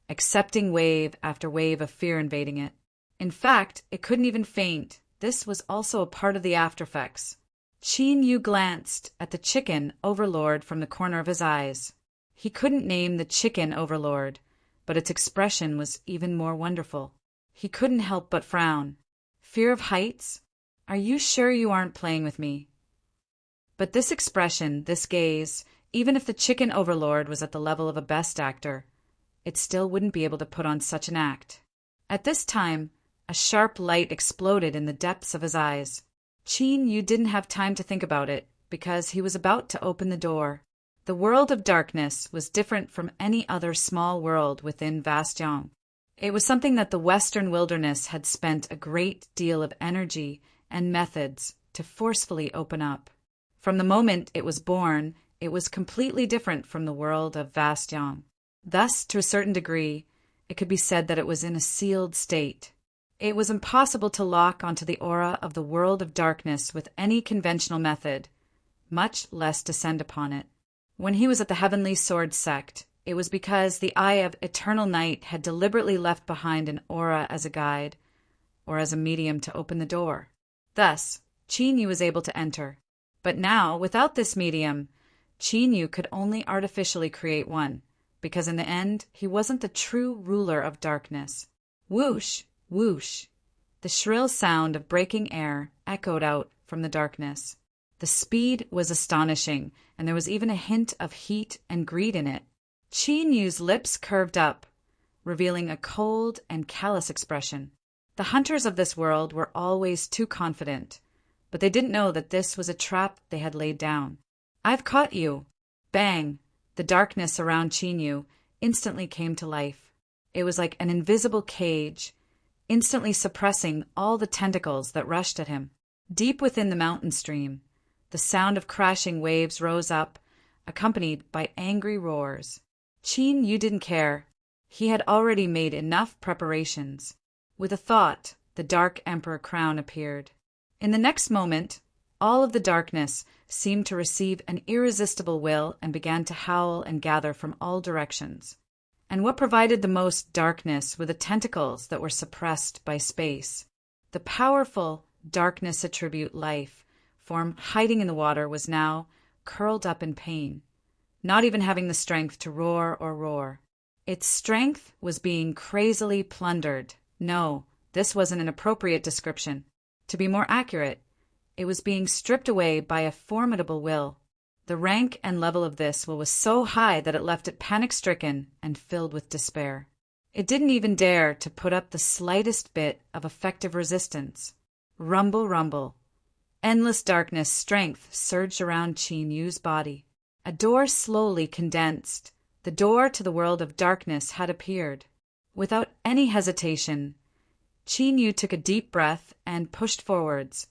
accepting wave after wave of fear invading it. In fact, it couldn't even faint. This was also a part of the aftereffects. Chinyu glanced at the chicken overlord from the corner of his eyes. He couldn't name the chicken overlord, but its expression was even more wonderful. He couldn't help but frown. Fear of heights? Are you sure you aren't playing with me? But this expression, this gaze, even if the chicken overlord was at the level of a best actor, it still wouldn't be able to put on such an act. At this time, a sharp light exploded in the depths of his eyes. Chinyu didn't have time to think about it, because he was about to open the door. The world of darkness was different from any other small world within Vastyong. It was something that the Western wilderness had spent a great deal of energy and methods to forcefully open up. From the moment it was born, it was completely different from the world of Vastyong. Thus, to a certain degree, it could be said that it was in a sealed state. It was impossible to lock onto the aura of the world of darkness with any conventional method, much less descend upon it. When he was at the Heavenly Sword sect, it was because the Eye of Eternal Night had deliberately left behind an aura as a guide, or as a medium to open the door. Thus, Chinyu was able to enter. But now, without this medium, Chinyu could only artificially create one, because in the end, he wasn't the true ruler of darkness. Whoosh! Whoosh! The shrill sound of breaking air echoed out from the darkness. The speed was astonishing, and there was even a hint of heat and greed in it. Chinyu's lips curved up, revealing a cold and callous expression. The hunters of this world were always too confident, but they didn't know that this was a trap they had laid down. "I've caught you!" Bang! The darkness around Chinyu instantly came to life. It was like an invisible cage, instantly suppressing all the tentacles that rushed at him. Deep within the mountain stream, the sound of crashing waves rose up, accompanied by angry roars. Chinyu didn't care. He had already made enough preparations. With a thought, the Dark Emperor crown appeared. In the next moment, all of the darkness seemed to receive an irresistible will and began to howl and gather from all directions. And what provided the most darkness were the tentacles that were suppressed by space. The powerful darkness attribute life form hiding in the water was now curled up in pain, not even having the strength to roar or roar. Its strength was being crazily plundered. No, this wasn't an appropriate description. To be more accurate, it was being stripped away by a formidable will. The rank and level of this will was so high that it left it panic-stricken and filled with despair. It didn't even dare to put up the slightest bit of effective resistance. Rumble, rumble. Endless darkness strength surged around Chinyu's body. A door slowly condensed. The door to the world of darkness had appeared. Without any hesitation, Chinyu took a deep breath and pushed forwards,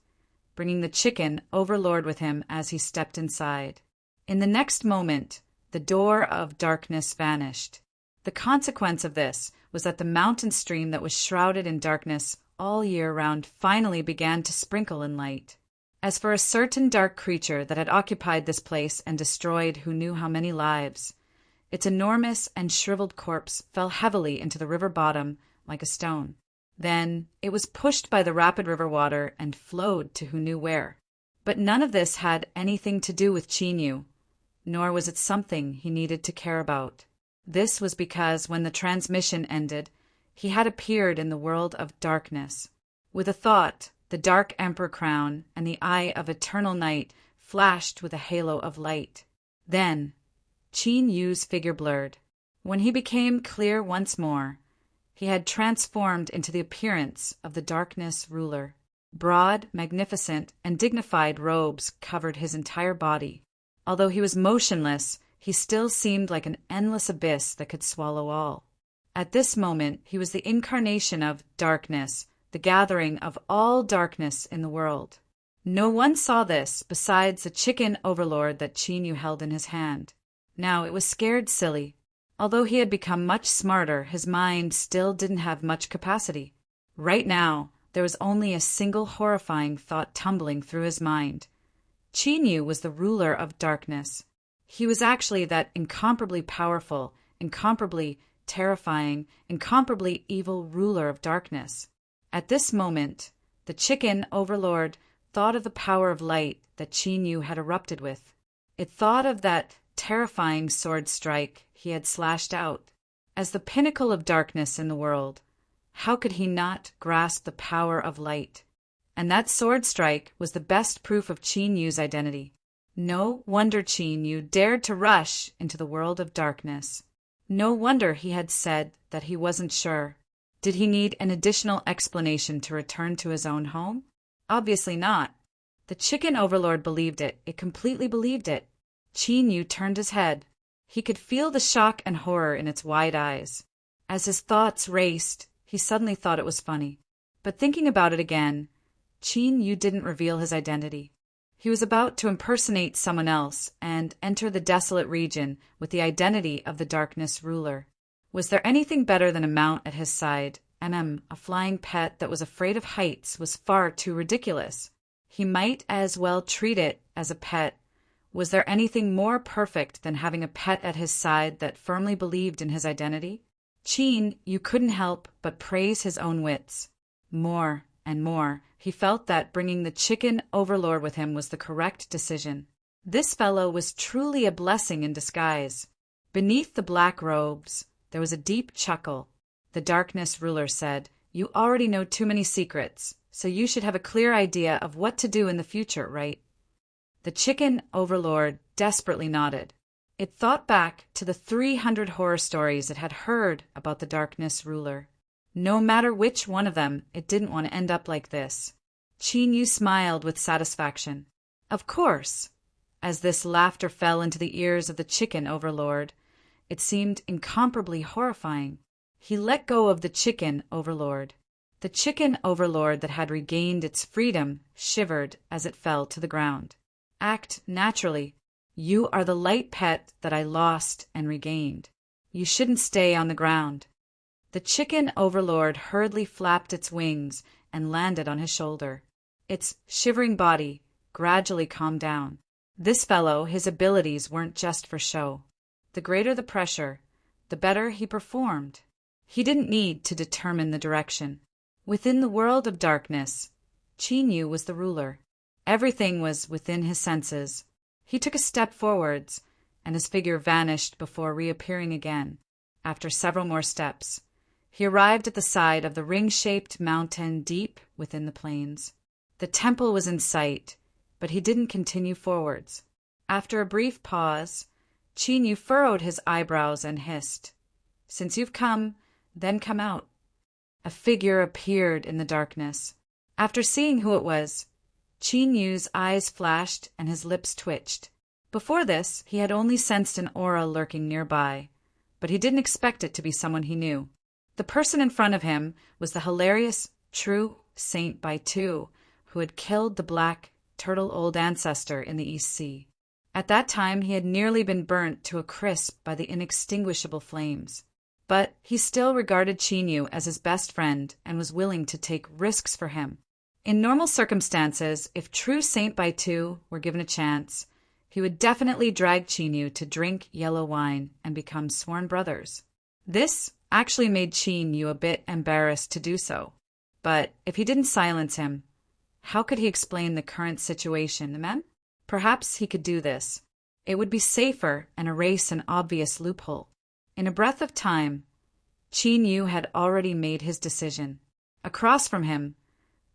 bringing the chicken overlord with him as he stepped inside. In the next moment, the door of darkness vanished. The consequence of this was that the mountain stream that was shrouded in darkness all year round finally began to sprinkle in light. As for a certain dark creature that had occupied this place and destroyed who knew how many lives, Its enormous and shriveled corpse fell heavily into the river bottom like a stone. Then it was pushed by the rapid river water and flowed to who knew where. But none of this had anything to do with Chinyu, nor was it something he needed to care about. This was because when the transmission ended, he had appeared in the world of darkness. With a thought, the dark emperor crown and the eye of eternal night flashed with a halo of light. Then, Chinyu's figure blurred. When he became clear once more, he had transformed into the appearance of the darkness ruler. Broad, magnificent, and dignified robes covered his entire body. Although he was motionless, he still seemed like an endless abyss that could swallow all. At this moment, he was the incarnation of darkness, the gathering of all darkness in the world. No one saw this besides the chicken overlord that Chinyu held in his hand. Now it was scared silly. Although he had become much smarter, his mind still didn't have much capacity. Right now, there was only a single horrifying thought tumbling through his mind. Chinyu was the ruler of darkness. He was actually that incomparably powerful, incomparably terrifying, incomparably evil ruler of darkness. At this moment, the chicken overlord thought of the power of light that Chinyu had erupted with. It thought of that terrifying sword strike he had slashed out. As the pinnacle of darkness in the world, how could he not grasp the power of light? And that sword strike was the best proof of Chinyu's identity. No wonder Chinyu dared to rush into the world of darkness. No wonder he had said that he wasn't sure. Did he need an additional explanation to return to his own home? Obviously not. The chicken overlord believed it. It completely believed it. Chinyu turned his head. He could feel the shock and horror in its wide eyes. As his thoughts raced, he suddenly thought it was funny. But thinking about it again, Chinyu didn't reveal his identity. He was about to impersonate someone else and enter the desolate region with the identity of the darkness ruler. Was there anything better than a mount at his side? A flying pet that was afraid of heights was far too ridiculous. He might as well treat it as a pet. Was there anything more perfect than having a pet at his side that firmly believed in his identity? Chinyu couldn't help but praise his own wits. More and more, he felt that bringing the chicken overlord with him was the correct decision. This fellow was truly a blessing in disguise. Beneath the black robes, there was a deep chuckle. The darkness ruler said, "You already know too many secrets, so you should have a clear idea of what to do in the future, right?" The chicken overlord desperately nodded. It thought back to the 300 horror stories it had heard about the darkness ruler. No matter which one of them, it didn't want to end up like this. Chinyu smiled with satisfaction. Of course. As this laughter fell into the ears of the chicken overlord, it seemed incomparably horrifying. He let go of the chicken overlord. The chicken overlord that had regained its freedom shivered as it fell to the ground. Act naturally. You are the light pet that I lost and regained. You shouldn't stay on the ground. The chicken overlord hurriedly flapped its wings and landed on his shoulder. Its shivering body gradually calmed down. This fellow, his abilities weren't just for show. The greater the pressure, the better he performed. He didn't need to determine the direction. Within the world of darkness, Chinyu was the ruler. Everything was within his senses. He took a step forwards, and his figure vanished before reappearing again. After several more steps, he arrived at the side of the ring-shaped mountain deep within the plains. The temple was in sight, but he didn't continue forwards. After a brief pause, Chinyu furrowed his eyebrows and hissed, "Since you've come, then come out." A figure appeared in the darkness. After seeing who it was, Chinyu's eyes flashed and his lips twitched. Before this, he had only sensed an aura lurking nearby, but he didn't expect it to be someone he knew. The person in front of him was the hilarious true Saint Baitu, who had killed the black turtle old ancestor in the East Sea. At that time, he had nearly been burnt to a crisp by the inextinguishable flames. But he still regarded Chinyu as his best friend and was willing to take risks for him. In normal circumstances, if true Saint Baitu were given a chance, he would definitely drag Qin to drink yellow wine and become sworn brothers. This actually made Qin a bit embarrassed to do so. But if he didn't silence him, how could he explain the current situation, men? Perhaps he could do this. It would be safer and erase an obvious loophole. In a breath of time, Qin had already made his decision. Across from him,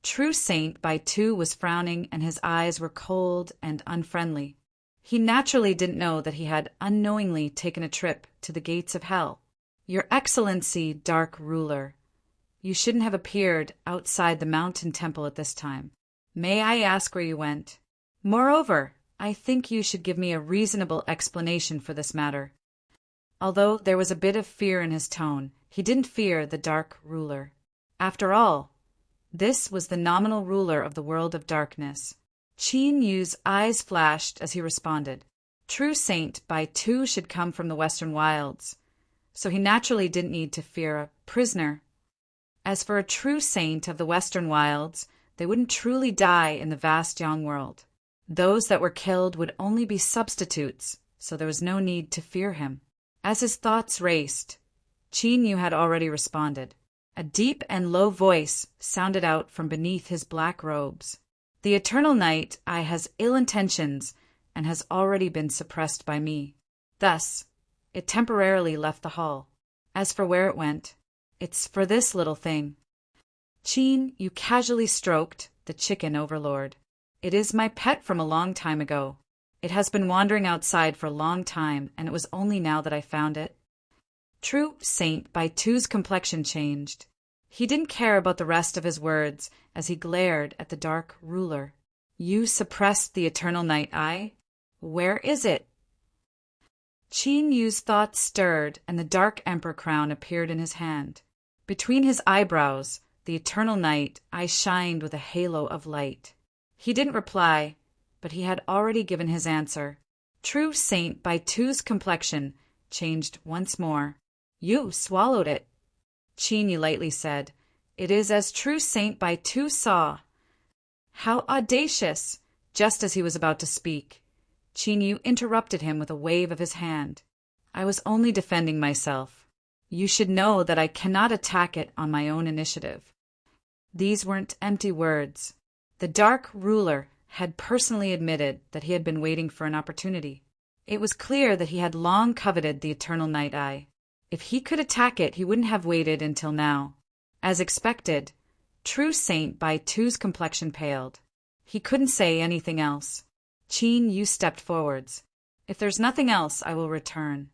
True Saint by Two was frowning and his eyes were cold and unfriendly. He naturally didn't know that he had unknowingly taken a trip to the gates of hell. Your Excellency, Dark Ruler, you shouldn't have appeared outside the mountain temple at this time. May I ask where you went? Moreover, I think you should give me a reasonable explanation for this matter. Although there was a bit of fear in his tone, he didn't fear the Dark Ruler. After all, this was the nominal ruler of the world of darkness. Qin Yu's eyes flashed as he responded. True Saint by Two should come from the Western Wilds, so he naturally didn't need to fear a prisoner. As for a true saint of the Western Wilds, they wouldn't truly die in the vast Yang world. Those that were killed would only be substitutes, so there was no need to fear him. As his thoughts raced, Qin Yu had already responded. A deep and low voice sounded out from beneath his black robes. The Eternal Night I has ill intentions and has already been suppressed by me. Thus, it temporarily left the hall. As for where it went, it's for this little thing. Qin Yu casually stroked the chicken overlord. It is my pet from a long time ago. It has been wandering outside for a long time, and it was only now that I found it. True Saint by Two's complexion changed. He didn't care about the rest of his words as he glared at the Dark Ruler. You suppressed the Eternal Night Eye? Where is it? Qin Yu's thoughts stirred, and the Dark Emperor crown appeared in his hand. Between his eyebrows, the Eternal Night Eye shined with a halo of light. He didn't reply, but he had already given his answer. True Saint by Two's complexion changed once more. You swallowed it, Qin Yu lightly said. It is as True Saint by Two saw. How audacious! Just as he was about to speak, Qin Yu interrupted him with a wave of his hand. I was only defending myself. You should know that I cannot attack it on my own initiative. These weren't empty words. The Dark Ruler had personally admitted that he had been waiting for an opportunity. It was clear that he had long coveted the Eternal Night Eye. If he could attack it, he wouldn't have waited until now. As expected, True Saint by Two's complexion paled. He couldn't say anything else. Qin Yu stepped forwards. If there's nothing else, I will return.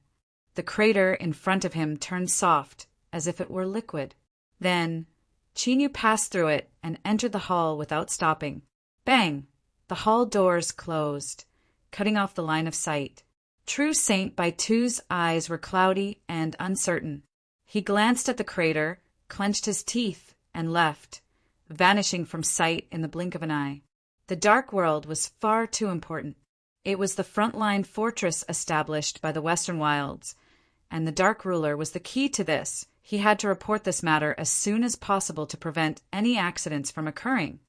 The crater in front of him turned soft, as if it were liquid. Then, Qin Yu passed through it and entered the hall without stopping. Bang! The hall doors closed, cutting off the line of sight. True Saint by Two's eyes were cloudy and uncertain. He glanced at the crater, clenched his teeth, and left, vanishing from sight in the blink of an eye. The Dark World was far too important. It was the front-line fortress established by the Western Wilds, and the Dark Ruler was the key to this. He had to report this matter as soon as possible to prevent any accidents from occurring.